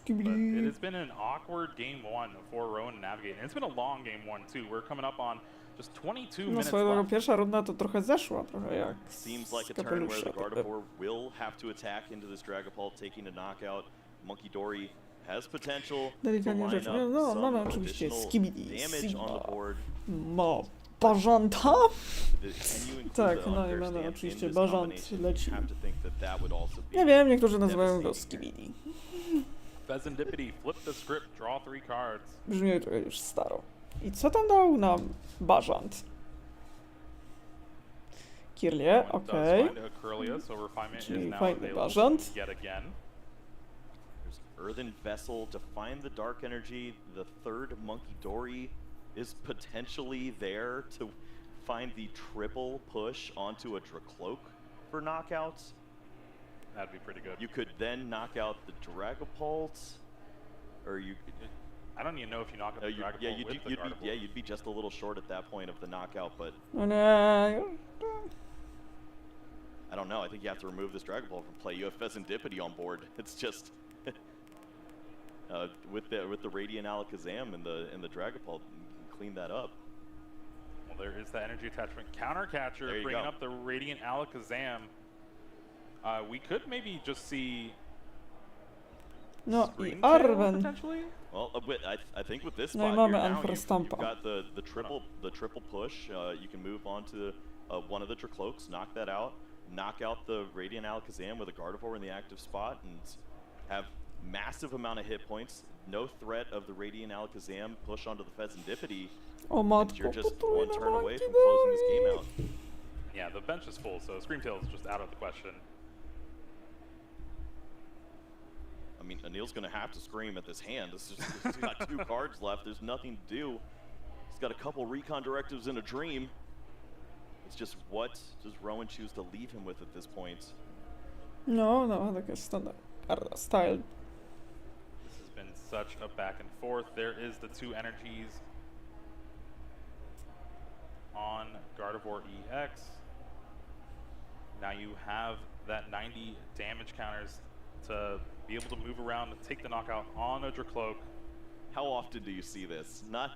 But it has been an awkward game one for Rowan to navigate, and it's been a long game one too. We're coming up on just 22 No minutes swoją drogą left. pierwsza runda to trochę zeszła, trochę jak Seems like z a turn where the kapelusza. Gardevoir will have to attack into this Dragapult, taking a knockout. Monkey Dory has potential to Delikatnie line rzecz up ujmując, no some mamy oczywiście additional Skibidi, damage on the board. Ma Bażanta. Can you include Tak, the no i Unfair mamy Stamp in oczywiście this Bażant combination? leci. You have to think that that would also be Nie wiem, niektórzy nazywają go devastating. Skibidi. Pheasantipity, flip the script, draw 3 cards. Brzmi trochę już staro. I co tam dał nam Bażant? Kirlie, Rowan does okej. find a Curlia, so refinement Czyli is now fajny available Bażant. yet again. There's Earthen Vessel to find the Dark Energy. The third Monkey Dory is potentially there to find the triple push onto a Dracloak for knockouts. That'd be pretty good. You could then knock out the Dragapult, or you could... I don't even know if you knock out the Dragon yeah, Ball with the Gardevoir. you'd be just a little short at that point of the knockout, but No nie. I don't know. I think you have to remove this Dragon Ball from play. You have Pheasantipity on board. It's just with the Radiant Alakazam and the Dragon Ball, you can clean that up. Well, there is the energy attachment. Counter Catcher There you bringing go. up the Radiant Alakazam. We could maybe just see No i Scream Tail, Arwen. potentially. Well, I think with this No i spot mamy here now, Unfair you've Stampa. got the triple push. You can move on to one of the Dracloaks, knock that out, knock out the Radiant Alakazam with a Gardevoir in the active spot, and have massive amount of hit points. No threat of the Radiant Alakazam push onto the Pheasantipity. O And matko, you're just potrójne one turn away Monkey from closing this game Dory. out. Yeah, the bench is full, so Scream Tail is just out of the question. I mean, Anil's going to have to scream at this hand. He's got 2 cards left. There's nothing to do. He's got a couple recon directives and a dream. It's just what does Rowan choose to leave him with at this point? No, takie standard. Style. This has been such a back and forth. There is the 2 energies on Gardevoir EX. Now you have that 90 damage counters to be able to move around and take the knockout on a Dracloak. How often do you see this? Not,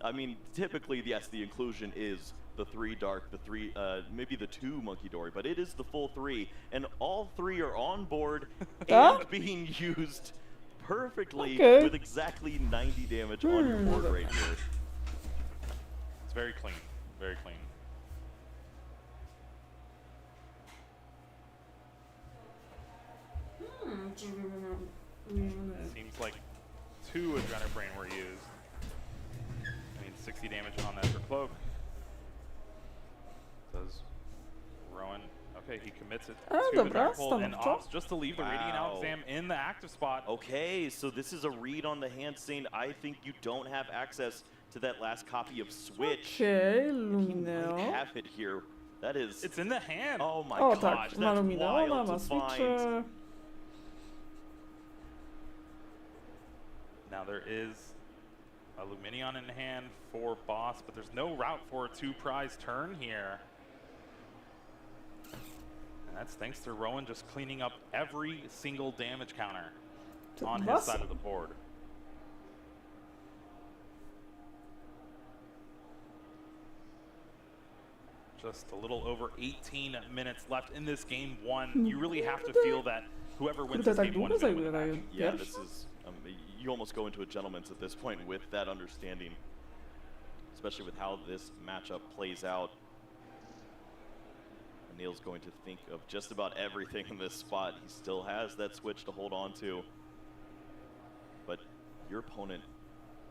I mean, typically, yes, the inclusion is the 3 dark, the 3, maybe the 2 Monkey Dory, but it is the full 3, and all 3 are on board and being used perfectly with exactly 90 damage on your board right here. It's very clean, very clean. looks like 2 Adrenaline Brain were used. I mean, 60 damage on that for Cloak. Does Rowan? Okay, he commits it to the Dragapult and opts just to leave the Radiant Alakazam in the active spot. Okay, so this is a read on the hand saying, I think you don't have access to that last copy of Switch. Okej, He Lumineo. might have it here. That is... It's in the hand. Oh my O gosh, tak, ma that's Lumineona, wild ma to find. Switche. Now there is a Luminion in hand for boss, but there's no route for a 2-prize turn here. And that's thanks to Rowan just cleaning up every single damage counter on his side of the board. Just a little over 18 minutes left in this game 1. You really have to feel that whoever wins this game 1 is going to win the match. Yeah, this is... you almost go into a gentleman's at this point with that understanding, especially with how this matchup plays out. Neil's going to think of just about everything in this spot. He still has that switch to hold on to. But your opponent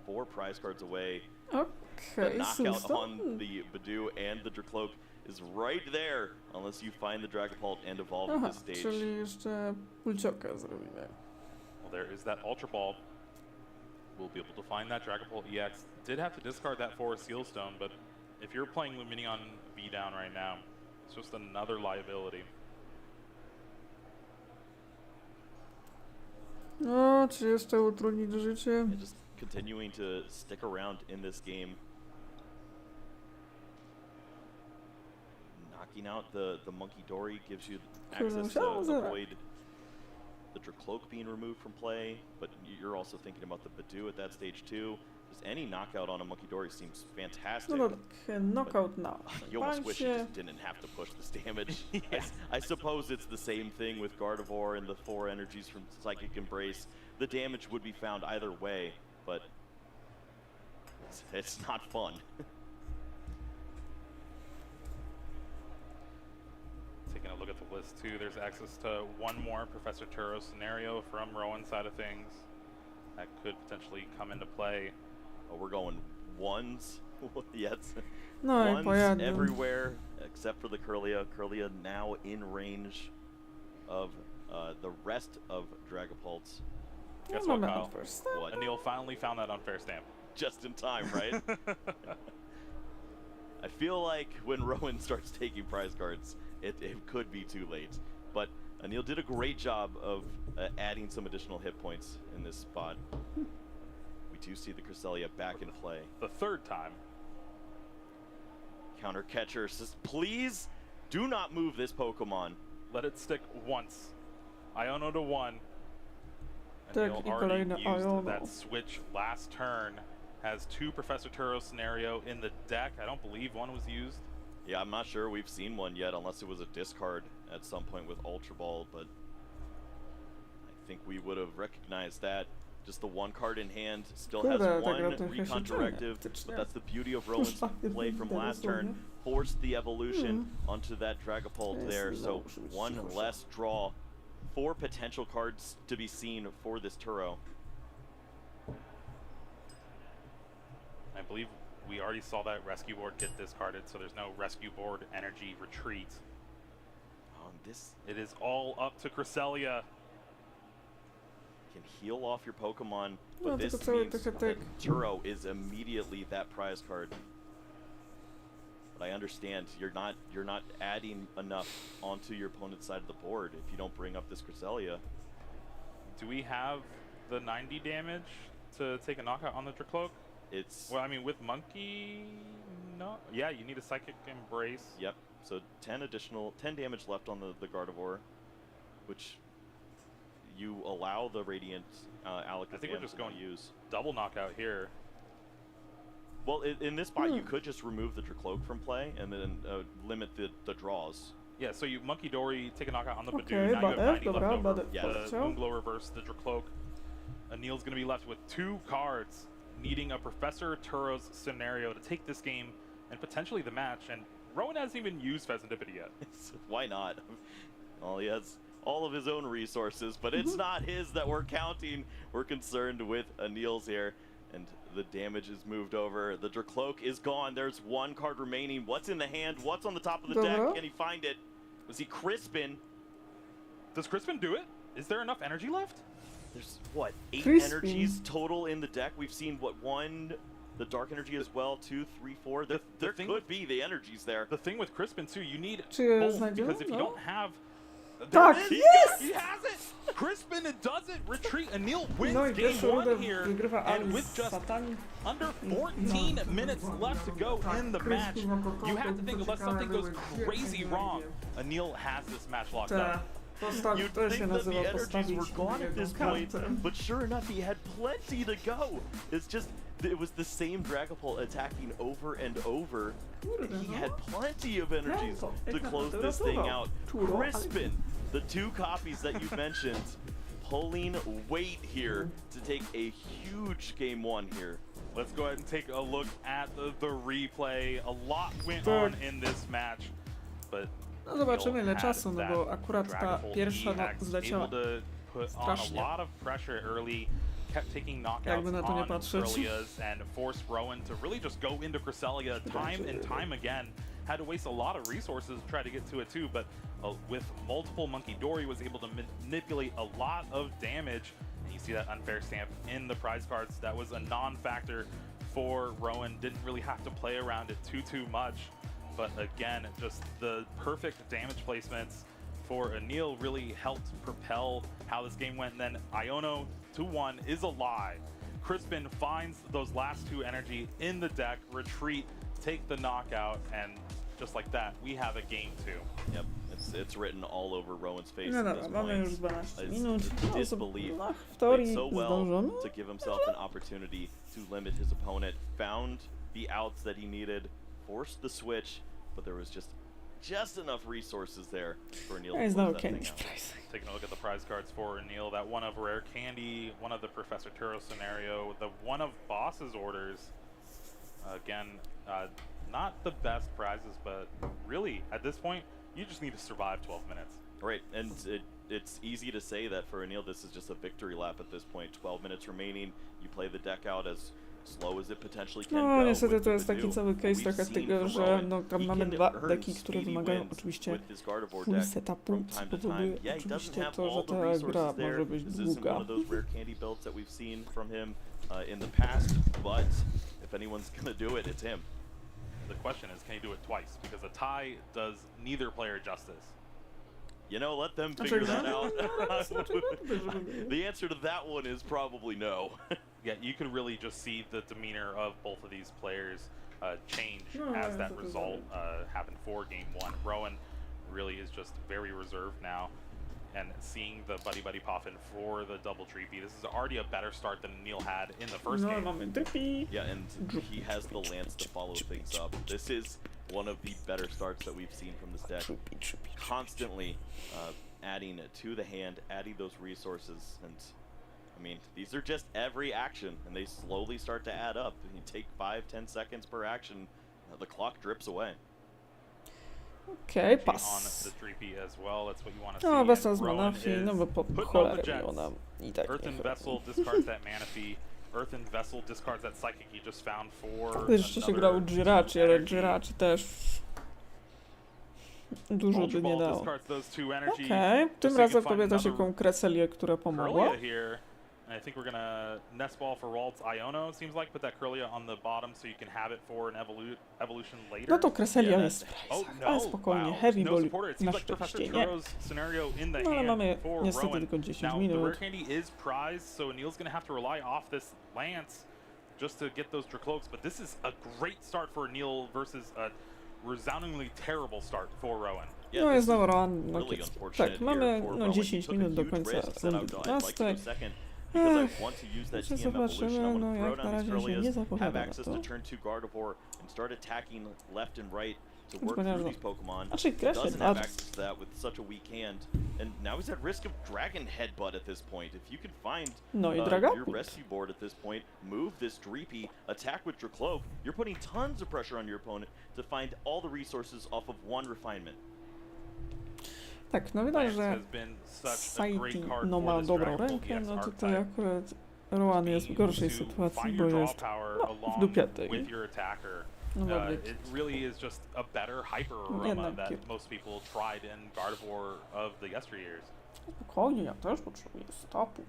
4 prize cards away. Okay, the knockout on the Badoo and the Dracloak is right there, unless you find the Dragapult and evolve at this stage. Czyli jeszcze pulcioka zrobimy. Well, there is that Ultra Ball. We'll be able to find that Dragapult EX. Did have to discard that for a Seal Stone, but if you're playing Luminion V down right now, it's just another liability. No, czy jeszcze utrudnić życie? Just continuing to stick around in this game. Knocking out the Monkey Dory gives you access to avoid the Dracloak being removed from play, but you're also thinking about the Badoo at that stage too. Just any knockout on a Monkey Dory seems fantastic. No tak, knockout na You almost wish you just didn't have to push this damage. I suppose it's the same thing with Gardevoir and the 4 energies from Psychic Embrace. The damage would be found either way, but it's not fun. Taking a look at the list too, there's access to 1 more Professor Turo scenario from Rowan's side of things. That could potentially come into play. Oh, we're going 1s. Yes. No i 1s pojadę. everywhere except for the Kirlia. Kirlia now in range of the rest of Dragapults. Guess what, Kyle? What? Anil finally found that unfair stamp. Just in time, right? I feel like when Rowan starts taking prize cards, it could be too late. But Anil did a great job of adding some additional hit points in this spot. We do see the Cresselia back in play. The 3rd time. Counter catcher says, please do not move this Pokemon. Let it stick once. Iono to 1. Tak, Anil i already kolejne used Iono. that switch last turn. Has 2 Professor Turo scenario in the deck. I don't believe 1 was used. Yeah, I'm not sure we've seen 1 yet, unless it was a discard at some point with Ultra Ball, but I think we would have recognized that. Just the 1 card in hand, still has 1 recon directive, but that's the beauty of Rowan's play from last turn. Forced the evolution onto that Dragapult there, so 1 less draw. 4 potential cards to be seen for this Turo. I believe we already saw that rescue board get discarded, so there's no rescue board energy retreat. It is all up to Cresselia. Can heal off your Pokemon, but this means that Turo is immediately that prize card. But I understand you're not adding enough onto your opponent's side of the board if you don't bring up this Cresselia. Do we have the 90 damage to take a knockout on the Dracloak? It's... Well, I mean, with Monkey... No. Yeah, you need a Psychic Embrace. Yep. So 10 damage left on the Gardevoir, which you allow the Radiant Alakazam I think we're just going to use. Double knockout here. Well, in this spot, you could just remove the Dracloak from play and then limit the draws. Yeah, so you Monkey Dory, take a knockout on the Badoo. Okay, now you have 90 left over. The Moonglow reverse, the Dracloak. Anil's going to be left with 2 cards, needing a Professor Turo's scenario to take this game and potentially the match. And Rowan hasn't even used Pheasantipity yet. Why not? All all of his own resources, but it's not his that we're counting. We're concerned with Anil's here, and the damage is moved over. The Dracloak is gone. There's one card remaining. What's in the hand? What's on the top of the deck? Can he find it? Was he Crispin? Does Crispin do it? Is there enough energy left? There's, what, 8 Crispin. energies total in the deck? We've seen, what, 1... The dark energy as well, 2, 3, 4. There could be the energies there. The thing with Crispin too, you need Czy both, znajdziemy? because if you No. don't have... Tak, There it is! yes! He has it! Crispin does it! Retreat! Anil wins No i game pierwszy rundę 1 here, wygrywa and Ali with z just Satani. under 14 minutes left to go in the match, you have to think unless something goes crazy wrong, Anil has this match locked up. You'd To się think that the nazywa energies postawić were gone at this jedną point, kartę. but sure enough, he had plenty to go. It's just, it was the same Dragapult attacking over and over. He had plenty of energies to close this thing out. Crispin, the 2 copies that you mentioned, pulling weight here to take a huge game 1 here. Let's go ahead and take a look at the replay. A lot went on in this match, but No zobaczymy ile czasu, no bo akurat ta pierwsza zleciała put on strasznie. a lot of pressure early, kept taking knockouts Jakby na to nie on patrzeć. Krelias and forced Rowan to really just go into Cresselia time and time again. Had to waste a lot of resources to try to get to it too, but with multiple Monkey Dory was able to manipulate a lot of damage. And you see that unfair stamp in the prize cards. That was a non-factor for Rowan. Didn't really have to play around it too much. But again, just the perfect damage placements for Anil really helped propel how this game went. And then Iono 2-1 is a lie. Crispin finds those last 2 energy in the deck, retreat, take the knockout, and just like that, we have a game 2. Yep, it's written all over Rowan's face. No at dobra, this mamy point. już 12 It's minut. No, disbelief. w Played teorii so well zdążono. to give himself an opportunity to limit his opponent. Found the outs that he needed, forced the switch, but there was just enough resources there for Neil to Jest close na that thing okien. out. Taking a look at the prize cards for Neil, that one of Rare Candy, one of the Professor Turo scenario, the one of Boss's orders. Again, not the best prizes, but really, at this point, you just need to survive 12 minutes. Right, and it's easy to say that for Anil, this is just a victory lap at this point. 12 minutes remaining, you play the deck out as slow as it potentially can No go. niestety to jest with taki the cały case We've trochę seen tego, from że Rowan, no, tam he mamy can 2 earn deki, które speedy wymagają wins oczywiście with his Gardevoir full deck setupu, from co time to powoduje time. Yeah, he doesn't oczywiście have to, że all the ta gra resources może there. być This isn't długa. one of those rare candy builds that we've seen from him in the past, but if anyone's gonna do it, it's him. The question is, can he do it twice? Because a tie does neither player justice. You know, let them figure that out. The answer to that one is probably no. Yeah, you could really just see the demeanor of both of these players change No, as that to result happened for game 1. Rowan really is just very reserved now, and seeing the buddy poffin for the double Treepy, this is already a better start than Neil had in the first No game. mamy Drippy. Yeah, and he has the Lance to follow things up. This is one of the better starts that we've seen from this deck. Constantly adding to the hand, adding those resources, and I mean, these are just every action, and they slowly start to add up. You take 5-10 seconds per action, the clock drips away. Okej, On pas. the Treepy as well, that's what you want to see. No, bez And z Rowan Manaphy, no is bo po putting on cholerę the mi jets. ona i tak Earthen nie Vessel chodzi. discards that Manaphy. Earthen Vessel discards that Psychic he just found for Jeszcze się grało Jirachi, ale Jirachi też dużo by nie dało. Okej, tym razem kobieta się koło Cresselia, która pomogła. Kirlia here. And I think we're gonna nest ball for Ralt's Iono, seems like. Put that Kirlia on the bottom so you can have it for an evolution later. No to Cresselia jest w Oh prajsach, no! ale spokojnie, Wow. heavy No ball supporter. It na seems like Professor szczęście nie. Turo's scenario in the No ale hand mamy for niestety Rowan. tylko 10 Now, the minut. rare candy is prized, so Neil's gonna have to rely off this Lance just to get those Dracloaks, but this is a great start for Neil versus a resoundingly terrible start for Rowan. No jest znowu Rowan, no tak, mamy no 10 minut do końca rundy 12. Jeszcze zobaczymy, no jak na razie się nie zapowiada na to. Znaczy Cresselia no i Dragapult. rescue board at this point, move this Dreepy, attack with Dracloak, you're putting tons of pressure on your opponent to find all the resources off of one refinement. Tak, no widać, Lance że has been such a Saiti great card no for ma this dobrą Dragon Ball rękę, DX no tutaj archetype. akurat Rowan jest w gorszej To sytuacji, find bo your draw jest power no, w along dupie tej. with your attacker. No ładnie. It really is just a better hyper aroma Jednak that kill. most people tried in Gardevoir of the yesteryears. Spokojnie, ja też potrzebuję stopu.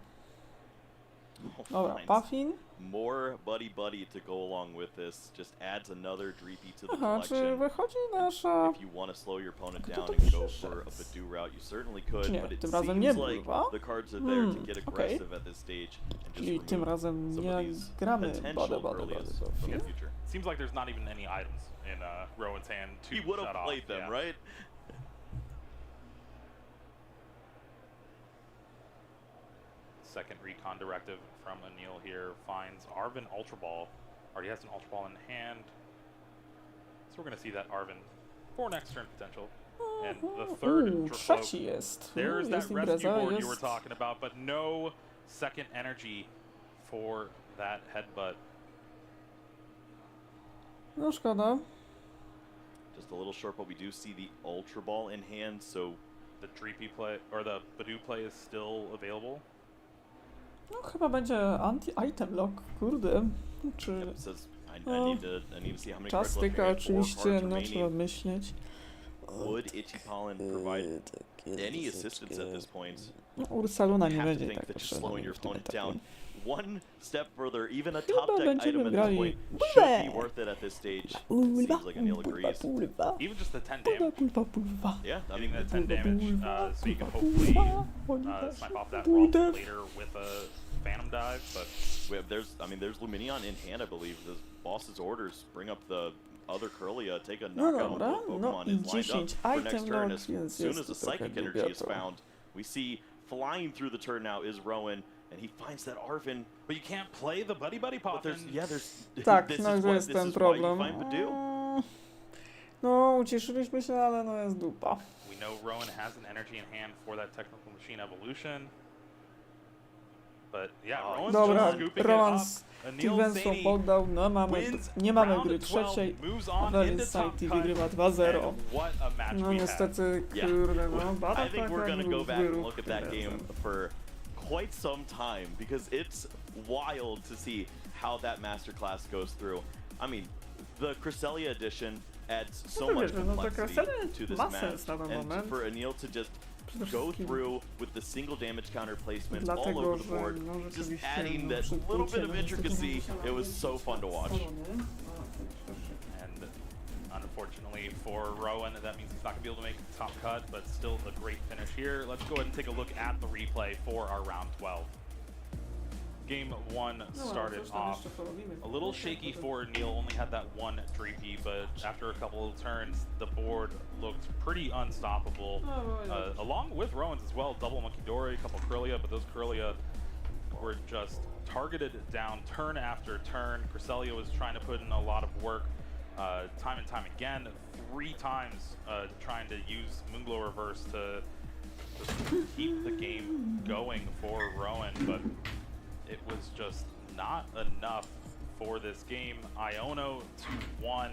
Oh, Dobra, finds Puffin. more buddy to go along with this. Just adds another Dreepy to the Aha, czy collection. wychodzi nasza... If you want to slow your opponent Kto down to and go przyszedł? for a Badoo route, you certainly could, Nie, but it tym razem nie seems like Bulwa. the cards are there to get okej. aggressive at this stage and just Czyli tym remove razem some nie of these gramy potential bade. earliest In from the the future. Seems like there's not even any items in Rowan's hand to He would shut have off. played them, Yeah. right? Second recon directive from Anil here finds Arvin Ultra Ball. Already has an Ultra Ball in hand. So we're going to see that Arvin for next turn potential. And the third Drifloak. Trzeci jest. There's that Jest rescue impreza, board you were jest... talking about, but no second energy for that headbutt. No szkoda. Just a little short, but we do see the Ultra Ball in hand, so The Dreepy play, or the Badoo play is still available. No chyba będzie anti-item lock, kurde. Czy... it says I No. need to see how many Czas cards left. tyka Here. 4 oczywiście, cards no remaining. trzeba myśleć. Would Itchy Pollen provide any assistance at this point? No Ursaluna nie Have to będzie think tak that just potrzebna slowing your w tym opponent etapie. down one step further, even a Chyba top deck będziemy item at grali this point bulwę. should be worth it at this stage. It seems like Anil agrees. Pulwa. Even just the 10 damage. Pulwa. Yeah, I Getting mean, that 10 damage, so you can hopefully snipe off that romp later with a Phantom Dive, but there's Luminion in hand, I believe. The boss's orders bring up the other Curlia, take a No knockout on dobra, both no Pokemon i is lined 10 up for next item turn. lock, As więc soon jest as the to trochę Psychic Energy is dubia to. found, we see flying through the turn now is Rowan, and he finds that Arvin. but you can't play the Buddy But Poppin. there's Tak, this no is że why, jest this ten is why problem. you find Badoo. No, ucieszyliśmy się, ale no jest dupa. We know Rowan has an energy in hand for that Technical Machine evolution. But yeah, Rowan's Dobra, just scooping Rowan it up. z Anil Stevenson Saini poddał, no nie mamy round gry 12, trzeciej, moves a on Velin into top Saiti cut, wygrywa 2-0. and what a match No we had. niestety, Yeah. kurde, no bada I think taka we're gonna go back and wyrób look at that tym game razem. for quite some time because it's wild to see how that masterclass goes through. I mean, the Cresselia edition adds so No much wiesz, no to complexity Cresselia to this ma match, sens na ten and moment. for Anil to just Przede go wszystkim through with the single damage counter placements all dlatego, over the że board, no just rzeczywiście adding no, that przy little bit of płcie intricacy. It was so fun to watch. And unfortunately for Rowan, that means he's not going to be able to make the top cut, but still a great finish here. Let's go ahead and take a look at the replay for our round 12. Game 1 started off a little shaky for Neil, only had that one Dreepy, but after a couple of turns, the board looked pretty unstoppable. Along with Rowan's as well, double Monkey Dory, a couple Curlia, but those Curlia were just targeted down turn after turn. Cresselia was trying to put in a lot of work time and time again, 3 times trying to use Moonglow Reverse to keep the game going for Rowan, but it was just not enough for this game. Iono 2-1,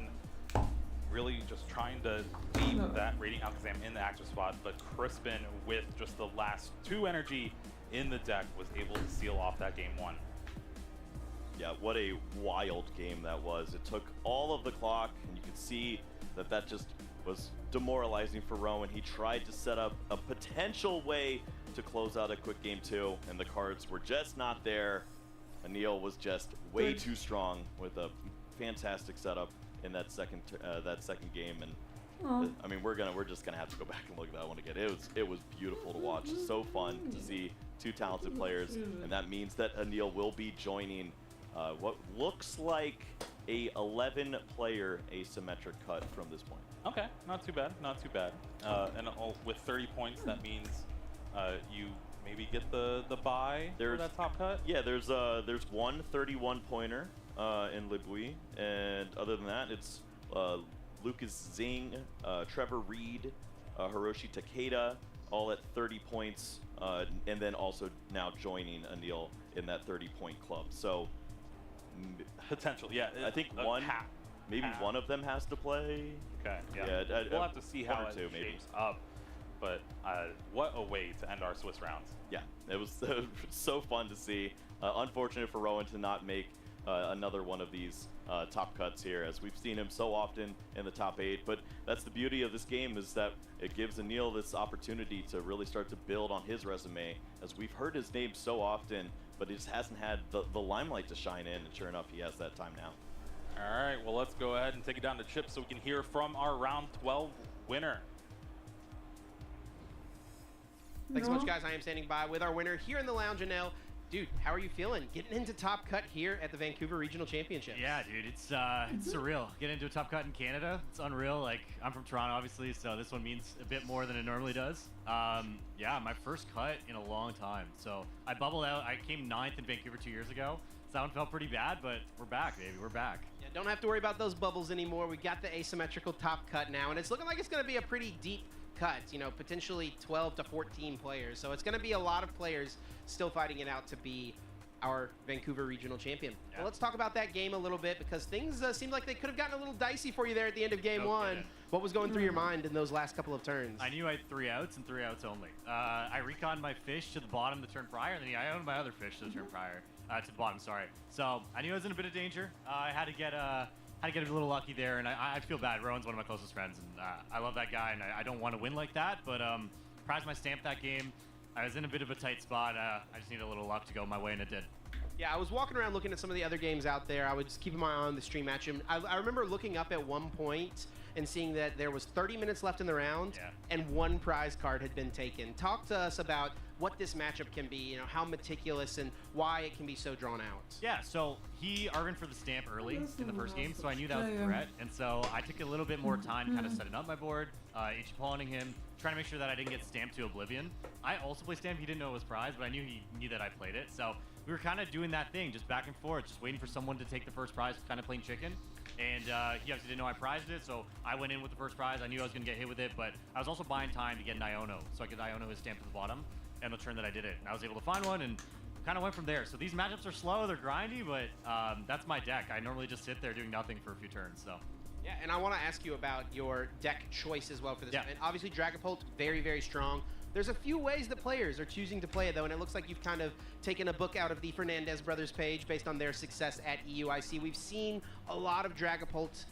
really just trying to leave that Radiant Alakazam in the active spot, but Crispin with just the last 2 energy in the deck was able to seal off that game 1. Yeah, what a wild game that was. It took all of the clock, and you could see that that just was demoralizing for Rowan. He tried to set up a potential way to close out a quick game 2, and the cards were just not there. Anil was just way too strong with a fantastic setup in that second game, and I mean we're just gonna have to go back and look at that one again. It was beautiful to watch. So fun to see 2 talented players, and that means that Anil will be joining what looks like a 11-player asymmetric cut from this point. Okay, not too bad, not too bad. And with 30 points, that means you maybe get the bye for that top cut? Yeah, there's one 31-pointer in Libui, and other than that, it's Lucas Zing, Trevor Reed, Hiroshi Takeda, all at 30 points, and then also now joining Anil in that 30-point club. So potential, yeah. I think maybe one of them has to play. Okay, yeah. We'll have to see how it shapes up. But what a way to end our Swiss rounds. Yeah, it was so fun to see. Unfortunate for Rowan to not make another one of these top cuts here, as we've seen him so often in the top 8. But that's the beauty of this game, is that it gives Anil this opportunity to really start to build on his resume, as we've heard his name so often, but he just hasn't had the limelight to shine in, and sure enough, he has that time now. All right, well, let's go ahead and take it down to Chip so we can hear from our round 12 winner. Thanks so much, guys. I am standing by with our winner here in the lounge, Anil. Dude, how are you feeling? Getting into top cut here at the Vancouver Regional Championships. Yeah, dude, it's surreal. Getting into a top cut in Canada, it's unreal. Like, I'm from Toronto, obviously, so this one means a bit more than it normally does. Yeah, my first cut in a long time. So I bubbled out. I came 9th in Vancouver 2 years ago. So that one felt pretty bad, but we're back, baby. We're back. Yeah, don't have to worry about those bubbles anymore. We got the asymmetrical top cut now, and it's looking like it's going to be a pretty deep cut, you know, potentially 12 to 14 players. So it's going to be a lot of players still fighting it out to be our Vancouver Regional Champion. Yeah. Well, let's talk about that game a little bit, because things seemed like they could have gotten a little dicey for you there at the end of game one. Kidding. What was going through your mind in those last couple of turns? I knew I had 3 outs and 3 outs only. I reconned my fish to the bottom the turn prior, and then I owned my other fish to the turn prior. To the bottom, sorry. So I knew I was in a bit of danger. I had to get a little lucky there, and I feel bad. Rowan's one of my closest friends, and I love that guy, and I don't want to win like that, but prized my stamp that game. I was in a bit of a tight spot. I just needed a little luck to go my way, and it did. Yeah, I was walking around looking at some of the other games out there. I was just keeping my eye on the stream match. And I remember looking up at one point and seeing that there was 30 minutes left in the round, and 1 prize card had been taken. Talk to us about what this matchup can be, you know, how meticulous and why it can be so drawn out. Yeah, so he argued for the stamp early in the first game, so I knew that was a threat, and so I took a little bit more time kind of setting up my board, HPawning him, trying to make sure that I didn't get stamped to oblivion. I also played stamp. He didn't know it was prize, but I knew he knew that I played it, so we were kind of doing that thing, just back and forth, just waiting for someone to take the first prize, kind of playing chicken. And he obviously didn't know I prized it, so I went in with the first prize. I knew I was going to get hit with it, but I was also buying time to get an Iono, so I could Iono his stamp to the bottom, and the turn that I did it. And I was able to find one, and kind of went from there. So these matchups are slow, they're grindy, but that's my deck. I normally just sit there doing nothing for a few turns, so. Yeah, and I want to ask you about your deck choice as well for this. Yeah. And obviously, Dragapult, very, very strong. There's a few ways that players are choosing to play it, though, and it looks like you've kind of taken a book out of the Fernandez brothers page based on their success at EUIC. We've seen a lot of Dragapult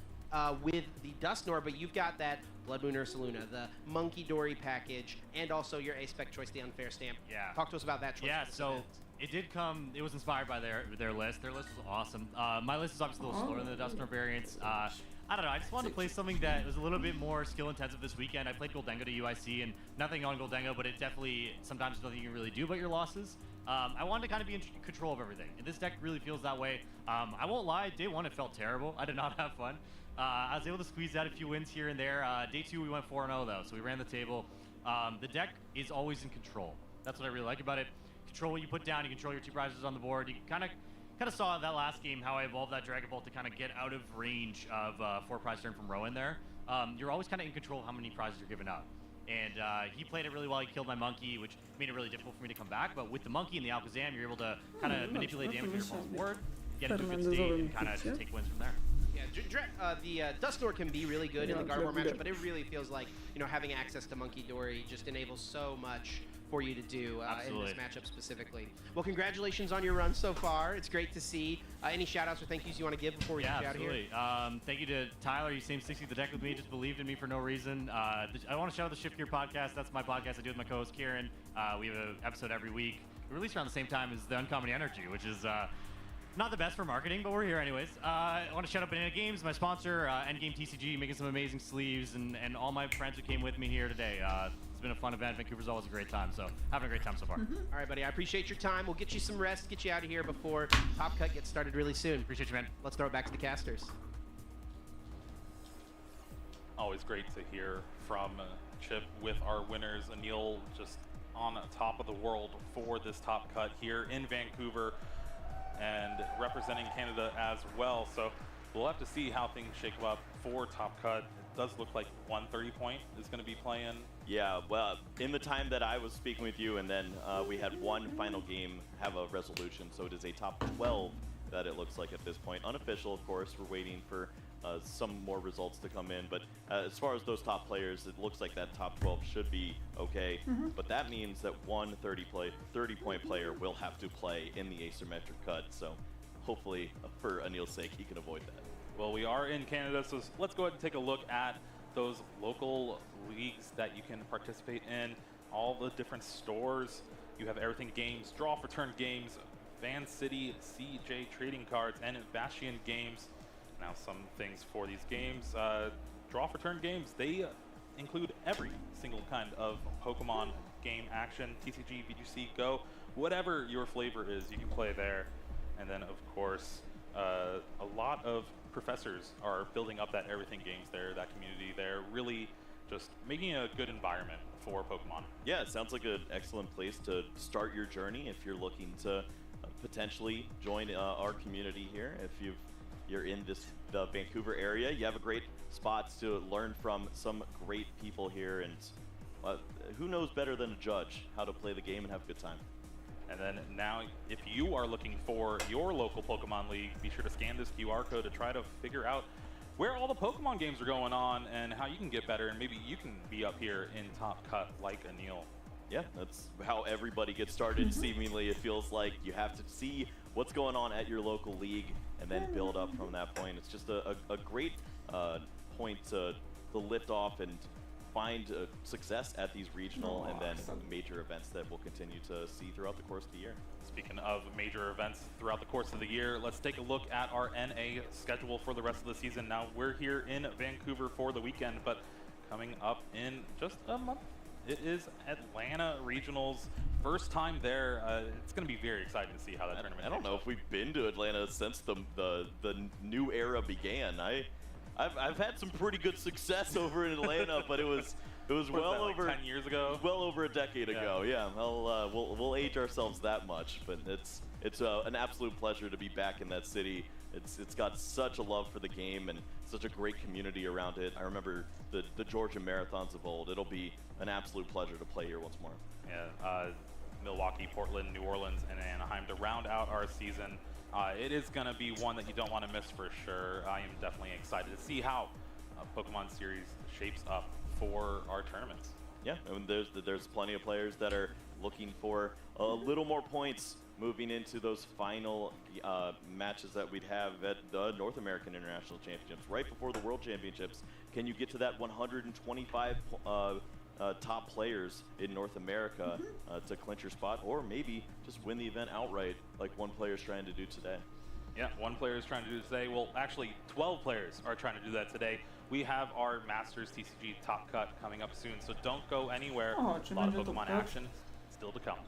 with the Dustnor, but you've got that Blood Moon Ursaluna, the Monkey Dory package, and also your A-Spec choice, the Unfair Stamp. Yeah. Talk to us about that choice. Yeah, for this so event. it did come, it was inspired by their list. Their list was awesome. My list is obviously a little slower than the Dustnor variants. I don't know, I just wanted to play something that was a little bit more skill intensive this weekend. I played Goldengo to UIC, and nothing on Goldengo, but it definitely, sometimes nothing you can really do about your losses. I wanted to kind of be in control of everything, and this deck really feels that way. I won't lie, day one it felt terrible. I did not have fun. I was able to squeeze out a few wins here and there. Day two we went 4-0 though, so we ran the table. The deck is always in control. That's what I really like about it. Control what you put down, you control your 2 prizes on the board. You kind of saw that last game how I evolved that Dragapult to kind of get out of range of 4 prize turn from Rowan there. You're always kind of in control of how many prizes you're giving up. And he played it really well. He killed my monkey, which made it really difficult for me to come back. But with the monkey and the Alakazam, you're able to kind of manipulate damage on your opponent's board, get into a good state, and kind of just take wins from there. Yeah, the Dustnor can be really good in the Gardevoir matchup, but it really feels like, you know, having access to Monkey Dory just enables so much for you to do in this matchup specifically. Well, congratulations on your run so far. It's great to see. Any shout-outs or thank yous you want to give before we get out of here? Thank you to Tyler. You same 60 the deck with me, just believed in me for no reason. I want to shout out the Shift Gear podcast. That's my podcast I do with my co-host Kieran. We have an episode every week. We release around the same time as the Uncommon Energy, which is not the best for marketing, but we're here anyways. I want to shout out Banana Games, my sponsor, Endgame TCG, making some amazing sleeves, and all my friends who came with me here today. It's been a fun event. Vancouver's always a great time, so having a great time so far. All right, buddy. I appreciate your time. We'll get you some rest, get you out of here before Top Cut gets started really soon. Appreciate you, man. Let's throw it back to the casters. Always great to hear from Chip with our winners. Anil just on top of the world for this Top Cut here in Vancouver and representing Canada as well. So we'll have to see how things shake up for Top Cut. It does look like 130 point is going to be playing. Yeah, well, in the time that I was speaking with you, and then we had one final game have a resolution, so it is a top 12 that it looks like at this point. Unofficial, of course, we're waiting for some more results to come in, but as far as those top players, it looks like that top 12 should be okay, but that means that one 30-point player will have to play in the asymmetric cut, so hopefully, for Anil's sake, he can avoid that. Well, we are in Canada, so let's go ahead and take a look at those local leagues that you can participate in, all the different stores. You have Everything Games, Draw for Turn Games, Van City, CJ Trading Cards, and Bastion Games. Now, some things for these games. Draw for Turn Games, they include every single kind of Pokemon game action, TCG, VGC, Go, whatever your flavor is, you can play there. And then, of course, a lot of professors are building up that Everything Games there, that community there, really just making a good environment for Pokemon. Yeah, it sounds like an excellent place to start your journey if you're looking to potentially join our community here. If you're in the Vancouver area, you have a great spot to learn from some great people here, and who knows better than a judge how to play the game and have a good time. And then now, if you are looking for your local Pokemon League, be sure to scan this QR code to try to figure out where all the Pokemon games are going on and how you can get better, and maybe you can be up here in top cut like Anil. Yeah, that's how everybody gets started. Seemingly, it feels like you have to see what's going on at your local league and then build up from that point. It's just a great point to lift off and find success at these regional and then major events that we'll continue to see throughout the course of the year. Speaking of major events throughout the course of the year, let's take a look at our NA schedule for the rest of the season. Now, we're here in Vancouver for the weekend, but coming up in just a month, it is Atlanta Regionals. First time there. It's going to be very exciting to see how that tournament. I don't know if we've been to Atlanta since the new era began. I've had some pretty good success over in Atlanta, but it was well over 10 years ago. Well over a decade ago. Yeah, we'll age ourselves that much, but it's an absolute pleasure to be back in that city. It's got such a love for the game and such a great community around it. I remember the Georgia marathons of old. It'll be an absolute pleasure to play here once more. Yeah, Milwaukee, Portland, New Orleans, and Anaheim to round out our season. It is going to be one that you don't want to miss for sure. I am definitely excited to see how Pokemon series shapes up for our tournaments. Yeah, I mean, there's plenty of players that are looking for a little more points moving into those final matches that we'd have at the North American International Championships. Right before the World Championships, can you get to that 125 top players in North America to clinch your spot, or maybe just win the event outright like one player is trying to do today? Yeah, one player is trying to do it today. Well, actually, 12 players are trying to do that today. We have our Masters TCG Top Cut coming up soon, so don't go anywhere. A lot of Pokemon action still to come.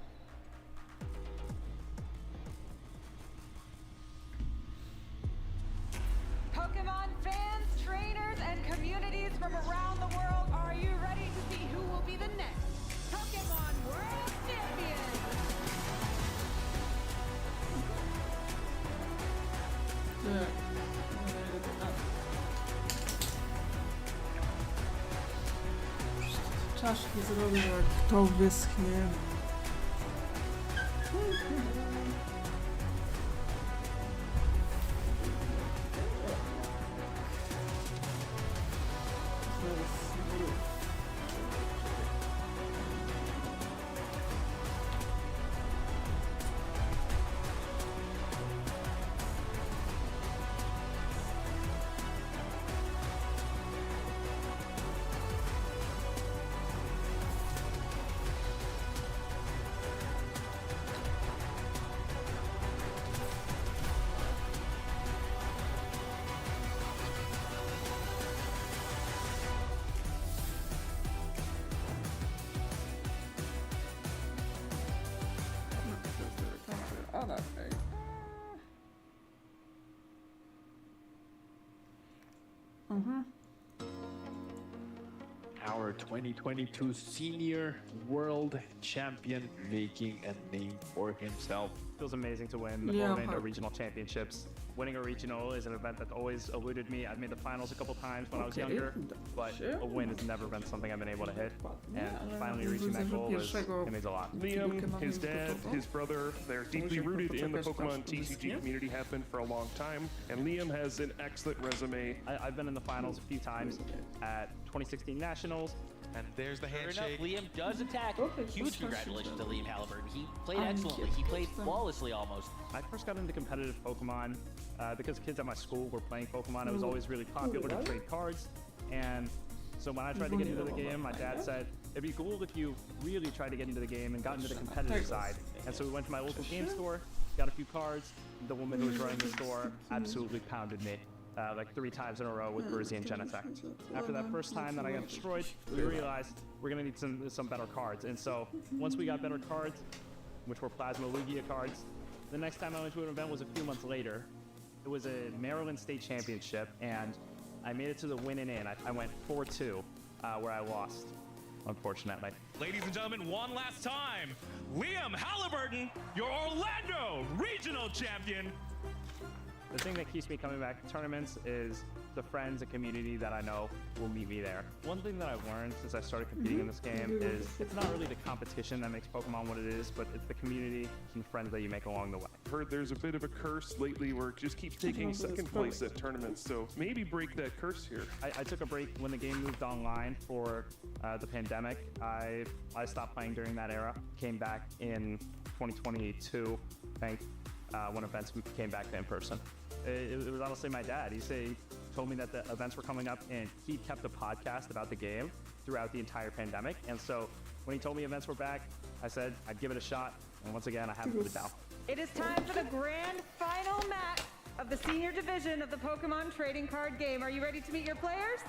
Pokemon fans, trainers, and communities from around the world, are you ready to see who will be the next Pokemon World Champion? Czaszki zrobię, jak to wyschnie. Our 2022 Senior World Champion making a name for himself. Feels amazing to win Yeah, Orlando Regional Championships. winning a regional is an event that always eluded me. I've made the finals a couple times when I was younger, but a win has never been something I've been able to hit. And finally reaching that goal it means a lot. Liam, his dad, his brother, they're deeply rooted in the Pokemon TCG community, have been for a long time, and Liam has an excellent resume. I've been in the finals a few times at 2016 Nationals. And there's the handshake. Liam does attack. Huge congratulations to Liam Halliburton. He played excellently. He played flawlessly almost. I first got into competitive Pokemon because kids at my school were playing Pokemon. It was always really popular to trade cards. And so when I tried to get into the game, my dad said, it'd be cool if you really tried to get into the game and got into the competitive side. And so we went to my local game store, got a few cards. The woman who was running the store absolutely pounded me. Like 3 times in a row with Burzy and Genetech. After that first time that I got destroyed, we realized we're gonna need some better cards. And so once we got better cards, which were Plasma Lugia cards, the next time I went to an event was a few months later. It was a Maryland State Championship, and I made it to the win and in. I went 4-2, where I lost, unfortunately. Ladies and gentlemen, one last time, Liam Halliburton, your Orlando Regional Champion. The thing that keeps me coming back to tournaments is the friends and community that I know will meet me there. One thing that I've learned since I started competing in this game is it's not really the competition that makes Pokemon what it is, but it's the community and friends that you make along the way. Heard there's a bit of a curse lately where it just keeps taking second place at tournaments, so maybe break that curse here. I took a break when the game moved online for the pandemic. I stopped playing during that era, came back in 2022, I think, when events came back to in person. It was honestly my dad. He told me that the events were coming up, and he kept a podcast about the game throughout the entire pandemic. And so when he told me events were back, I said I'd give it a shot. And once again, I haven't put it down. It is time for the grand final match of the senior division of the Pokemon trading card game. Are you ready to meet your players?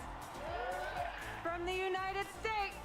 From the United States,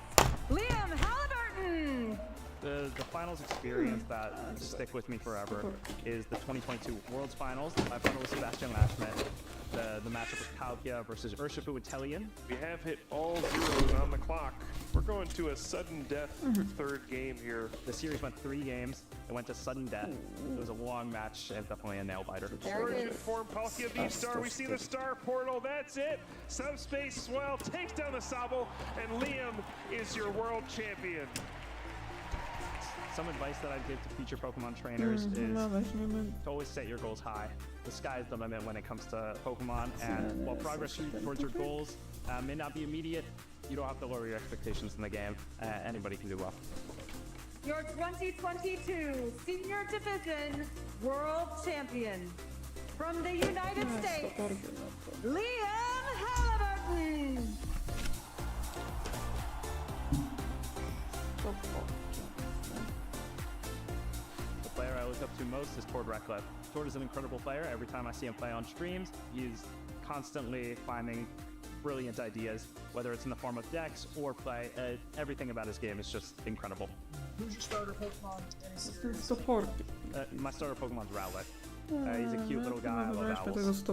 Liam Halliburton. The finals experience that stick with me forever is the 2022 Worlds Finals. My final was Sebastian Lashmet. The matchup was Palkia versus Urshifu Italian. We have hit all zeros on the clock. We're going to a sudden death third game here. The series went 3 games. It went to sudden death. It was a long match and definitely a nail biter. Origin form Palkia V-Star. We see the Star Portal. That's it. Subspace Swell takes down the Sobble, and Liam is your world champion. Some advice that I give to future Pokemon trainers is to always set your goals high. The sky's the limit when it comes to Pokemon, and while progress towards your goals may not be immediate, you don't have to lower your expectations in the game. Anybody can do well. Your 2022 Senior Division World Champion from the United States, Liam Halliburton. The player I look up to most is Tord Reckless. Tord is an incredible player. Every time I see him play on streams, he's constantly finding brilliant ideas, whether it's in the form of decks or play. Everything about his game is just incredible. Who's your starter Pokemon? My starter Pokemon's Rowlet. He's a cute little guy. I love owls.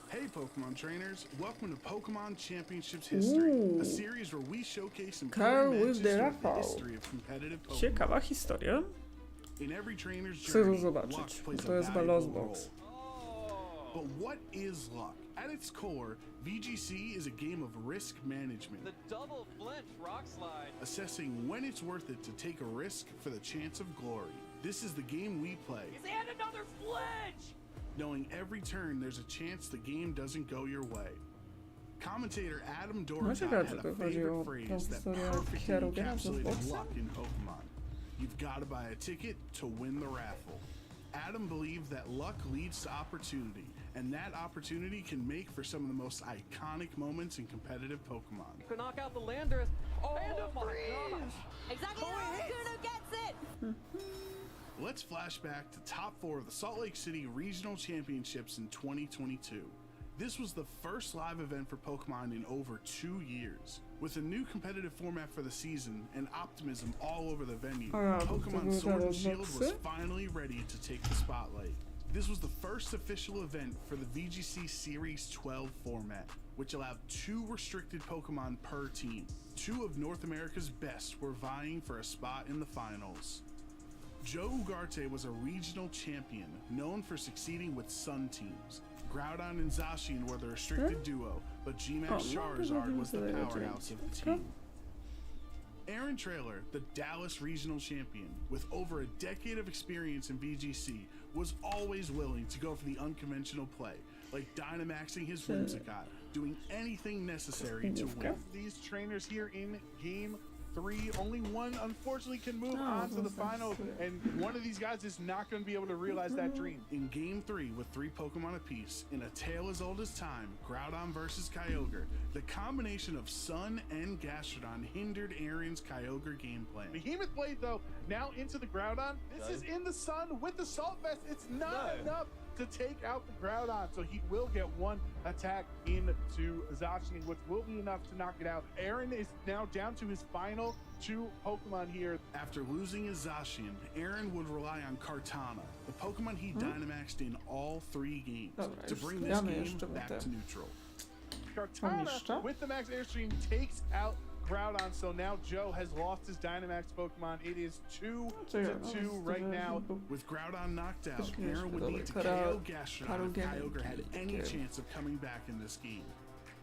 Hey Pokemon trainers, welcome to Pokemon Championships History, a series where we showcase important matches throughout the history of competitive Pokemon. Ciekawa historia. In every trainer's Chcę journey, zobaczyć. luck plays To a jest chyba valuable Losbox. role. But what is luck? At its core, VGC is a game of risk management. The double flinch rock slide. Assessing when it's worth it to take a risk for the chance of glory. This is the game we play. And another flinch! Knowing every turn there's a chance the game doesn't go your way. Commentator Adam Dorothy had a favorite phrase that perfectly encapsulated luck in Pokemon. You've got to buy a ticket to win the raffle. Adam believed that luck leads to opportunity, and that opportunity can make for some of the most iconic moments in competitive Pokemon. You can knock out the Landorus. Oh my gosh! Exactly. Kuno gets it. Let's flash back to top 4 of the Salt Lake City Regional Championships in 2022. This was the first live event for Pokemon in over 2 years. With a new competitive format for the season and optimism all over the venue, Pokemon Sword and Shield was finally ready to take the spotlight. This was the first official event for the VGC Series 12 format, which allowed 2 restricted Pokemon per team. 2 of North America's best were vying for a spot in the finals. Joe Ugarte was a regional champion, known for succeeding with Sun teams. Groudon and Zacian were the restricted duo, but G-Max Charizard was the powerhouse of the team. Aaron Traylor, the Dallas regional champion, with over a decade of experience in VGC, was always willing to go for the unconventional play, like Dynamaxing his Whimsicott, doing anything necessary to win. These trainers here in Game 3, only one unfortunately can move on to the finals, and one of these guys is not going to be able to realize that dream. In Game 3, with 3 Pokemon apiece, in a tale as old as time, Groudon versus Kyogre, the combination of Sun and Gastrodon hindered Aaron's Kyogre game plan. Behemoth Blade, though, now into the Groudon. This is in the sun with the Salt Vest. It's not enough to take out the Groudon, so he will get 1 attack into Zacian, which will be enough to knock it out. Aaron is now down to his final 2 Pokemon here. After losing his Zacian, Aaron would rely on Kartana, the Pokemon he Dynamaxed in all 3 games, to bring this game back to neutral. Kartana, with the Max Airstream, takes out Groudon, so now Joe has lost his Dynamax Pokemon. It is 2-2 right now. With Groudon knocked out, Aaron would need to KO Gastrodon if Kyogre had any chance of coming back in this game.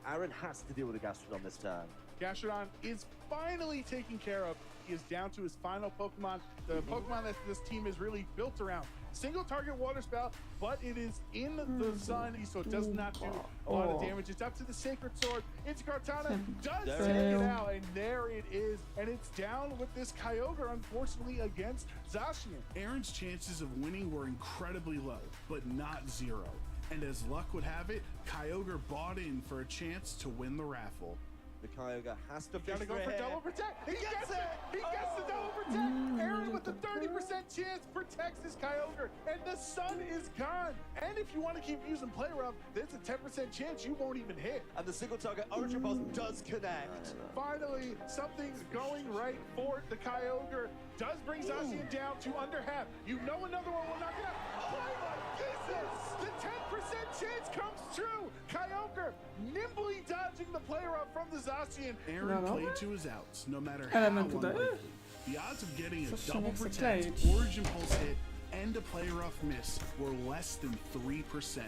Aaron has to deal with the Gastrodon this turn. Gastrodon is finally taken care of. He is down to his final Pokemon, the Pokemon that this team is really built around. Single target water spout, but it is in the sun, so it does not do a lot of damage. It's up to the Sacred Sword. It's Kartana, does take it out, and there it is. And it's down with this Kyogre, unfortunately, against Zacian. Aaron's chances of winning were incredibly low, but not 0. And as luck would have it, Kyogre bought in for a chance to win the raffle. The Kyogre has to Gotta go for double protect. He gets it! He gets the double protect! Aaron with a 30% chance protects his Kyogre, and the sun is gone. And if you want to keep using Play Rough, there's a 10% chance you won't even hit. And the single target Origin Pulse does connect. Finally, something's going right for the Kyogre. Does bring Zacian down to under half. You know another one will knock it out. Oh my goodness! The 10% chance comes true. Kyogre nimbly dodging the Play Rough from the Zacian. Aaron played to his outs, no matter how unlikely. The odds of getting a double protect, Origin Pulse hit, and a Play Rough miss were less than 3%.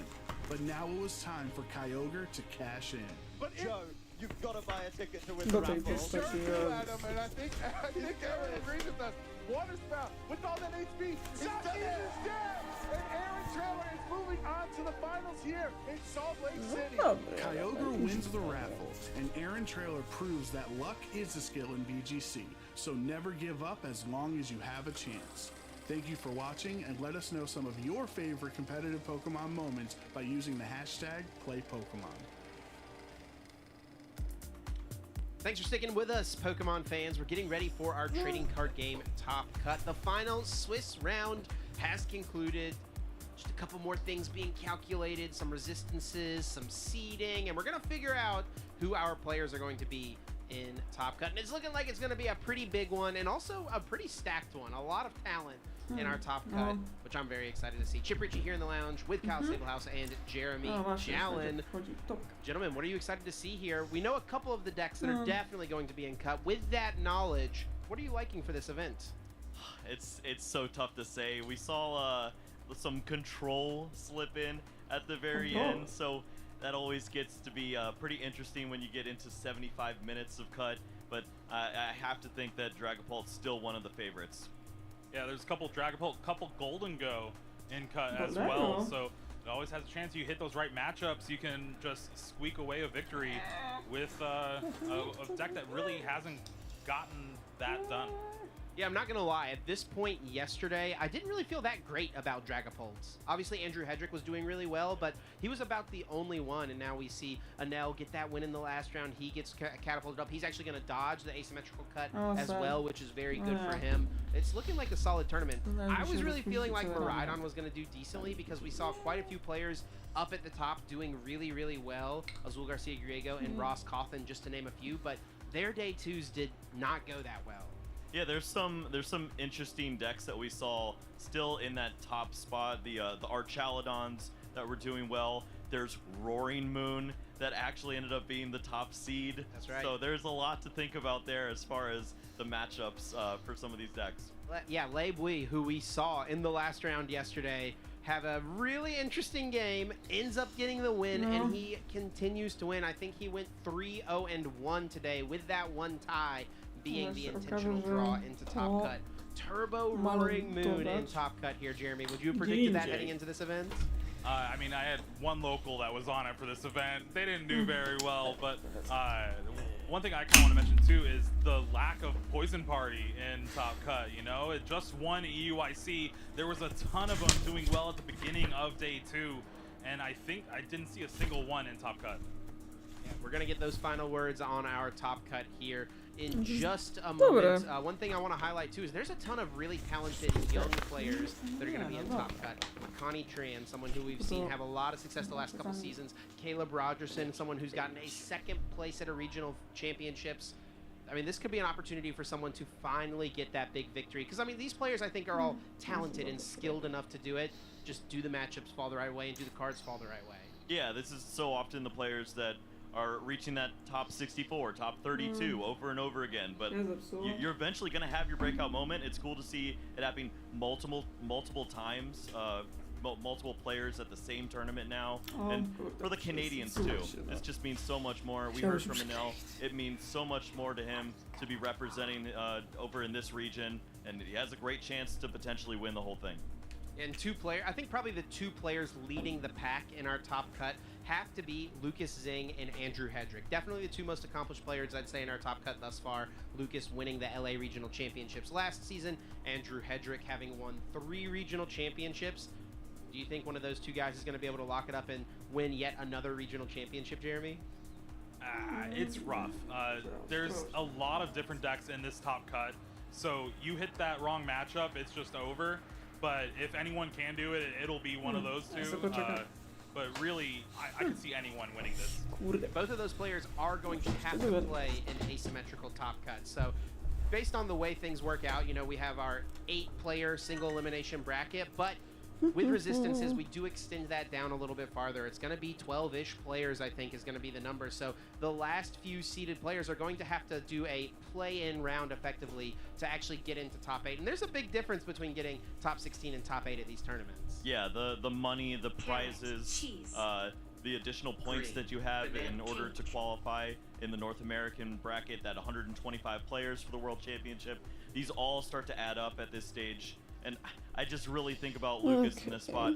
But now it was time for Kyogre to cash in. But Joe, you've got to buy a ticket to win the raffle. Sure do, Adam, and I think Aaron agrees with us. Water Spout with all that HP. Zacian is dead, and Aaron Traylor is moving on to the finals here in Salt Lake City. Kyogre wins the raffle, and Aaron Traylor proves that luck is a skill in VGC, so never give up as long as you have a chance. Thank you for watching, and let us know some of your favorite competitive Pokemon moments by using the hashtag #PlayPokemon. Thanks for sticking with us, Pokemon fans. We're getting ready for our trading card game Top Cut. The final Swiss round has concluded. Just a couple more things being calculated, some resistances, some seeding, and we're going to figure out who our players are going to be in Top Cut. And it's looking like it's going to be a pretty big one and also a pretty stacked one. A lot of talent in our Top Cut, which I'm very excited to see. Chip Ritchie here in the lounge with Kyle Sablehouse and Jeremy Jalen. Gentlemen, what are you excited to see here? We know a couple of the decks that are definitely going to be in Cut. With that knowledge, what are you liking for this event? It's so tough to say. We saw some control slip in at the very end, so that always gets to be pretty interesting when you get into 75 minutes of Cut, but I have to think that Dragapult's still one of the favorites. Yeah, there's a couple Dragapult, couple Golden Go in Cut as well, so it always has a chance. You hit those right matchups, you can just squeak away a victory with a deck that really hasn't gotten that done. Yeah, I'm not going to lie. At this point yesterday, I didn't really feel that great about Dragapults. Obviously, Andrew Hedrick was doing really well, but he was about the only one, and now we see Anel get that win in the last round. He gets catapulted up. He's actually going to dodge the asymmetrical cut as well, which is very good for him. It's looking like a solid tournament. I was really feeling like Miraidon was going to do decently because we saw quite a few players up at the top doing really, really well. Azul Garcia Griego and Ross Cawthon, just to name a few, but their day twos did not go that well. Yeah, there's some interesting decks that we saw still in that top spot. The Archaludons that were doing well. There's Roaring Moon that actually ended up being the top seed. That's right. So there's a lot to think about there as far as the matchups for some of these decks. Yeah, Lei Bui, who we saw in the last round yesterday, have a really interesting game, ends up getting the win, and he continues to win. I think he went 3-0-1 today, with that one tie being the intentional draw into Top Cut. Turbo Roaring Moon in Top Cut here, Jeremy. Would you have predicted that heading into this event? I mean, I had one local that was on it for this event. They didn't do very well, but one thing I kind of want to mention too is the lack of Poison Party in Top Cut. You know, it just won EUIC. There was a ton of them doing well at the beginning of day 2, and I think I didn't see a single one in Top Cut. Yeah, we're gonna get those final words on our Top Cut here in just a moment. One thing I want to highlight too is there's a ton of really talented young players that are going to be in Top Cut. Connie Tran, someone who we've seen have a lot of success the last couple seasons. Caleb Rogerson, someone who's gotten a 2nd place at a regional championships. I mean, this could be an opportunity for someone to finally get that big victory. Because, I mean, these players, I think, are all talented and skilled enough to do it. Just do the matchups fall the right way and do the cards fall the right way. Yeah, this is so often the players that are reaching that top 64, top 32 over and over again. But you're eventually going to have your breakout moment. It's cool to see it happening multiple times, multiple players at the same tournament now. And for the Canadians too, this just means so much more. We heard from Manel. It means so much more to him to be representing over in this region, and he has a great chance to potentially win the whole thing. And I think probably the 2 players leading the pack in our Top Cut have to be Lucas Zing and Andrew Hedrick. Definitely the 2 most accomplished players, I'd say, in our Top Cut thus far. Lucas winning the LA Regional Championships last season, Andrew Hedrick having won 3 regional championships. Do you think one of those 2 guys is going to be able to lock it up and win yet another regional championship, Jeremy? It's rough. There's a lot of different decks in this Top Cut, so you hit that wrong matchup, it's just over. But if anyone can do it, it'll be one of those 2. But really, I can see anyone winning this. Both of those players are going to have to play an asymmetrical Top Cut. So based on the way things work out, you know, we have our 8-player single elimination bracket, but with resistances, we do extend that down a little bit farther. It's going to be 12-ish players, I think, is going to be the number. So the last few seeded players are going to have to do a play-in round effectively to actually get into top 8. And there's a big difference between getting top 16 and top 8 at these tournaments. Yeah, the money, the prizes, the additional points that you have in order to qualify in the North American bracket, that 125 players for the World Championship, these all start to add up at this stage. And I just really think about Lucas in this spot,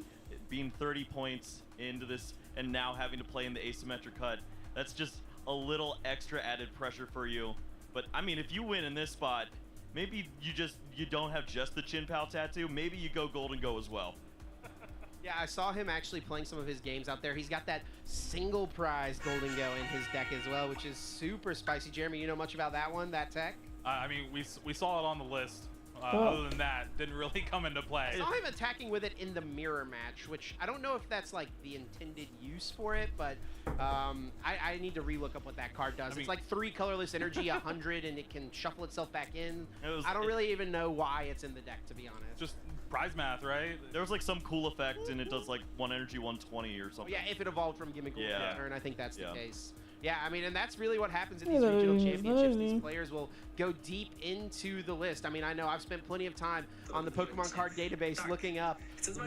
being 30 points into this and now having to play in the asymmetric cut. That's just a little extra added pressure for you. But I mean, if you win in this spot, maybe you don't have just the Chin Pal tattoo. Maybe you go Golden Go as well. Yeah, I saw him actually playing some of his games out there. He's got that single prize Golden Go in his deck as well, which is super spicy. Jeremy, you know much about that one, that tech? I mean, we saw it on the list. Other than that, didn't really come into play. I saw him attacking with it in the mirror match, which I don't know if that's like the intended use for it, but I need to relook up what that card does. It's like 3 colorless energy, 100, and it can shuffle itself back in. I don't really even know why it's in the deck, to be honest. Just prize math, right? There was like some cool effect, and it does like 1 energy, 120 or something. Yeah, if it evolved from Gimmick turn, I think that's the case. Yeah, I mean, and that's really what happens at these regional championships. These players will go deep into the list. I mean, I know I've spent plenty of time on the Pokemon card database looking up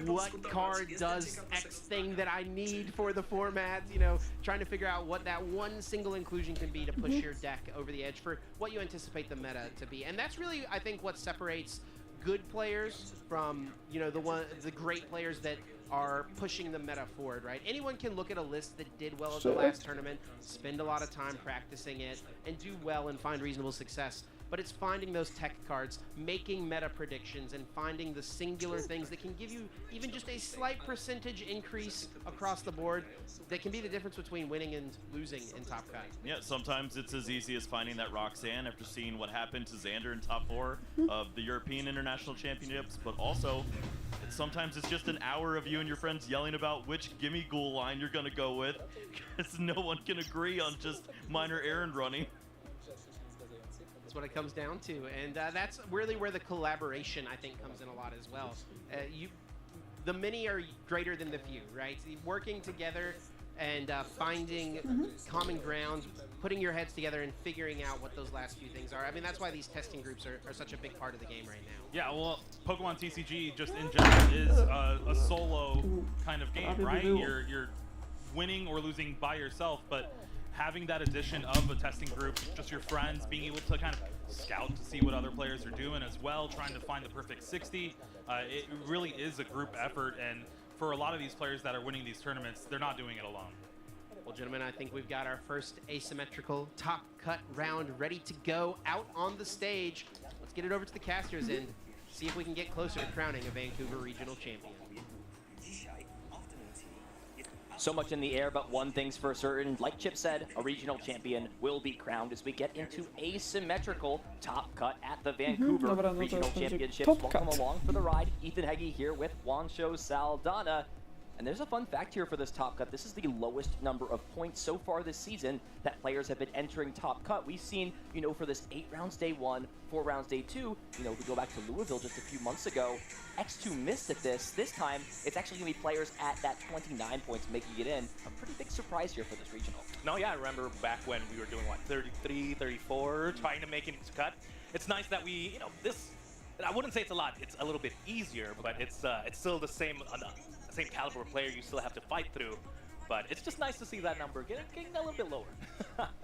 what card does X thing that I need for the format, you know, trying to figure out what that one single inclusion can be to push your deck over the edge for what you anticipate the meta to be. And that's really, I think, what separates good players from, you know, the great players that are pushing the meta forward, right? Anyone can look at a list that did well at the last tournament, spend a lot of time practicing it, and do well and find reasonable success. But it's finding those tech cards, making meta predictions, and finding the singular things that can give you even just a slight percentage increase across the board that can be the difference between winning and losing in Top Cut. Yeah, sometimes it's as easy as finding that Roxanne after seeing what happened to Xander in top 4 of the European International Championships, but also sometimes it's just an hour of you and your friends yelling about which gimme ghoul line you're gonna go with, because no one can agree on just minor errand running. What it comes down to, and that's really where the collaboration, I think, comes in a lot as well. The many are greater than the few, right? Working together and finding common ground, putting your heads together and figuring out what those last few things are. I mean, that's why these testing groups are such a big part of the game right now. Yeah, well, Pokemon TCG just in general is a solo kind of game, right? You're winning or losing by yourself, but having that addition of a testing group, just your friends, being able to kind of scout to see what other players are doing as well, trying to find the perfect 60, it really is a group effort, and for a lot of these players that are winning these tournaments, they're not doing it alone. Well, gentlemen, I think we've got our first asymmetrical top cut round ready to go out on the stage. Let's get it over to the casters and see if we can get closer to crowning a Vancouver regional champion. So much in the air, but one thing's for certain. Like Chip said, a regional champion will be crowned as we get into asymmetrical top cut at the Vancouver Regional Championships. Welcome along for the ride. Ethan Heggie here with Juancho Saldana. And there's a fun fact here for this top cut. This is the lowest number of points so far this season that players have been entering top cut. We've seen, for this 8 rounds day 1, 4 rounds day 2, we go back to Louisville just a few months ago. X2 missed at this. This time, it's actually going to be players at that 29 points making it in. A pretty big surprise here for this regional. No, yeah, I remember back when we were doing, 33, 34, trying to make it into cut. It's nice that we, this, I wouldn't say it's a lot. It's a little bit easier, but it's still the same caliber of player you still have to fight through. But it's just nice to see that number getting a little bit lower.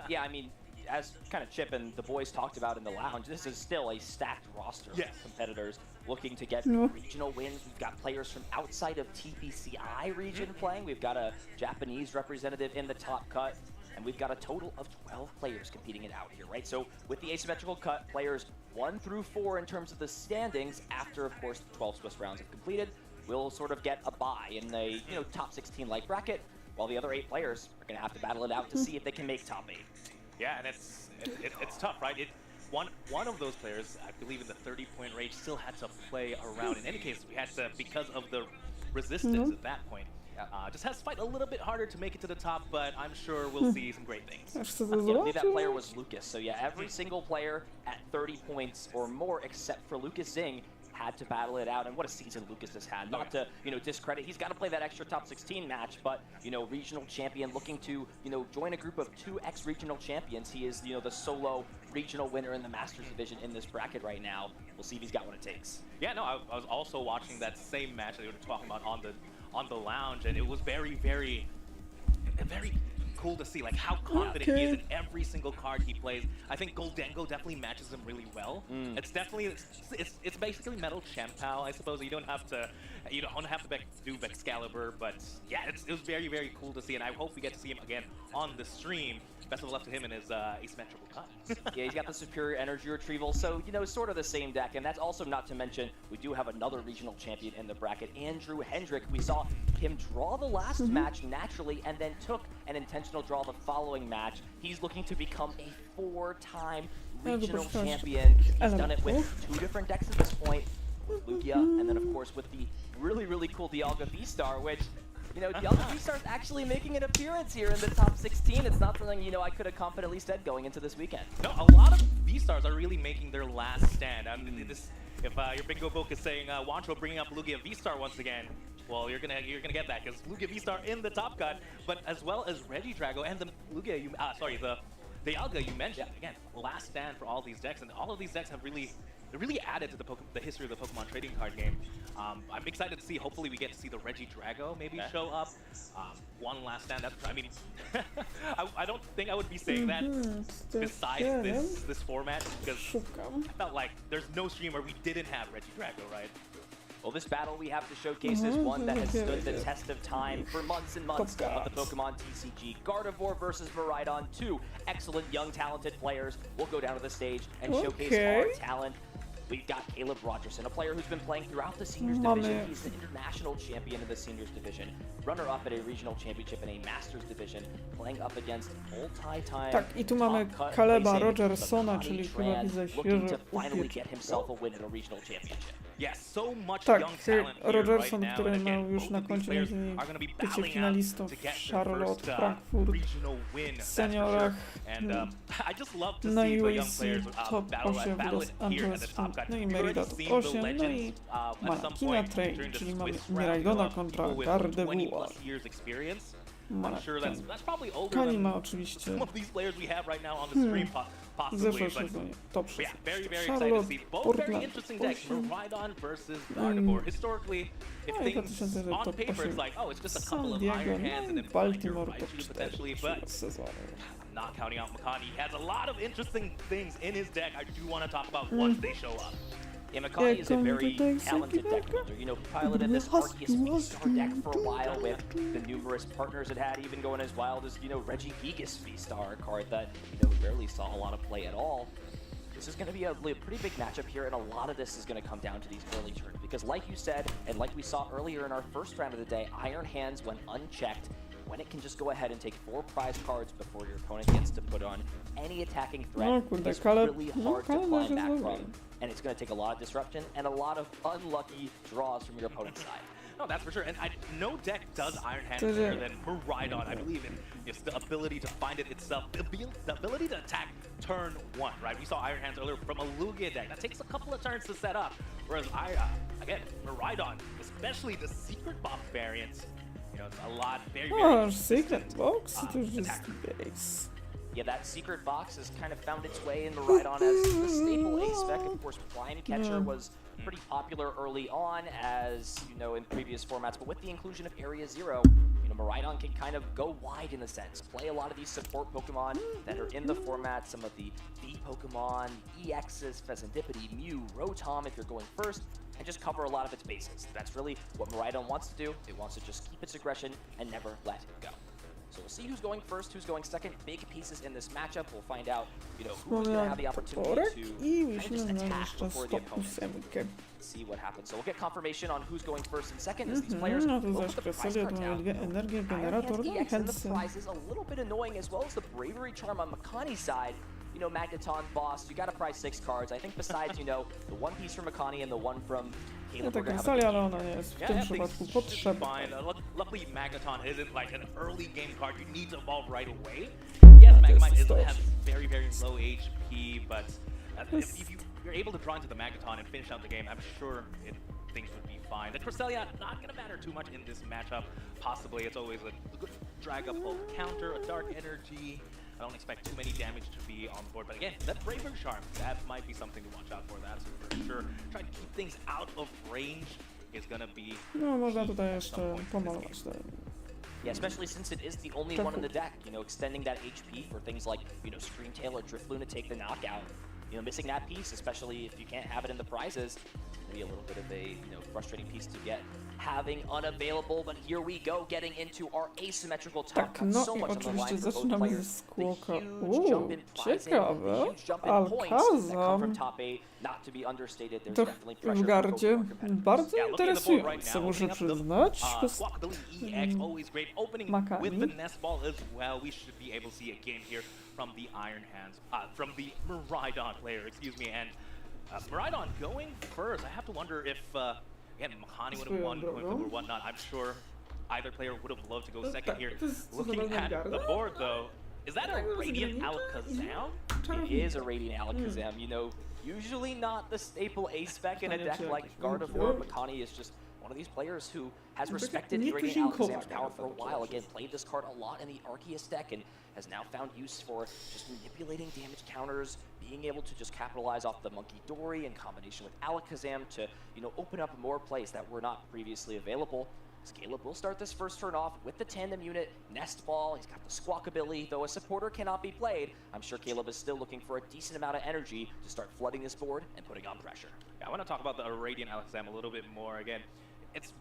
Yeah, I mean, as kind of Chip and the boys talked about in the lounge, this is still a stacked roster of competitors looking to get regional wins. We've got players from outside of TPCI region playing. We've got a Japanese representative in the top cut, and we've got a total of 12 players competing it out here, right? So with the asymmetrical cut, players 1 through 4 in terms of the standings, after, of course, the 12 Swiss rounds have completed, will sort of get a bye in the top 16 like bracket, while the other 8 players are going to have to battle it out to see if they can make top 8. Yeah, and it's tough, right? One of those players, I believe in the 30-point range, still had to play around. In any case, we had to, because of the resistance at that point, just has to fight a little bit harder to make it to the top, but I'm sure we'll see some great things. I believe that player was Lucas, so yeah, every single player at 30 points or more, except for Lucas Zing, had to battle it out, and what a season Lucas has had. Not to, discredit, he's got to play that extra top 16 match, but, regional champion looking to, join a group of 2 ex-regional champions. He is, the solo regional winner in the Masters division in this bracket right now. We'll see if he's got what it takes. Yeah, no, I was also watching that same match that we were talking about on the lounge, and it was very, very cool to see how confident he is in every single card he plays. I think Goldengo definitely matches him really well. It's definitely it's basically Metal Champao, I suppose. You don't have to do Excalibur, but yeah, it was very, very cool to see, and I hope we get to see him again on the stream. Best of luck to him in his asymmetrical cut. Yeah, he's got the superior energy retrieval, so sort of the same deck, and that's also not to mention we do have another regional champion in the bracket, Andrew Hendrick. We saw him draw the last match naturally, and then took an intentional draw the following match. He's looking to become a 4-time regional champion. He's done it with 2 different decks at this point, with Lugia, and then of course with the really, really cool Dialga V-Star, which Dialga V-Star is actually making an appearance here in the top 16. It's not something, I could have confidently said going into this weekend. No, a lot of V-Stars are really making their last stand. I mean, if your bingo book is saying Juancho bringing up Lugia V-Star once again, well, you're gonna get that, because Lugia V-Star in the top cut, but as well as Regidrago and the Lugia, the Dialga you mentioned, again, last stand for all these decks, and all of these decks have really added to the history of the Pokemon trading card game. I'm excited to see, hopefully we get to see the Regidrago maybe show up. One last stand, I mean, I don't think I would be saying that besides this format, because I felt like there's no stream where we didn't have Regidrago, right? Well, this battle we have to showcase is one that has stood the test of time for months and months of the Pokemon TCG. Gardevoir versus Miraidon, 2 excellent young talented players will go down to the stage and showcase our talent. We've got Caleb Rogerson, a player who's been playing throughout the seniors division. He's the international champion of the seniors division, runner-up at a regional championship in a masters division, playing up against multi-time. Tak, i tu mamy Caleba Rogersona, czyli chyba widzę świeżo Yes, so much tak, young talent here Rogerson, right now, który and miał again, już na koncie między innymi bycie finalistą w Charlotte, Frankfurt, w seniorach, no i UAC Top 8 w Los Angeles, no i Merida Top 8, no i Manakina Train, czyli mamy Miraidona kontra Gardevoir. I'm sure that's probably older Kani than ma oczywiście some of these players we have right now on the stream, possibly. zeszłe But sezonie top yeah, 16. very excited to Charlotte, see both very Portland, interesting decks. 8. Maridon versus Gardevoir. Historically, if No i things 2000 on top paper, it's 8. like, oh, it's just a couple San of Diego, Iron Hands and no i then Baltimore Raichu top 4 potentially, but sezonu. I'm not counting out Makani. He has a lot of interesting things in his deck I do want to talk about once they show up. Yeah, Makani is a very talented deck builder. You know, he piloted this Arceus V-Star deck for a while with the numerous partners it had, even going as wild as, you know, Regigigas V-Star, a card that, you know, rarely saw a lot of play at all. This is going to be a pretty big matchup here, and a lot of this is going to come down to these early turns. Because like you said, and like we saw earlier in our first round of the day, Iron Hands, when unchecked, when it can just go ahead and take 4 prize cards before your opponent gets to put on any attacking threat, is really hard to climb back from. And it's going to take a lot of disruption and a lot of unlucky draws from your opponent's side. No, that's for sure. And no deck does Iron Hands better than Maridon, I believe, in it's the ability to find it itself, the ability to attack turn 1, right? We saw Iron Hands earlier from a Lugia deck. That takes a couple of turns to set up. Whereas again, Maridon, especially the Secret Box variants, you know, it's a lot, very Secret Box? To już jest base. Yeah, that secret box has kind of found its way in Maridon as the staple ace spec. Of course, Blind Catcher was pretty popular early on, as you know, in previous formats. But with the inclusion of Area Zero, you know, Maridon can kind of go wide in a sense, play a lot of these support Pokemon that are in the format, some of the B Pokemon, EXs, Pheasantipity, Mew, Rotom if you're going first, and just cover a lot of its bases. That's really what Maridon wants to do. It wants to just keep its aggression and never let it go. So we'll see who's going first, who's going second. Big pieces in this matchup. We'll find out, you know, who's going to have the opportunity to kind of just attack before the opponent. See what happens. So we'll get confirmation on who's going first and second as these players No tu will zaś put the prize Kresolia cards tu down. ma energię, Iron generator, Hands no i EX and the chętce. prize is a little bit annoying, as well as the Bravery Charm on Makani's side. You know, Magneton Boss, you got to prize 6 cards. I think besides, you know, the one piece from Makani and the one from No Caleb, ta we're gonna have Kresolia, a ale ona nie jest w tym przypadku potrzebna. Fine. Luckily, Magneton isn't like an early game card you need to evolve right away. Yes, Magnemite has very, very low HP, but if you're able to draw into the Magneton and finish out the game, I'm sure things would be fine. The Cresselia, not going to matter too much in this matchup. Possibly, it's always a good drag-up counter, a Dark Energy. I don't expect too many damage to be on the board, but again, that Braver Charm, that might be something to watch out for, that's for sure. Trying to keep things out of range is gonna be... No, można tutaj jeszcze pomalować te... Yeah, especially since it is the only one in the deck, you know, extending that HP for things like, you know, Scream Tail or Drifloon to take the knockout. You know, missing that piece, especially if you can't have it in the prizes, maybe a little bit of a, you know, frustrating piece to get having unavailable. But here we go, getting into our asymmetrical top cut. No So i much on the oczywiście line for both zaczynamy ze players. skłoka. Ciekawe. Alakazam. To w gardzie bardzo interesujące, muszę przyznać. Makani. From the Iron Hands, from the Maridon player, excuse me, and Maridon going first. I have to wonder if, again, Makani would have won going or whatnot. I'm sure either player would have loved to go second here. Looking at the board, though, is that a Radiant Alakazam? It is a Radiant Alakazam, you know, usually not the staple ace spec in a deck like Gardevoir. Makani is just one of these players who has respected Radiant Alakazam's power for a while. Again, played this card a lot in the Arceus deck and has now found use for just manipulating damage counters, being able to just capitalize off the Monkey Dory in combination with Alakazam to, you know, open up more plays that were not previously available. Caleb will start this first turn off with the tandem unit, Nest Ball. He's got the Squawk ability, though a supporter cannot be played. I'm sure Caleb is still looking for a decent amount of energy to start flooding this board and putting on pressure. Yeah, I want to talk about the Radiant Alakazam a little bit more. Again, it's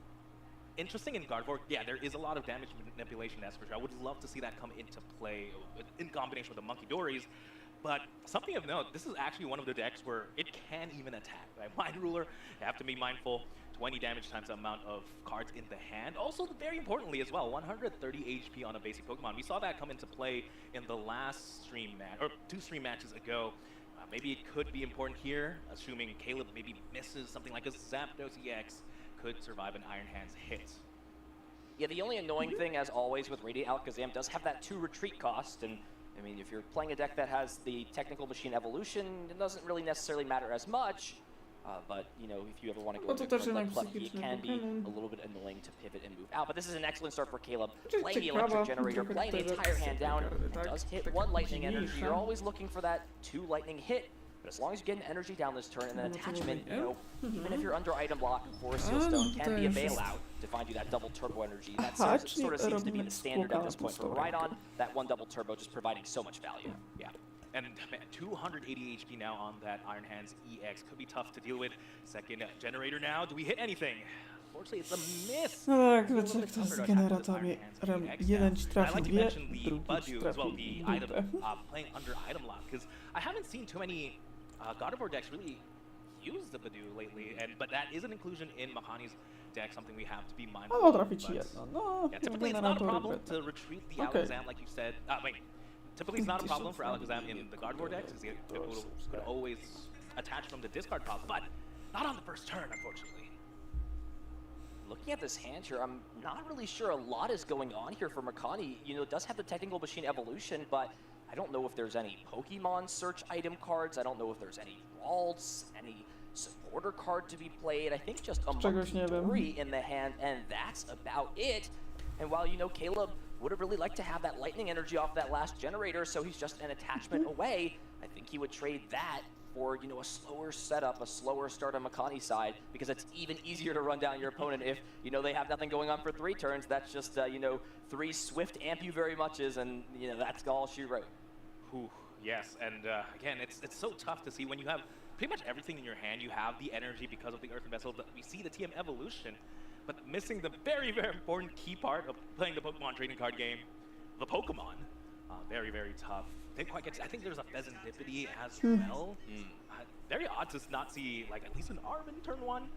interesting in Gardevoir. Yeah, there is a lot of damage manipulation, that's for sure. I would love to see that come into play in combination with the Monkey Dories. But something of note, this is actually one of the decks where it can even attack. Right? Mind Ruler, you have to be mindful. 20 damage times the amount of cards in the hand. Also, very importantly as well, 130 HP on a basic Pokemon. We saw that come into play in the last stream match, or 2 stream matches ago. Maybe it could be important here, assuming Caleb maybe misses something like a Zapdos EX, could survive an Iron Hands hit. Yeah, the only annoying thing, as always, with Radiant Alakazam does have that 2 retreat cost, and I mean, if you're playing a deck that has the Technical Machine Evolution, it doesn't really necessarily matter as much. But, you know, if you ever want to go No to into a też card like jednak Clucky, it psychiczny can be Pokémon. a little bit annoying to pivot and move out. But this is an excellent start for Caleb. Chociaż Playing the ciekawa, Electric Generator, trochę playing the tutaj entire hand down, karty, tak? does hit Tak one lightning energy. dziwniejsza. You're always looking for that 2 lightning hit. But as long as you get an energy down this turn and then No to attachment, you know, mówię. even if you're under item block, Forest Seal A, no Stone can to be a już jest- bailout to find you that double turbo energy. That Aha, sort of czyli seems to be robimy the standard at this point for współgrę. Rhydon. That 1 double turbo just providing so much value. Yeah. And man, 280 HP now on that Iron Hands EX could be tough to deal with. Second generator now. Do we hit anything? Unfortunately, it's a miss. No tak, It's a wiecie, little jak bit to tougher z to attack with generatorami. Iron Hands EX Jeden now. ci I'd trafi like to dwie, mention the drugi ci Badu as well, trafi the item dupę. playing under item lock, because I haven't seen too many God of War decks really use the Badu lately, but that is an inclusion in Mahani's deck, something we have to be mindful Albo of. trafi ci but- jedno. No, Yeah, typically it's not a generator problem byt. to retreat the Okay. Alakazam, like you said. Typically it's not a problem for Alakazam in the God War decks, because it would always attach from the discard pile, but not on the first turn, unfortunately. Looking at this hand here, I'm not really sure a lot is going on here for Makani. You know, it does have the Technical Machine Evolution, but I don't know if there's any Pokemon search item cards. I don't know if there's any Waltz, any supporter card to be played. I think just a Czegoś nie wiem. Monkey in the hand, and that's about it. And while, you know, Caleb would have really liked to have that lightning energy off that last generator, so he's just an attachment away, I think he would trade that for, you know, a slower setup, a slower start on Makani's side, because it's even easier to run down your opponent if, you know, they have nothing going on for 3 turns. That's just, you know, 3 swift amp you very muches, and, you know, that's all she wrote. Ooh, yes, and again, it's so tough to see when you have pretty much everything in your hand. You have the energy because of the Earthen Vessel. We see the TM evolution, but missing the very, very important key part of playing the Pokemon trading card game, the Pokemon. Very, very tough. Didn't quite get. I think there's a Pheasantipity as well. Very odd to not see like at least an Arvin turn 1.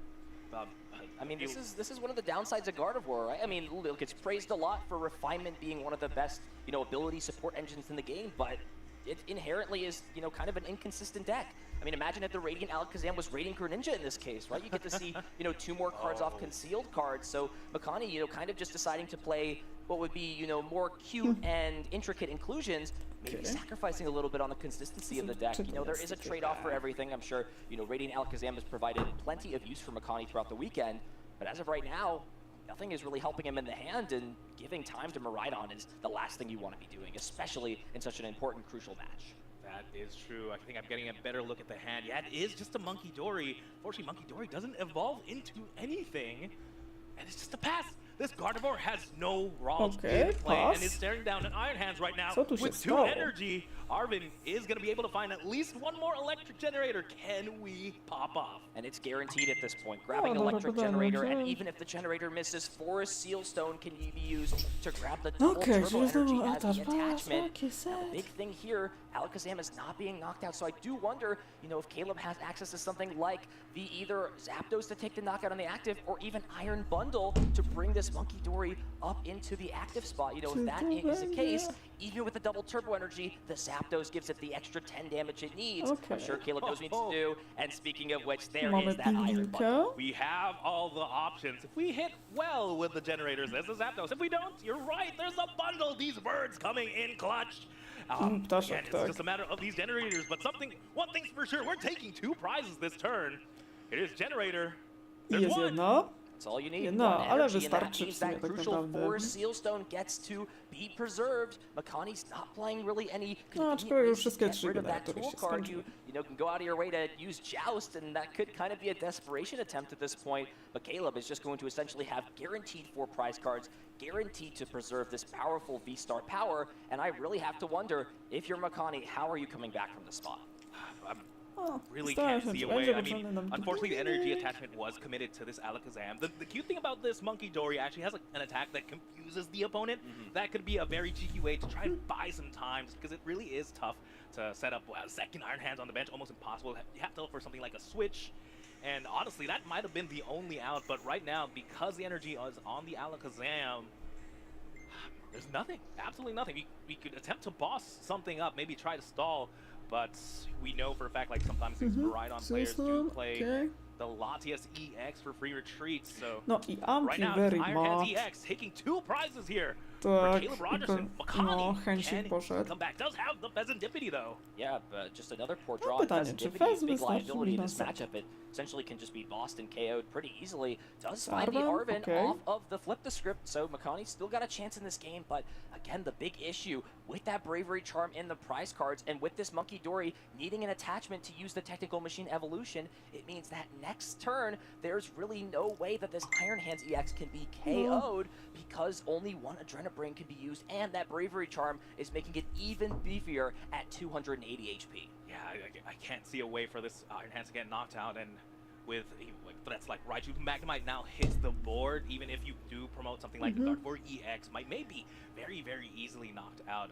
I mean, this is one of the downsides of Gardevoir, right? I mean, look, it's praised a lot for refinement being one of the best, you know, ability support engines in the game, but it inherently is, you know, kind of an inconsistent deck. I mean, imagine if the Radiant Alakazam was Radiant Greninja in this case, right? You get to see, you know, 2 more cards off concealed cards. So Makani, you know, kind of just deciding to play what would be, you know, more cute and intricate inclusions, maybe sacrificing a little bit on the consistency of the deck. You know, there is a trade-off for everything. I'm sure, you know, Radiant Alakazam has provided plenty of use for Makani throughout the weekend, but as of right now, nothing is really helping him in the hand, and giving time to Miraidon is the last thing you want to be doing, especially in such an important, crucial match. That is true. I think I'm getting a better look at the hand. Yeah, it is just a Monkey Dory. Fortunately, Monkey Dory doesn't evolve into anything, and it's just a pass. This Gardevoir has no Rawls in play and is staring down an Iron Hands right now Co tu się with 2 stało? energy. Arvin is going to be able to find at least 1 more electric generator. Can we pop off? And it's guaranteed at this point. Grabbing dobra electric pytanie, generator, and czy- even if the generator misses, Forest Seal Stone can be used to grab the double Okej, turbo czyli znowu energy as the atak. attachment. Jaki Now, the set. big thing here, Alakazam is not being knocked out, so I do wonder, you know, if Caleb has access to something like the either Zapdos to take the knockout on the active, or even Iron Bundle to bring this Monkey Dory up into the active spot. You know, if that is the case, even with the double turbo energy, the Zapdos gives it the extra 10 damage it needs. I'm sure Caleb knows what he needs to do. And speaking of which, there Mamy is that Iron Bundle. pingwinka. We have all the options. If we hit well with the generators, there's the Zapdos. If we don't, you're right, there's a bundle. These birds coming in clutch. Ptaszek, Again, it's tak. just a matter of these generators, but one thing's for sure, we're taking 2 prizes this turn. It is generator. I There's jest 1. jedno. That's all you need. No, One ale energy, and that wystarczy w means sumie that tak crucial naprawdę. Forest Sealstone gets to be preserved. Makani's not playing really any No, aczkolwiek convenient ways to wszystkie get 3 rid of that generatory tool się card. skończyły. You know, can go out of your way to use Joust, and that could kind of be a desperation attempt at this point. But Caleb is just going to essentially have guaranteed 4 prize cards, guaranteed to preserve this powerful V-Star power. And I really have to wonder, if you're Makani, how are you coming back from the spot? Really Starałem can't się, see a czy way. będzie I mean, potrzebny nam unfortunately, the drugi. energy attachment was committed to this Alakazam. The cute thing about this Monkey Dory actually has an attack that confuses the opponent. That could be a very cheeky way to try and buy some time, just because it really is tough to set up second Iron Hands on the bench, almost impossible. You have to look for something like a switch. And honestly, that might have been the only out, but right now, because the energy is on the Alakazam, there's nothing, absolutely nothing. We could attempt to boss something up, maybe try to stall, but we know for a fact, like sometimes these Miraidon players do play the Latias EX for free retreats. So No i Ampi right now, very Iron Hands much. EX taking 2 prizes here Tak, Caleb i Rogerson, no, chęci poszedł. comeback does have the Pheasantipity though. Yeah, but just another poor draw. pytanie, czy Pheasantipity is Fez big wystarczy liability in na this set? matchup. It essentially can just be bossed and KO'd pretty easily. Does Arven? find the Arven Okay. off of the flip the script, so Makani still got a chance in this game, but again, the big issue with that Bravery Charm in the prize cards and with this Monkey Dory needing an attachment to use the Technical Machine Evolution, it means that next turn, there's really no way that this Iron Hands EX can be KO'd because only one Adrenabrain can be used, and that Bravery Charm is making it even beefier at 280 HP. Yeah, I can't see a way for this Iron Hands to get knocked out, and with threats like Raichu, Magnemite now hits the board, even if you do promote something like the Gardevoir EX, might maybe very, very easily knocked out,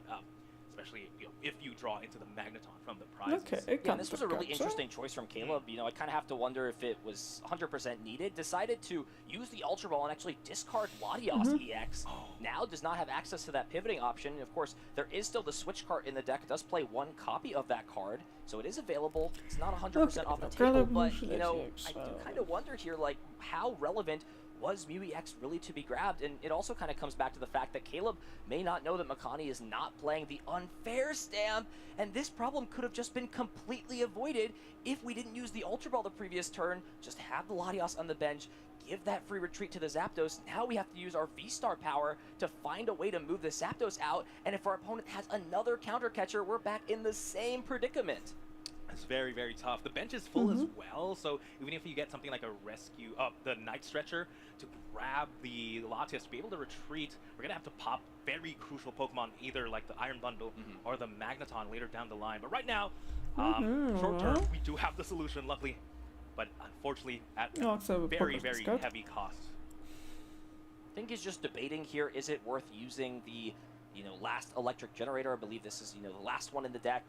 especially if you draw into the Magneton from the prizes. Okay, Yeah, and this was a really interesting choice from Caleb. You know, I kind of have to wonder if it was 100% needed. Decided to use the Ultra Ball and actually discard Latios EX. Now does not have access to that pivoting option. Of course, there is still the Switch card in the deck. It does play one copy of that card, so it is available. It's not 100% off the table, but, you know, I do kind of wonder here, like, how relevant was Mew EX really to be grabbed? And it also kind of comes back to the fact that Caleb may not know that Makani is not playing the unfair stamp, and this problem could have just been completely avoided if we didn't use the Ultra Ball the previous turn, just have the Latios on the bench, give that free retreat to the Zapdos. Now we have to use our V-Star power to find a way to move the Zapdos out, and if our opponent has another counter catcher, we're back in the same predicament. It's very, very tough. The bench is full as well, so even if you get something like a rescue, the Night Stretcher to grab the Latias to be able to retreat, we're gonna have to pop very crucial Pokemon, either like the Iron Bundle or the Magneton later down the line. But right now, short term, we do have the solution, luckily, but unfortunately at very, very heavy cost. I think he's just debating here, is it worth using the, you know, last electric generator? I believe this is, you know, the last one in the deck.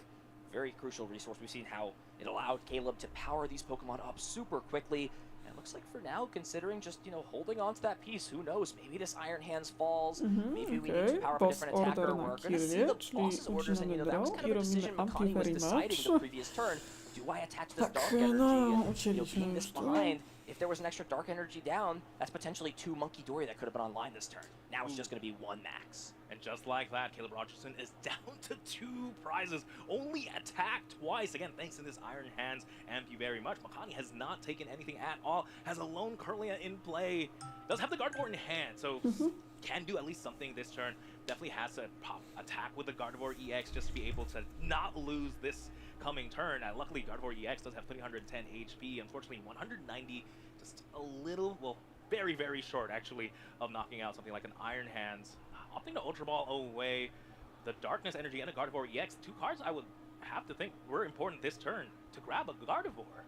Very crucial resource. We've seen how it allowed Caleb to power these Pokemon up super quickly. And it looks like for now, considering just, you know, holding on to that piece, who knows? Maybe this Iron Hands falls. Maybe we need to power up a different attacker. We're going to see the boss's orders, and, you know, that was kind of a decision Makani was deciding the previous turn. Do I attach this Dark Energy? And, you know, being this behind, if there was an extra Dark Energy down, that's potentially 2 Monkey Dory that could have been online this turn. Now it's just going to be 1 max. And just like that, Caleb Rogerson is down to 2 prizes, only attacked twice. Again, thanks to this Iron Hands MP very much. Makani has not taken anything at all, has a lone Kirlia in play, does have the Gardevoir in hand, so can do at least something this turn. Definitely has to attack with the Gardevoir EX just to be able to not lose this coming turn. Luckily, Gardevoir EX does have 310 HP, unfortunately 190, just a little, well, very, very short actually of knocking out something like an Iron Hands. Opting to Ultra Ball away the Darkness Energy and a Gardevoir EX, 2 cards I would have to think were important this turn to grab a Gardevoir.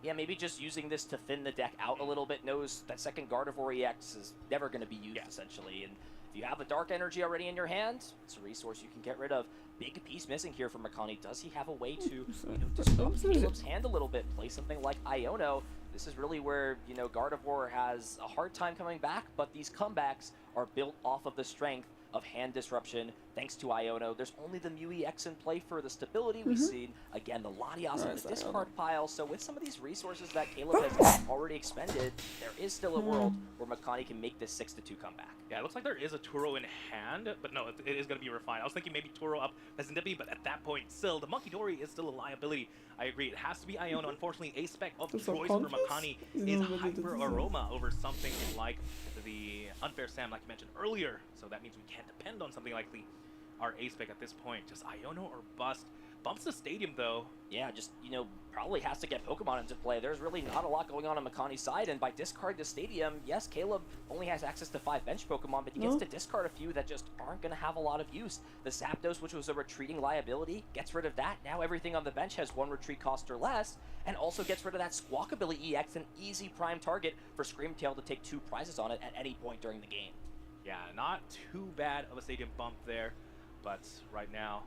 Yeah, maybe just using this to thin the deck out a little bit. Knows that second Gardevoir EX is never going to be used, essentially. And if you have a Dark Energy already in your hand, it's a resource you can get rid of. Big piece missing here from Makani. Does he have a way to, you know, disrupt Caleb's hand a little bit? Play something like Iono. This is really where, you know, Gardevoir has a hard time coming back, but these comebacks are built off of the strength of hand disruption, thanks to Iono. There's only the Mew EX in play for the stability. We've seen, again, the Latias in the discard pile. So with some of these resources that Caleb has already expended, there is still a world where Makani can make this 6-2 comeback. Yeah, it looks like there is a Turo in hand, but no, it is going to be refined. I was thinking maybe Turo up Pheasantipity, but at that point, still, the Monkey Dory is still a liability. I agree, it has to be Iono. Unfortunately, a spec of choice for Makani is Hyper Aroma over something like the Unfair Sam, like you mentioned earlier. So that means we can't depend on something like our A-spec at this point. Just Iono or bust. Bumps the stadium, though. Yeah, just, you know, probably has to get Pokemon into play. There's really not a lot going on Makani's side, and by discarding the stadium, yes, Caleb only has access to 5 bench Pokemon, but he gets to discard a few that just aren't going to have a lot of use. The Zapdos, which was a retreating liability, gets rid of that. Now everything on the bench has 1 retreat cost or less, and also gets rid of that Squawkabilly EX, an easy prime target for Screamtail to take 2 prizes on it at any point during the game. Yeah, not too bad of a stadium bump there, but right now,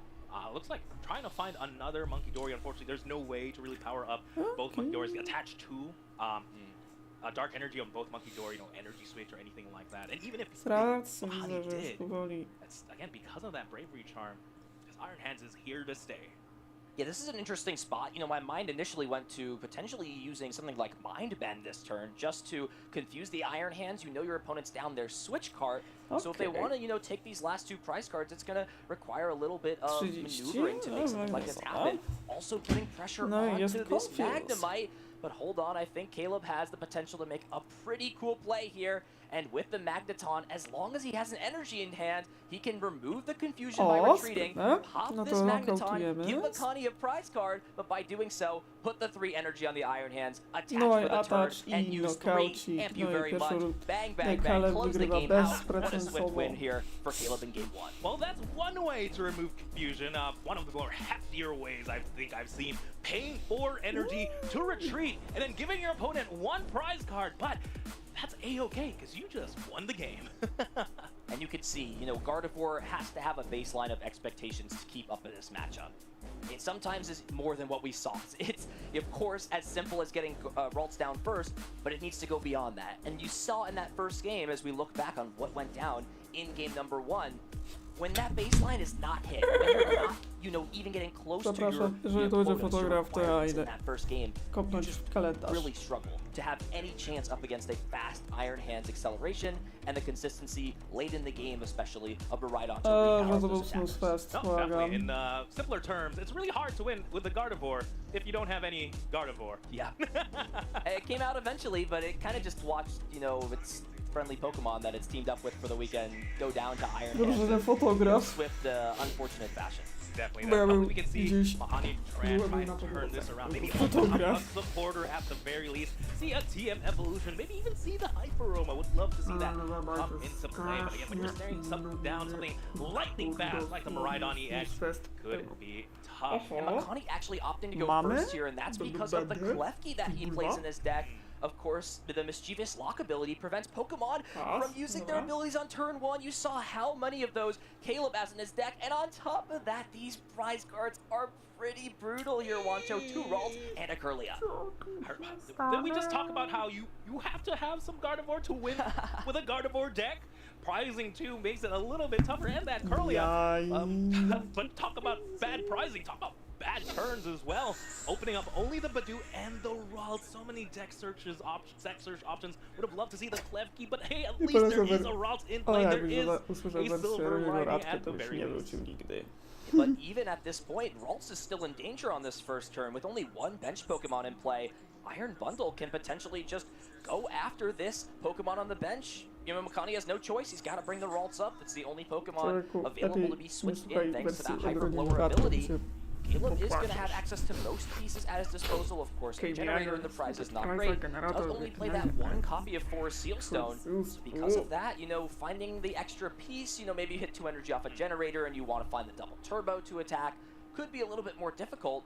looks like trying to find another Monkey Dory. Unfortunately, there's no way to really power up both Monkey Dories attached to Dark Energy on both Monkey Dory, no energy switch or anything like that. And even if Makani did, that's again because of that Bravery Charm, because Iron Hands is here to stay. Yeah, this is an interesting spot. You know, my mind initially went to potentially using something like Mind Bend this turn just to confuse the Iron Hands. You know your opponent's down their switch card. So if they want to, you know, take these last 2 prize cards, it's going to require a little bit of maneuvering to make something like this happen. Also putting pressure onto this Magnemite. But hold on, I think Caleb has the potential to make a pretty cool play here. And with the Magneton, as long as he has an energy in hand, he can remove the confusion by retreating, pop this Magneton, give Makani a prize card, but by doing so, put the 3 energy on the Iron Hands, attach for the turn, and use 3. Amp you very much. Bang, bang, bang. Close the game out. What a swift win here for Caleb in game 1. Well, that's one way to remove confusion. One of the more heftier ways I think I've seen. Paying 4 energy to retreat, and then giving your opponent 1 prize card. But that's A-okay, because you just won the game. And you can see, you know, Gardevoir has to have a baseline of expectations to keep up in this matchup. It sometimes is more than what we saw. It's, of course, as simple as getting Ralts down first, but it needs to go beyond that. And you saw in that first game, as we look back on what went down in game number 1, when that baseline is not hit, when you're not, you know, even getting close to your opponent's requirements in that first game, you just really struggle to have any chance up against a fast Iron Hands acceleration and the consistency late in the game, especially of the ride-on to repower those attackers. No, definitely. In simpler terms, it's really hard to win with the Gardevoir if you don't have any Gardevoir. Yeah. It came out eventually, but it kind of just watched, you know, its friendly Pokemon that it's teamed up with for the weekend go down to Iron Hands in swift, unfortunate fashion. Definitely. Hopefully we can see Mahani try and turn this around. Maybe open up the border at the very least. See a TM evolution. Maybe even see the Hyper Roam. I would love to see that come into play. But again, when you're staring something down, something lightning fast like the Miraidon EX could be tough. And Makani actually opting to go first here, and that's because of the Klefki that he plays in his deck. Of course, the Mischievous Lock ability prevents Pokemon from using their abilities on turn 1. You saw how many of those Caleb has in his deck, and on top of that, these prize cards are pretty brutal here, Wancho. 2 Ralts and a Kirlia. Did we just talk about how you have to have some Gardevoir to win with a Gardevoir deck? Prizing too makes it a little bit tougher, and that Kirlia. But talk about bad prizing, talk about bad turns as well. Opening up only the Badoo and the Ralts. So many deck search options. Would have loved to see the Klefki, but hey, at least there is a Ralts in play. There is a silver lining at the very least. But even at this point, Ralts is still in danger on this first turn. With only 1 bench Pokemon in play, Iron Bundle can potentially just go after this Pokemon on the bench. You know, Makani has no choice. He's got to bring the Ralts up. It's the only Pokemon available to be switched in thanks to that Hyper Blower ability. Caleb is going to have access to most pieces at his disposal, of course. The generator in the prize is not great. Does only play that 1 copy of Forest Sealstone. So because of that, you know, finding the extra piece, you know, maybe you hit 2 energy off a generator and you want to find the double turbo to attack, could be a little bit more difficult.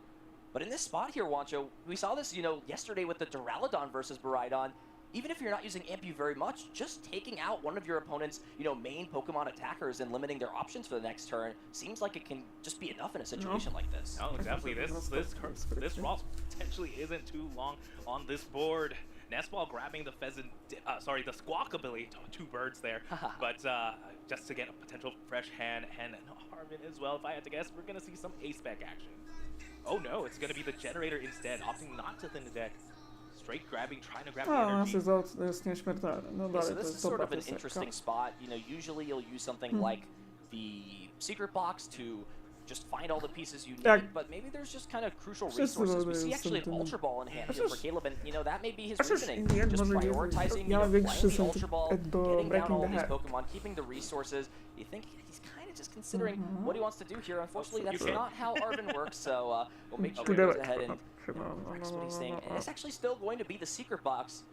But in this spot here, Wancho, we saw this, you know, yesterday with the Duraludon versus Miraidon. Even if you're not using Ampu very much, just taking out one of your opponent's, you know, main Pokemon attackers and limiting their options for the next turn seems like it can just be enough in a situation like this. Oh, exactly. This Ralts potentially isn't too long on this board. Nestball grabbing the the Squawk ability, 2 birds there, but just to get a potential fresh hand, and Harvin as well. If I had to guess, we're gonna see some A-Spec action. Oh no, it's gonna be the generator instead, opting not to thin the deck. Straight grabbing, trying to grab the energy. So this is sort of an interesting spot. You know, usually you'll use something like the secret box to just find all the pieces you need, but maybe there's just kind of crucial resources. We see actually an Ultra Ball in hand here for Caleb, and you know, that may be his reasoning. Just prioritizing, you know, playing the Ultra Ball, getting down all these Pokemon, keeping the resources. You think he's kind of just considering what he wants to do here. Unfortunately, that's not how Arvin works, so we'll make sure he goes ahead and corrects what he's saying. And it's actually still going to be the secret box,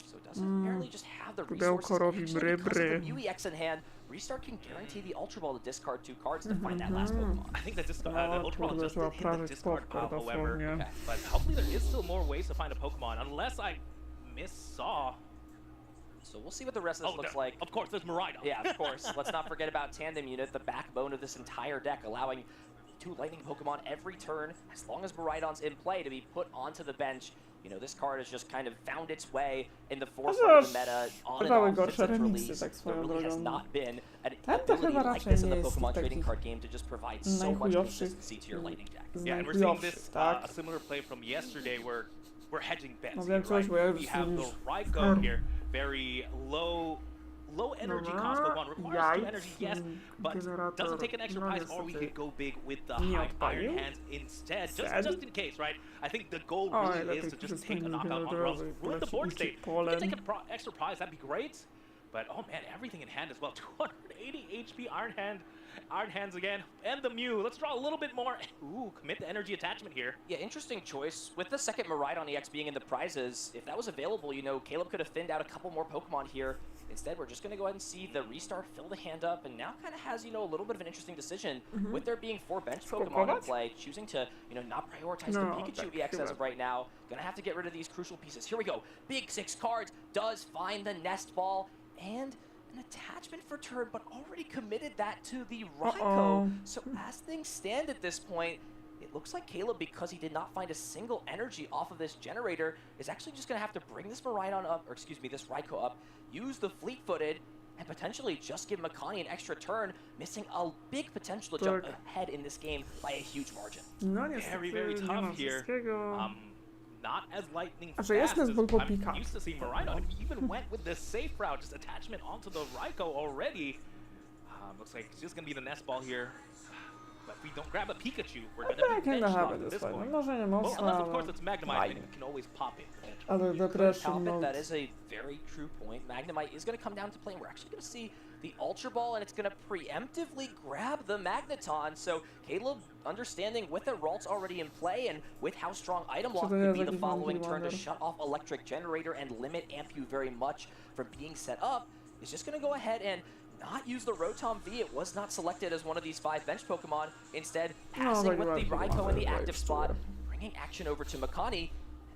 so it doesn't apparently just have the resources. Actually, because of the Mew EX in hand, Restart can guarantee the Ultra Ball to discard 2 cards to find that last Pokemon. I think that the Ultra Ball just hit the discard pile, however. Okay. But hopefully there is still more ways to find a Pokemon, unless I missaw. So we'll see what the rest of this looks like. Of course, there's Miraidon. Yeah, of course. Let's not forget about Tandem Unit, the backbone of this entire deck, allowing 2 lightning Pokemon every turn, as long as Miraidon's in play, to be put onto the bench. You know, this card has just kind of found its way in the forefront of the meta, on and off since its release. There really has not been an ability like this in the Pokemon trading card game to just provide so much consistency to your lightning deck. Yeah, and we're seeing this, a similar play from yesterday where we're hedging bets here, right? We have the Raikou here, very low energy cost Pokemon, requires 2 energy, yes, but doesn't take an extra prize, or we could go big with the high Iron Hands instead, just in case, right? I think the goal really is to just take a knockout on Rose, ruin the board state. If you can take an extra prize, that'd be great, but oh man, everything in hand as well. 280 HP Iron Hands again, and the Mew. Let's draw a little bit more. Ooh, commit the energy attachment here. Yeah, interesting choice. With the second Miraidon EX being in the prizes, if that was available, you know, Caleb could have thinned out a couple more Pokemon here. Instead, we're just going to go ahead and see the restart, fill the hand up, and now kind of has, you know, a little bit of an interesting decision. With there being 4 bench Pokemon in play, choosing to, you know, not prioritize the Pikachu EX as of right now. Gonna have to get rid of these crucial pieces. Here we go. Big 6 cards, does find the Nest Ball, and an attachment for turn, but already committed that to the Raikou. So as things stand at this point, it looks like Caleb, because he did not find a single energy off of this generator, is actually just going to have to bring this Miraidon up, or excuse me, this Raikou up, use the fleet-footed, and potentially just give Makani an extra turn, missing a big potential to jump ahead in this game by a huge margin. Very, very tough here. Not as lightning fast jest as zwykły I'm pika. used to seeing Miraidon. He even went with the safe route, just attachment onto the Raikou already. Looks like it's just going to be the Nest Ball here. But if we don't grab a Pikachu, we're going to be benchmarked at this point. Well, unless, of course, it's Magnemite, and we can always pop it. That is a very true point. Magnemite is going to come down to play, and we're actually going to see the Ultra Ball, and it's going to preemptively grab the Magneton. So Caleb, understanding with the Ralts already in play, and with how strong Item Lock could be the following turn to shut off Electric Generator and limit Ampu very much from being set up, is just going to go ahead and not use the Rotom V. It was not selected as one of these 5 bench Pokemon. Instead, passing with the Raikou in the active spot, bringing action over to Makani.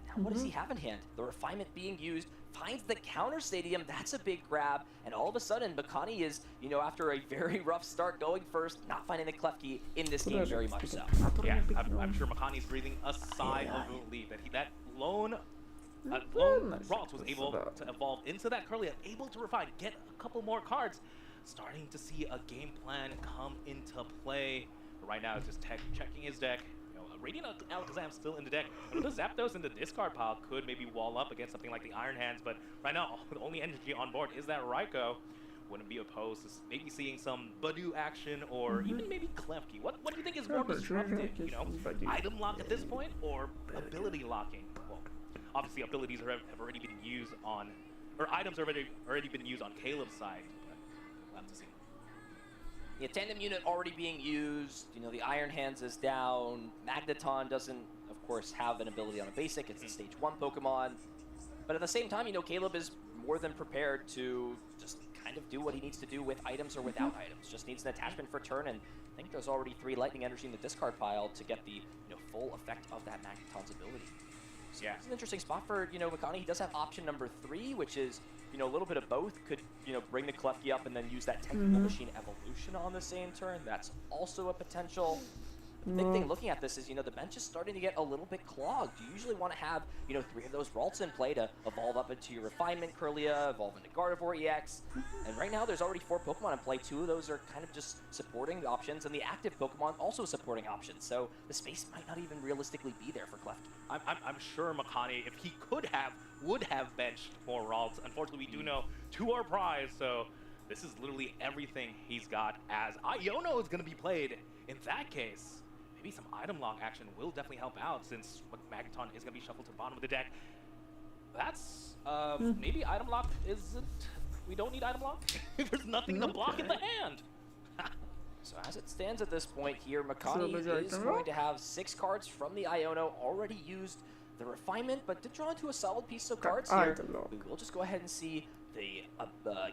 Now, what does he have in hand? The Refinement being used, finds the counter stadium. That's a big grab. And all of a sudden, Makani is, you know, after a very rough start going first, not finding the Klefki in this game very much so. Yeah, I'm sure Makani's breathing a sigh of relief that lone Ralt was able to evolve into that Kirlia, able to refine, get a couple more cards. Starting to see a game plan come into play. But right now, it's just checking his deck. You know, Radiant Alakazam still in the deck. The Zapdos in the discard pile could maybe wall up against something like the Iron Hands, but right now, the only energy on board is that Raikou. Wouldn't be opposed to maybe seeing some Badu action, or even maybe Klefki. What do you think is more disruptive? You know, item lock at this point, or ability locking? Well, obviously abilities have already been used on, or items have already been used on Caleb's side. We'll have to see. The Tandem unit already being used. You know, the Iron Hands is down. Magneton doesn't, of course, have an ability on a basic. It's a stage 1 Pokemon. But at the same time, you know, Caleb is more than prepared to just kind of do what he needs to do with items or without items. Just needs an attachment for turn, and I think there's already 3 lightning energy in the discard pile to get the, you know, full effect of that Magneton's ability. So it's an interesting spot for, you know, Makani. He does have option number 3, which is, you know, a little bit of both. Could, you know, bring the Klefki up and then use that Technical Machine Evolution on the same turn. That's also a potential. The big thing looking at this is, you know, the bench is starting to get a little bit clogged. You usually want to have, you know, 3 of those Ralts in play to evolve up into your Refinement Kirlia, evolve into Gardevoir EX. And right now there's already 4 Pokemon in play. 2 of those are kind of just supporting options, and the active Pokemon also supporting options. So the space might not even realistically be there for Klefki. I'm sure Makani, if he would have benched more Ralts. Unfortunately, we do know 2 are prized, so this is literally everything he's got, as Iono is going to be played. In that case, maybe some item lock action will definitely help out, since Magneton is going to be shuffled to the bottom of the deck. That's, maybe item lock isn't, we don't need item lock? There's nothing to block in the hand. So as it stands at this point here, Makani is going to have 6 cards from the Iono, already used the Refinement, but did draw into a solid piece of cards here. We'll just go ahead and see the, the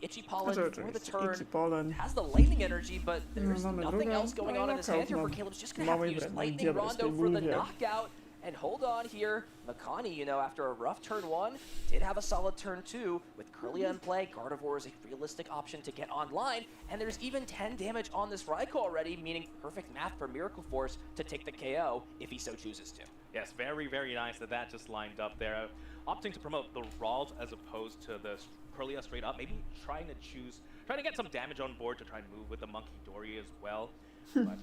Itchy Pollen for the turn. Has the Lightning Energy, but there's nothing else going on in this hand here for Caleb. Just going to have to use Lightning Rondo for the knockout. And hold on here, Makani, you know, after a rough turn 1, did have a solid turn 2. With Curlia in play, Gardevoir is a realistic option to get online, and there's even 10 damage on this Raikou already, meaning perfect math for Miracle Force to take the KO if he so chooses to. Yes, very, very nice that just lined up there. Opting to promote the Ralts as opposed to the Curlia straight up, maybe trying to get some damage on board to try and move with the Monkey Dory as well. But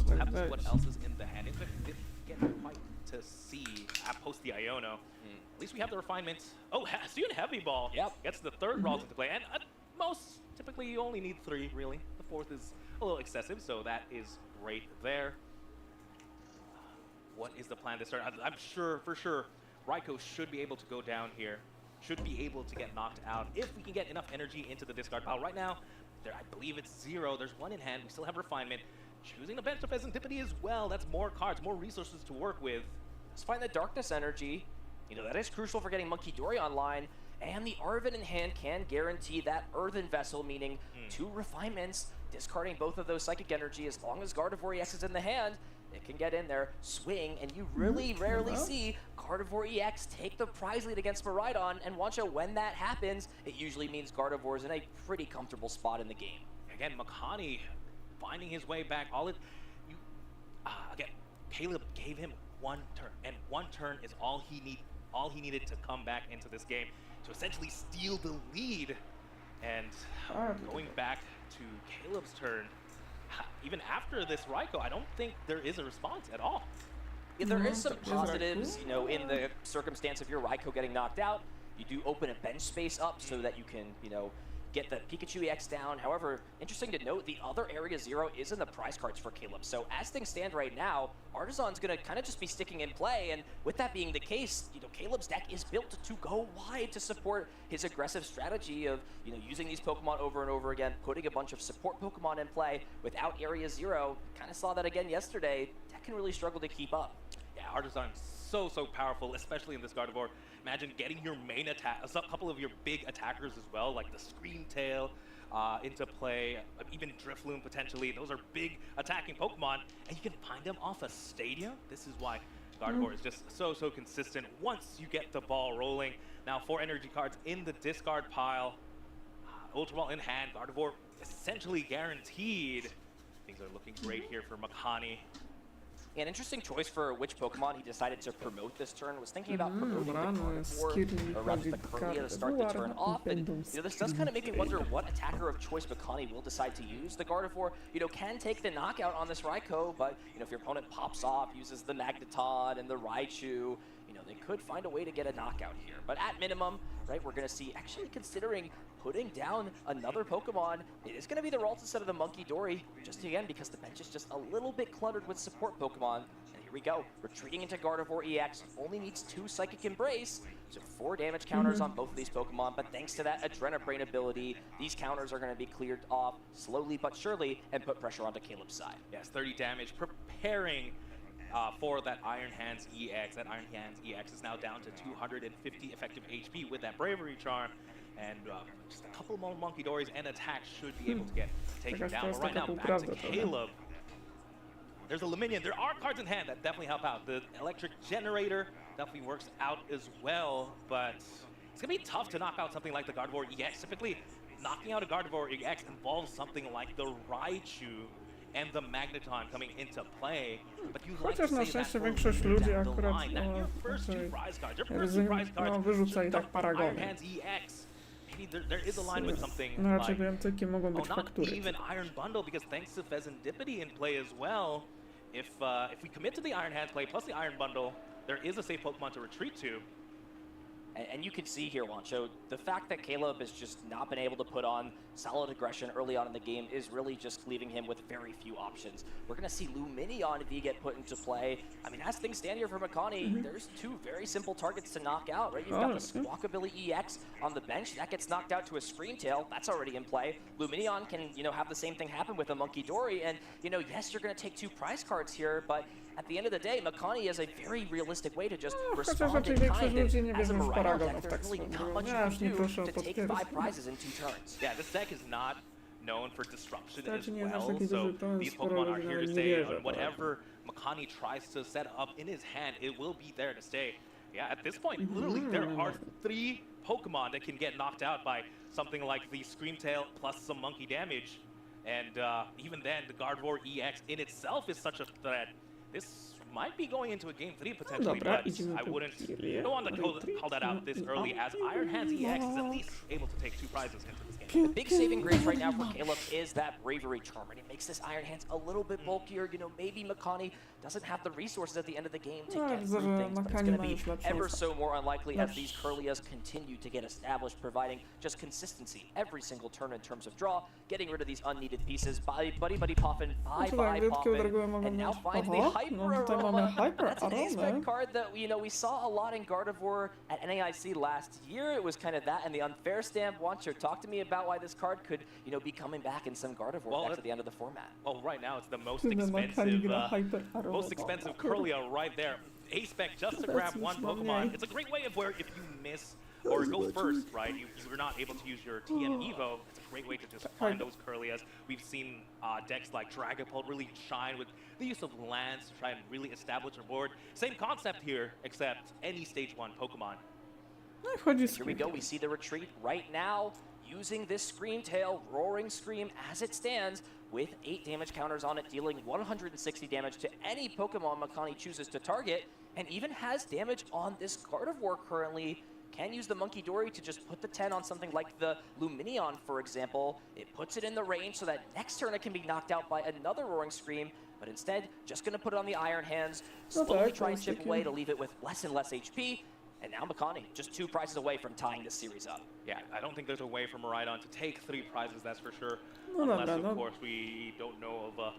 perhaps what else is in the hand? It didn't get quite to see post the Iono. At least we have the refinement. Oh, student heavy ball. Yep. Gets the third Ralt into play, and most typically you only need 3 really. The 4th is a little excessive, so that is great there. What is the plan this turn? I'm sure, for sure, Raikou should be able to go down here. Should be able to get knocked out if we can get enough energy into the discard pile. Right now, I believe it's 0. There's 1 in hand. We still have refinement. Choosing the bench of Pheasantipity as well. That's more cards, more resources to work with. Let's find the Darkness energy. You know, that is crucial for getting Monkey Dory online. And the Arven in hand can guarantee that Earthen Vessel, meaning 2 refinements, discarding both of those Psychic Energy. As long as Gardevoir EX is in the hand, it can get in there, swing, and you really rarely see Gardevoir EX take the prize lead against Miraidon. And Wancho, when that happens, it usually means Gardevoir is in a pretty comfortable spot in the game. Again, Makani finding his way back. Again, Caleb gave him 1 turn, and 1 turn is all he needed to come back into this game to essentially steal the lead. And going back to Caleb's turn, even after this Raikou, I don't think there is a response at all. Yeah, there is some positives, you know, in the circumstance of your Raikou getting knocked out. You do open a bench space up so that you can, you know, get the Pikachu EX down. However, interesting to note, the other Area 0 is in the prize cards for Caleb. So as things stand right now, Artisan's going to kind of just be sticking in play. And with that being the case, you know, Caleb's deck is built to go wide to support his aggressive strategy of, you know, using these Pokemon over and over again, putting a bunch of support Pokemon in play without Area 0. Kind of saw that again yesterday. Deck can really struggle to keep up. Yeah, Artisan's so powerful, especially in this Gardevoir. Imagine getting your main attack, a couple of your big attackers as well, like the Scream Tail into play, even Drifloon potentially. Those are big attacking Pokemon, and you can find them off a stadium. This is why Gardevoir is just so consistent once you get the ball rolling. Now 4 energy cards in the discard pile. Ultra Ball in hand, Gardevoir essentially guaranteed. Things are looking great here for Makani. An interesting choice for which Pokemon he decided to promote this turn. Was thinking about promoting the Gardevoir, or rather the Curlia to start the turn off. And you know, this does kind of make me wonder what attacker of choice Makani will decide to use. The Gardevoir, you know, can take the knockout on this Raikou, but you know, if your opponent pops off, uses the Magneton and the Raichu, you know, they could find a way to get a knockout here. But at minimum, right, we're going to see, actually considering putting down another Pokemon, it is going to be the Ralts instead of the Monkey Dory, just again because the bench is just a little bit cluttered with support Pokemon. And here we go, retreating into Gardevoir EX, only needs 2 Psychic Embrace, so 4 damage counters on both of these Pokemon, but thanks to that Adrenabrain ability, these counters are going to be cleared off slowly but surely and put pressure onto Caleb's side. Yes, 30 damage, preparing for that Iron Hands EX. That Iron Hands EX is now down to 250 effective HP with that Bravery Charm. And just a couple more Monkey Dories and attacks should be able to get taken down. But right now, back to Caleb. There's a Luminion. There are cards in hand that definitely help out. The Electric Generator definitely works out as well, but it's going to be tough to knock out something like the Gardevoir EX. Typically, knocking out a Gardevoir EX involves something like the Raichu and the Magneton coming into play, but you like to Chociaż say na that szczęście for większość ludzi down the akurat line. Now, your first 2 prize cards, your first 2 ryzyk, prize cards wyrzuca i tak Iron paragony. Hands EX. Maybe there is a line with something No raczej like, BMT-ki mogą być not faktury. even Iron Bundle, because thanks to Pheasantipity in play as well, if we commit to the Iron Hands play plus the Iron Bundle, there is a safe Pokemon to retreat to. And you can see here, Wancho, the fact that Caleb has just not been able to put on solid aggression early on in the game is really just leaving him with very few options. We're going to see Luminion if he get put into play. I mean, as things stand here for Makani, there's 2 very simple targets to knock out, right? You've got the Squawkabilly EX on the bench. That gets knocked out to a Scream Tail. That's already in play. Luminion can, you know, have the same thing happen with a Monkey Dory. And, you know, yes, you're going to take 2 prize cards here, but at the end of the day, Makani is a very realistic way to just respond in kind. And as a Miraidon deck, there's really not much you can do to take 5 prizes in 2 turns. Yeah, this deck is not known for disruption as Znaczy nie well, znasz takiej so duży, to these sporo Pokemon are ludzi here to nawet nie stay wierzy. on whatever Makani tries to set up in his hand, it will be there to stay. Yeah, at this point, literally, there are 3 Pokemon that can get knocked out by something like the Screamtail plus some monkey damage. And even then, the Gardevoir EX in itself is such a threat. This might be going into a game 3 potentially, Dobra, but idziemy I po wouldn't Kirię. want to call that out this early, as Iron Hands EX is at least able to take 2 prizes into this game. The big saving grace right now for Caleb is that Bravery Charm, and it makes this Iron Hands a little bit bulkier. You know, maybe Makani doesn't have the resources at the end of the game to get through things, but it's going to be ever so more unlikely as these Curlias continue to get established, providing just consistency every single turn in terms of draw, getting rid of these unneeded pieces. Buddy Poffin, bye Poffin, and now finds the Hyper Aroma. That's an ace-spec card that, you know, we saw a lot in Gardevoir at NAIC last year. It was kind of that and the unfair stamp. Wancho, talk to me about why this card could, you know, be coming back in some Gardevoir back to the end of the format. Well, right now it's the most expensive Curlia right there. A-spec just to grab one Pokemon. It's a great way of where if you miss or go first, right, you're not able to use your TM Evo. It's a great way to just find those Curlias. We've seen decks like Dragapult really shine with the use of lands to try and really establish a board. Same concept here, except any stage 1 Pokemon. Here we go, we see the retreat right now, using this Screamtail, Roaring Scream as it stands, with 8 damage counters on it, dealing 160 damage to any Pokemon Makani chooses to target, and even has damage on this Gardevoir currently. Can use the Monkey Dory to just put the 10 on something like the Lumineon, for example. It puts it in the range so that next turn it can be knocked out by another Roaring Scream, but instead, just going to put it on the Iron Hands, slowly try and chip away to leave it with less and less HP. And now Makani, just 2 prizes away from tying this series up. Yeah, I don't think there's a way for Miraidon to take 3 prizes, that's for sure. Unless, of course, we don't know of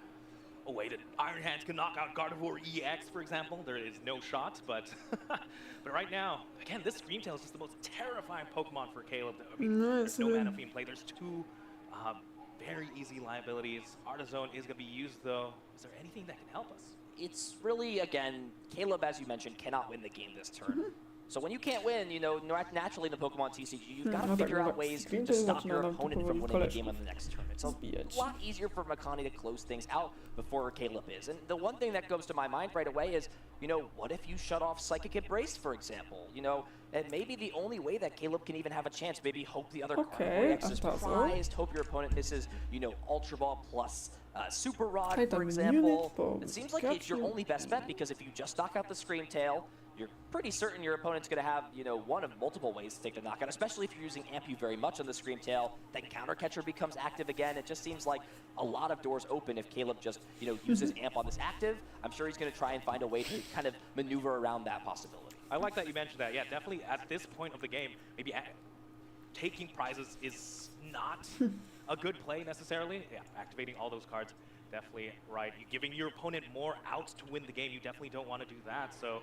a way that Iron Hands can knock out Gardevoir EX, for example. There is no shot, but but right now, again, this Screamtail is just the most terrifying Pokemon for Caleb. I mean, there's no Mana Fiend play. There's 2 very easy liabilities. Artazone is going to be used, though. Is there anything that can help us? It's really, again, Caleb, as you mentioned, cannot win the game this turn. So when you can't win, you know, naturally in the Pokemon TCG, you've got to figure out ways to stop your opponent from winning the game on the next turn. It's a lot easier for Makani to close things out before Caleb is. And the one thing that comes to my mind right away is, you know, what if you shut off Psychic Embrace, for example? You know, and maybe the only way that Caleb can even have a chance, maybe hope the other Gardevoir is surprised, hope your opponent misses, you know, Ultra Ball plus Super Rod, for example. It seems like it's your only best bet, because if you just knock out the Screamtail, you're pretty certain your opponent's going to have, you know, one of multiple ways to take the knockout, especially if you're using Ampu very much on the Screamtail. Then Counter Catcher becomes active again. It just seems like a lot of doors open if Caleb just, you know, uses Amp on this active. I'm sure he's going to try and find a way to kind of maneuver around that possibility. I like that you mentioned that. Yeah, definitely at this point of the game, maybe taking prizes is not a good play necessarily. Yeah, activating all those cards, definitely right. Giving your opponent more outs to win the game, you definitely don't want to do that. So.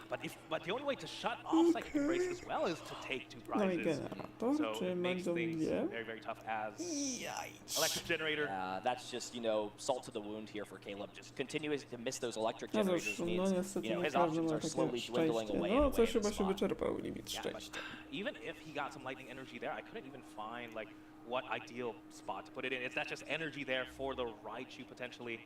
But the only way to shut off Psychic Embrace as well is to take 2 prizes. So it makes things very, very tough as Electric Generator. That's just, you know, salt to the wound here for Caleb. Just continues to miss those Electric Generators means, you know, his options are slowly dwindling away. No, coś chyba się wyczerpał limit szczęścia. Even if he got some Lightning Energy there, I couldn't even find, like, what ideal spot to put it in. It's not just energy there for the Raichu potentially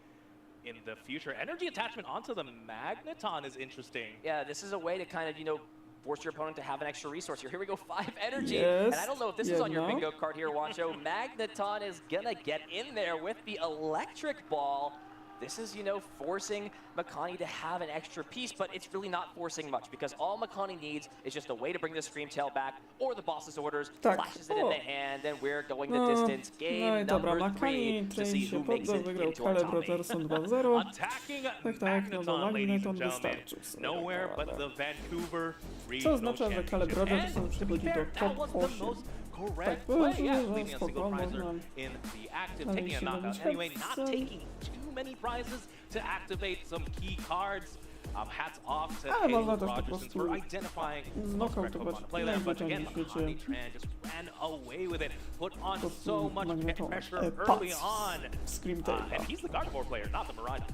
in the future. Energy attachment onto the Magneton is interesting. Yeah, this is a way to kind of, you know, force your opponent to have an extra resource here. Here we go, 5 energy. And I don't know if this is on your bingo card here, Wancho. Magneton is gonna get in there with the Electric Ball. This is, you know, forcing Makani to have an extra piece, but it's really not forcing much, because all Makani needs is just a way to bring the Screamtail back, or the boss's orders, flashes it in the hand, and we're going the distance. Game number 3 to see who makes it into our top 8. Attacking Magneton, ladies and gentlemen. Nowhere but the Vancouver Regional Championship. And to be fair, that was the most correct play. Yeah, leaving a single prizer in the active, taking a knockout anyway, not taking too many prizes to activate some key cards. Hats off to Caleb Rogerson for identifying the correct Pokemon to play there, but again, Makani Tran just ran away with it, put on so much pressure early on. And he's the Gardevoir player, not the Miraidon.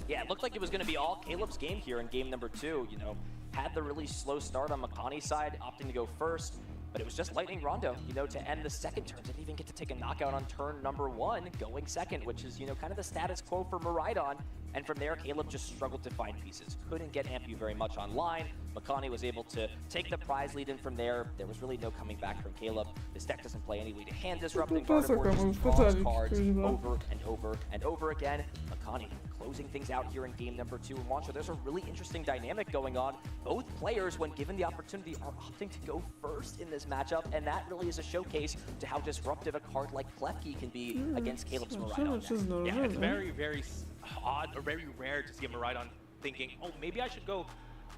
Yeah, it looked like it was going to be all Caleb's game here in game number 2, you know. Had the really slow start on Makani's side, opting to go first. But it was just Lightning Rondo, you know, to end the second turn. Didn't even get to take a knockout on turn number 1, going second, which is, you know, kind of the status quo for Miraidon. And from there, Caleb just struggled to find pieces. Couldn't get Ampu very much online. Makani was able to take the prize lead, and from there, there was really no coming back from Caleb. This deck doesn't play any way to hand disrupt, and Gardevoir just draws cards over and over and over again. Makani closing things out here in game number 2. And Wancho, there's a really interesting dynamic going on. Both players, when given the opportunity, are opting to go first in this matchup, and that really is a showcase to how disruptive a card like Klefki can be against Caleb's Miraidon deck. Yeah, it's very, very odd or very rare to see a Miraidon thinking, oh, maybe I should go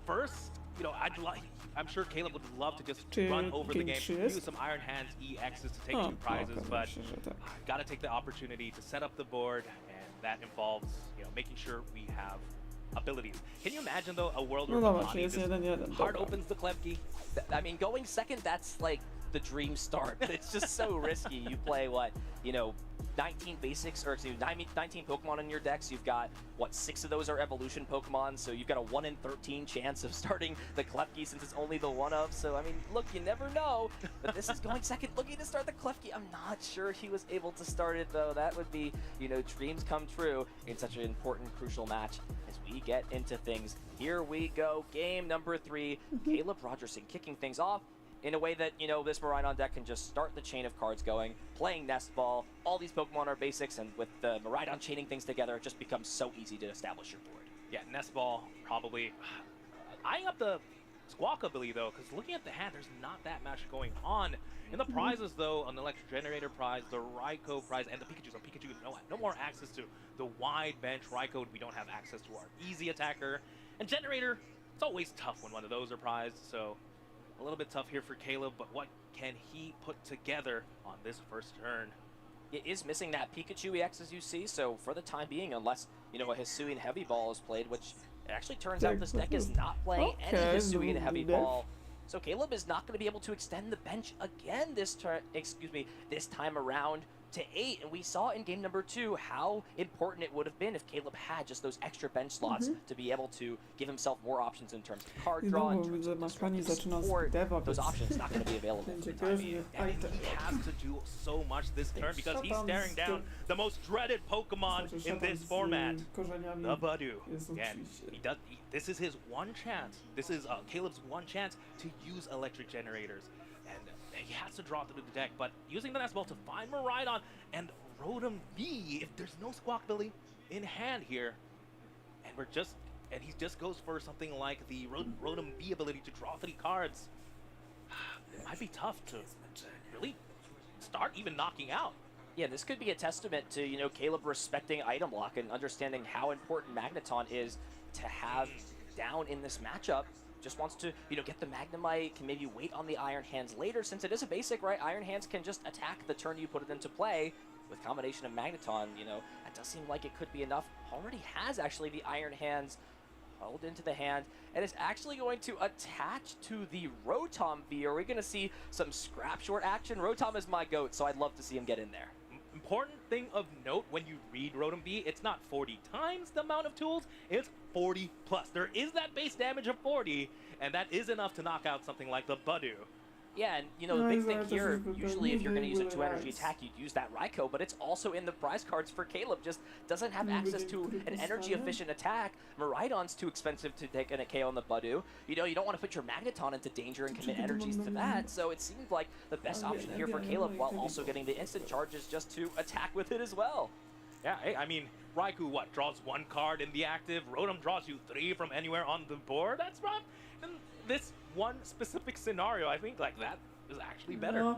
first. You know, I'm sure Caleb would love to just run over the game, use some Iron Hands EXs to take 2 prizes, but gotta take the opportunity to set up the board, and that involves, you know, making sure we have abilities. Can you imagine though a world where Makani just hard opens the Klefki? I mean, going second, that's like the dream start. It's just so risky. You play what, you know, 19 basics, or excuse me, 19 Pokemon in your decks. You've got, what, 6 of those are evolution Pokemon, so you've got a 1 in 13 chance of starting the Klefki since it's only the one of. So, I mean, look, you never know. But this is going second, looking to start the Klefki. I'm not sure he was able to start it, though. That would be, you know, dreams come true in such an important, crucial match. As we get into things, here we go. Game number 3, Caleb Rogerson kicking things off in a way that, you know, this Miraidon deck can just start the chain of cards going, playing Nest Ball. All these Pokemon are basics, and with the Miraidon chaining things together, it just becomes so easy to establish your board. Yeah, Nest Ball probably eyeing up the Squawk ability, though, because looking at the hand, there's not that much going on. In the prizes, though, an Electric Generator prize, the Raikou prize, and the Pikachu. So Pikachu, no more access to the wide bench. Raikou, we don't have access to our easy attacker. And Generator, it's always tough when one of those are prized, so a little bit tough here for Caleb, but what can he put together on this first turn? It is missing that Pikachu EX, as you see, so for the time being, unless, you know, a Hisuian Heavy Ball is played, which it actually turns out this deck is not playing any Hisuian Heavy Ball. So Caleb is not going to be able to extend the bench again this time around to 8, and we saw in game number 2 how important it would have been if Caleb had just those extra bench slots to be able to give himself more options in terms of card draw, in terms of support. Those options not going to be available for the time being. And he has to do so much this turn because he's staring down the most dreaded Pokemon in this format, the Budew. And this is his one chance. This is Caleb's one chance to use Electric Generators. He has to draw through the deck, but using the Nest Ball to find Miraidon and Rotom V, if there's no Squawk ability in hand here, and he just goes for something like the Rotom V ability to draw 3 cards, it might be tough to really start even knocking out. Yeah, this could be a testament to, you know, Caleb respecting item lock and understanding how important Magneton is to have down in this matchup. Just wants to, you know, get the Magnemite, can maybe wait on the Iron Hands later, since it is a basic, right? Iron Hands can just attack the turn you put it into play. With combination of Magneton, you know, that does seem like it could be enough. Already has actually the Iron Hands held into the hand, and it's actually going to attach to the Rotom V. Are we going to see some scrap short action? Rotom is my goat, so I'd love to see him get in there. Important thing of note when you read Rotom V, it's not 40 times the amount of tools, it's 40 plus. There is that base damage of 40, and that is enough to knock out something like the Budew. Yeah, and you know, the big thing here, usually if you're going to use a 2-energy attack, you'd use that Raikou, but it's also in the prize cards for Caleb. Just doesn't have access to an energy-efficient attack. Miraidon's too expensive to take an KO on the Budew. You know, you don't want to put your Magneton into danger and commit energies to that, so it seemed like the best option here for Caleb, while also getting the instant charges just to attack with it as well. Yeah, I mean, Raikou, what, draws 1 card in the active? Rotom draws you 3 from anywhere on the board? That's rough. And this one specific scenario, I think, like, that is actually better.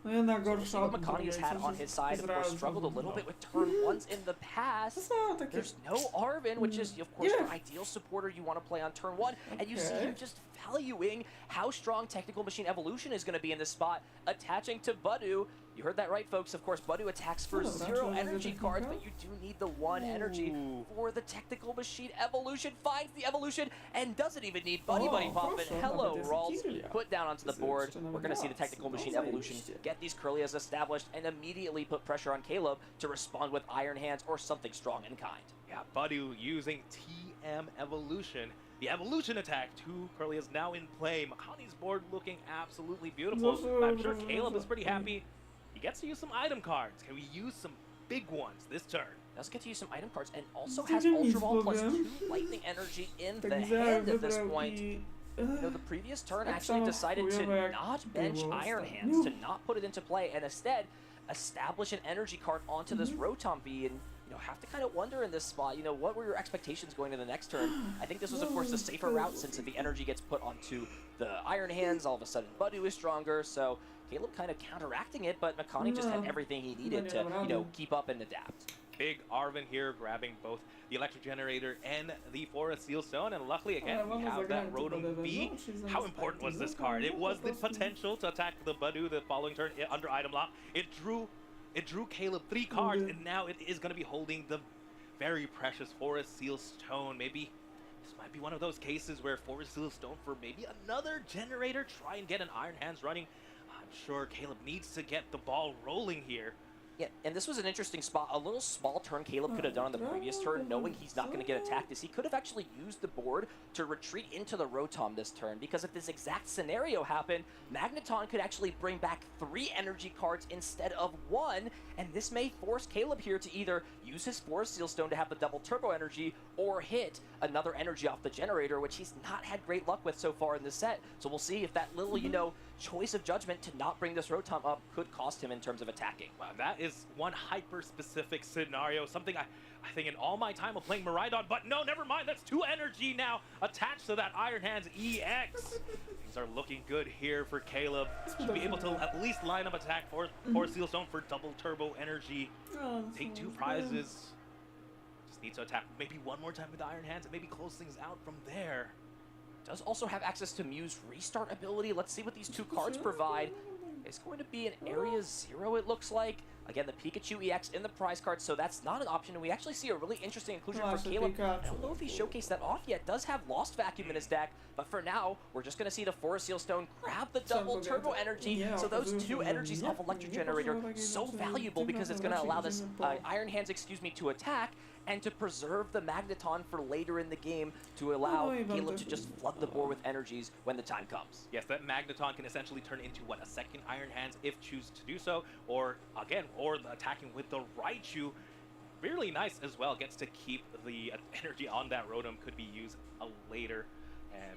So what Makani has had on his side, of course, struggled a little bit with turn 1s in the past. There's no Arven, which is, of course, your ideal supporter you want to play on turn 1, and you see him just valuing how strong Technical Machine Evolution is going to be in this spot, attaching to Budew. You heard that right, folks. Of course, Budew attacks for 0 energy cards, but you do need the 1 energy for the Technical Machine Evolution. Finds the evolution and doesn't even need Buddy Pop. And hello, Ralts. Put down onto the board. We're going to see the Technical Machine Evolution get these Curlias established and immediately put pressure on Caleb to respond with Iron Hands or something strong in kind. Yeah, Budew using TM Evolution. The evolution attack, 2 Curlias now in play. Makani's board looking absolutely beautiful. I'm sure Caleb is pretty happy. He gets to use some item cards. Can we use some big ones this turn? Does get to use some item cards and also Nie has wiem nic Ultra Ball plus powiem. 2 Lightning Energy in the Tak hand at this wybrał point. i... You know, the previous turn Tak actually samo decided to chujowe jak not bench było Iron ostatnio. Hands, to not put it into play, and instead establish an energy card onto this Rotom V, and have to kind of wonder in this spot, what were your expectations going to the next turn? I think this was, of course, the safer route since if the energy gets put onto the Iron Hands, all of a sudden Budu is stronger, so Caleb kind of counteracting it, but Makani just had everything he needed to, keep up and adapt. Big Arvin here grabbing both the Electric Generator and the Forest Seal Stone, and luckily again we have that Rotom V. How important was this card? It was the potential to attack the Budu the following turn under item lock. It drew Caleb 3 cards, and now it is going to be holding the very precious Forest Seal Stone. Maybe this might be one of those cases where Forest Seal Stone for maybe another generator, try and get an Iron Hands running. I'm sure Caleb needs to get the ball rolling here. Yeah, and this was an interesting spot. A little small turn Caleb could have done on the previous turn, knowing he's not going to get attacked, is he could have actually used the board to retreat into the Rotom this turn, because if this exact scenario happened, Magneton could actually bring back 3 energy cards instead of 1, and this may force Caleb here to either use his Forest Seal Stone to have the double turbo energy, or hit another energy off the generator, which he's not had great luck with so far in this set. So we'll see if that little, choice of judgment to not bring this Rotom up could cost him in terms of attacking. Wow, that is one hyper-specific scenario, something I think in all my time of playing Miraidon, but no, never mind, that's 2 energy now attached to that Iron Hands EX. Things are looking good here for Caleb. Should be able to at least line up attack for Seal Stone for double turbo energy. Take 2 prizes. Just needs to attack maybe one more time with the Iron Hands and maybe close things out from there. Does also have access to Mew's restart ability. Let's see what these 2 cards provide. It's going to be an Area 0, it looks like. Again, the Pikachu EX in the prize card, so that's not an option. And we actually see a really interesting inclusion for Caleb. I don't know if he showcased that off yet. Does have Lost Vacuum in his deck, but for now, we're just going to see the Forest Seal Stone grab the double turbo energy. So those 2 energies off Electric Generator, so valuable because it's going to allow this Iron Hands, to attack and to preserve the Magneton for later in the game to allow Caleb to just flood the board with energies when the time comes. Yes, that Magneton can essentially turn into, a second Iron Hands if choose to do so, or again, or attacking with the Raichu. Really nice as well, gets to keep the energy on that Rotom, could be used later.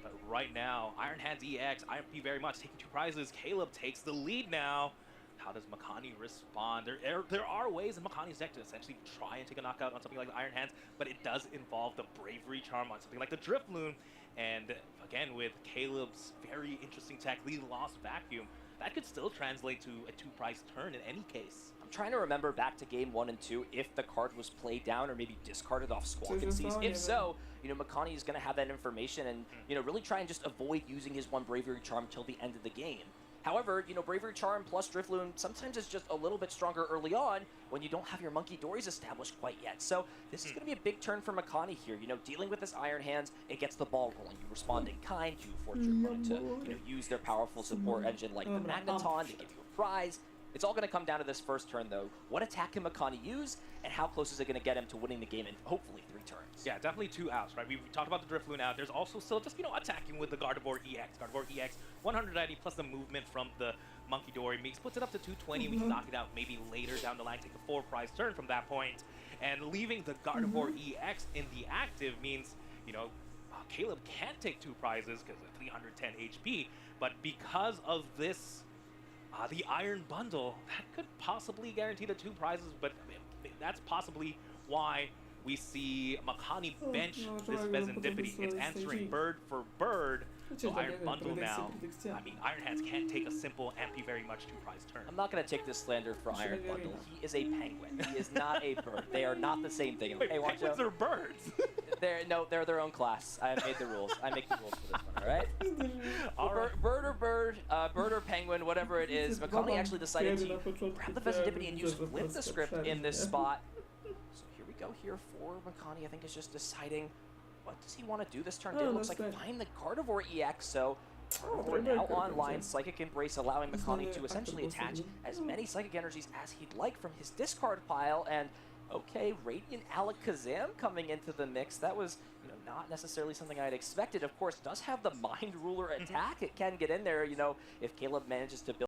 But right now, Iron Hands EX, IMP very much taking 2 prizes. Caleb takes the lead now. How does Makani respond? There are ways in Makani's deck to essentially try and take a knockout on something like the Iron Hands, but it does involve the Bravery Charm on something like the Drifloon. And again, with Caleb's very interesting tech, the Lost Vacuum, that could still translate to a 2-prize turn in any case. I'm trying to remember back to game 1 and 2 if the card was played down or maybe discarded off Squawkencies. If so, Makani is going to have that information and, really try and just avoid using his 1 Bravery Charm till the end of the game. However, Bravery Charm plus Drifloon sometimes is just a little bit stronger early on when you don't have your Monkey Dories established quite yet. So this is going to be a big turn for Makani here. Dealing with this Iron Hands, it gets the ball rolling. You respond in kind, you force your opponent to use their powerful support engine like the Magneton to give you a prize. It's all going to come down to this first turn, though. What attack can Makani use, and how close is it going to get him to winning the game in hopefully 3 turns? Yeah, definitely 2 outs, right? We talked about the Drifloon out. There's also still just, attacking with the Gardevoir EX. Gardevoir EX, 190 plus the movement from the Monkey Dory. Puts it up to 220. We can knock it out maybe later down the line, take a 4-prize turn from that point. And leaving the Gardevoir EX in the active means, Caleb can take 2 prizes because of 310 HP, but because of this the Iron Bundle, that could possibly guarantee the 2 prizes, but that's possibly why we see Makani bench this Pheasantipity. It's answering bird for bird, so Iron Bundle now. Iron Hands can't take a simple MP very much 2-prize turn. I'm not going to take this slander for Iron Bundle. He is a penguin. He is not a bird. They are not the same thing. Wait, penguins are birds. They're their own class. I have made the rules. I make the rules for this one, all right? Bird or penguin, whatever it is. Makani actually decided to grab the Pheasantipity and use Flip the Script in this spot. So here we go here for Makani. I think is just deciding what does he want to do this turn. It looks like find the Gardevoir EX, so Gardevoir now online, Psychic Embrace allowing Makani to essentially attach as many Psychic Energies as he'd like from his discard pile, and okay, Radiant Alakazam coming into the mix. That was not necessarily something I'd expected. Of course, does have the Mind Ruler attack. It can get in there, if Caleb manages to build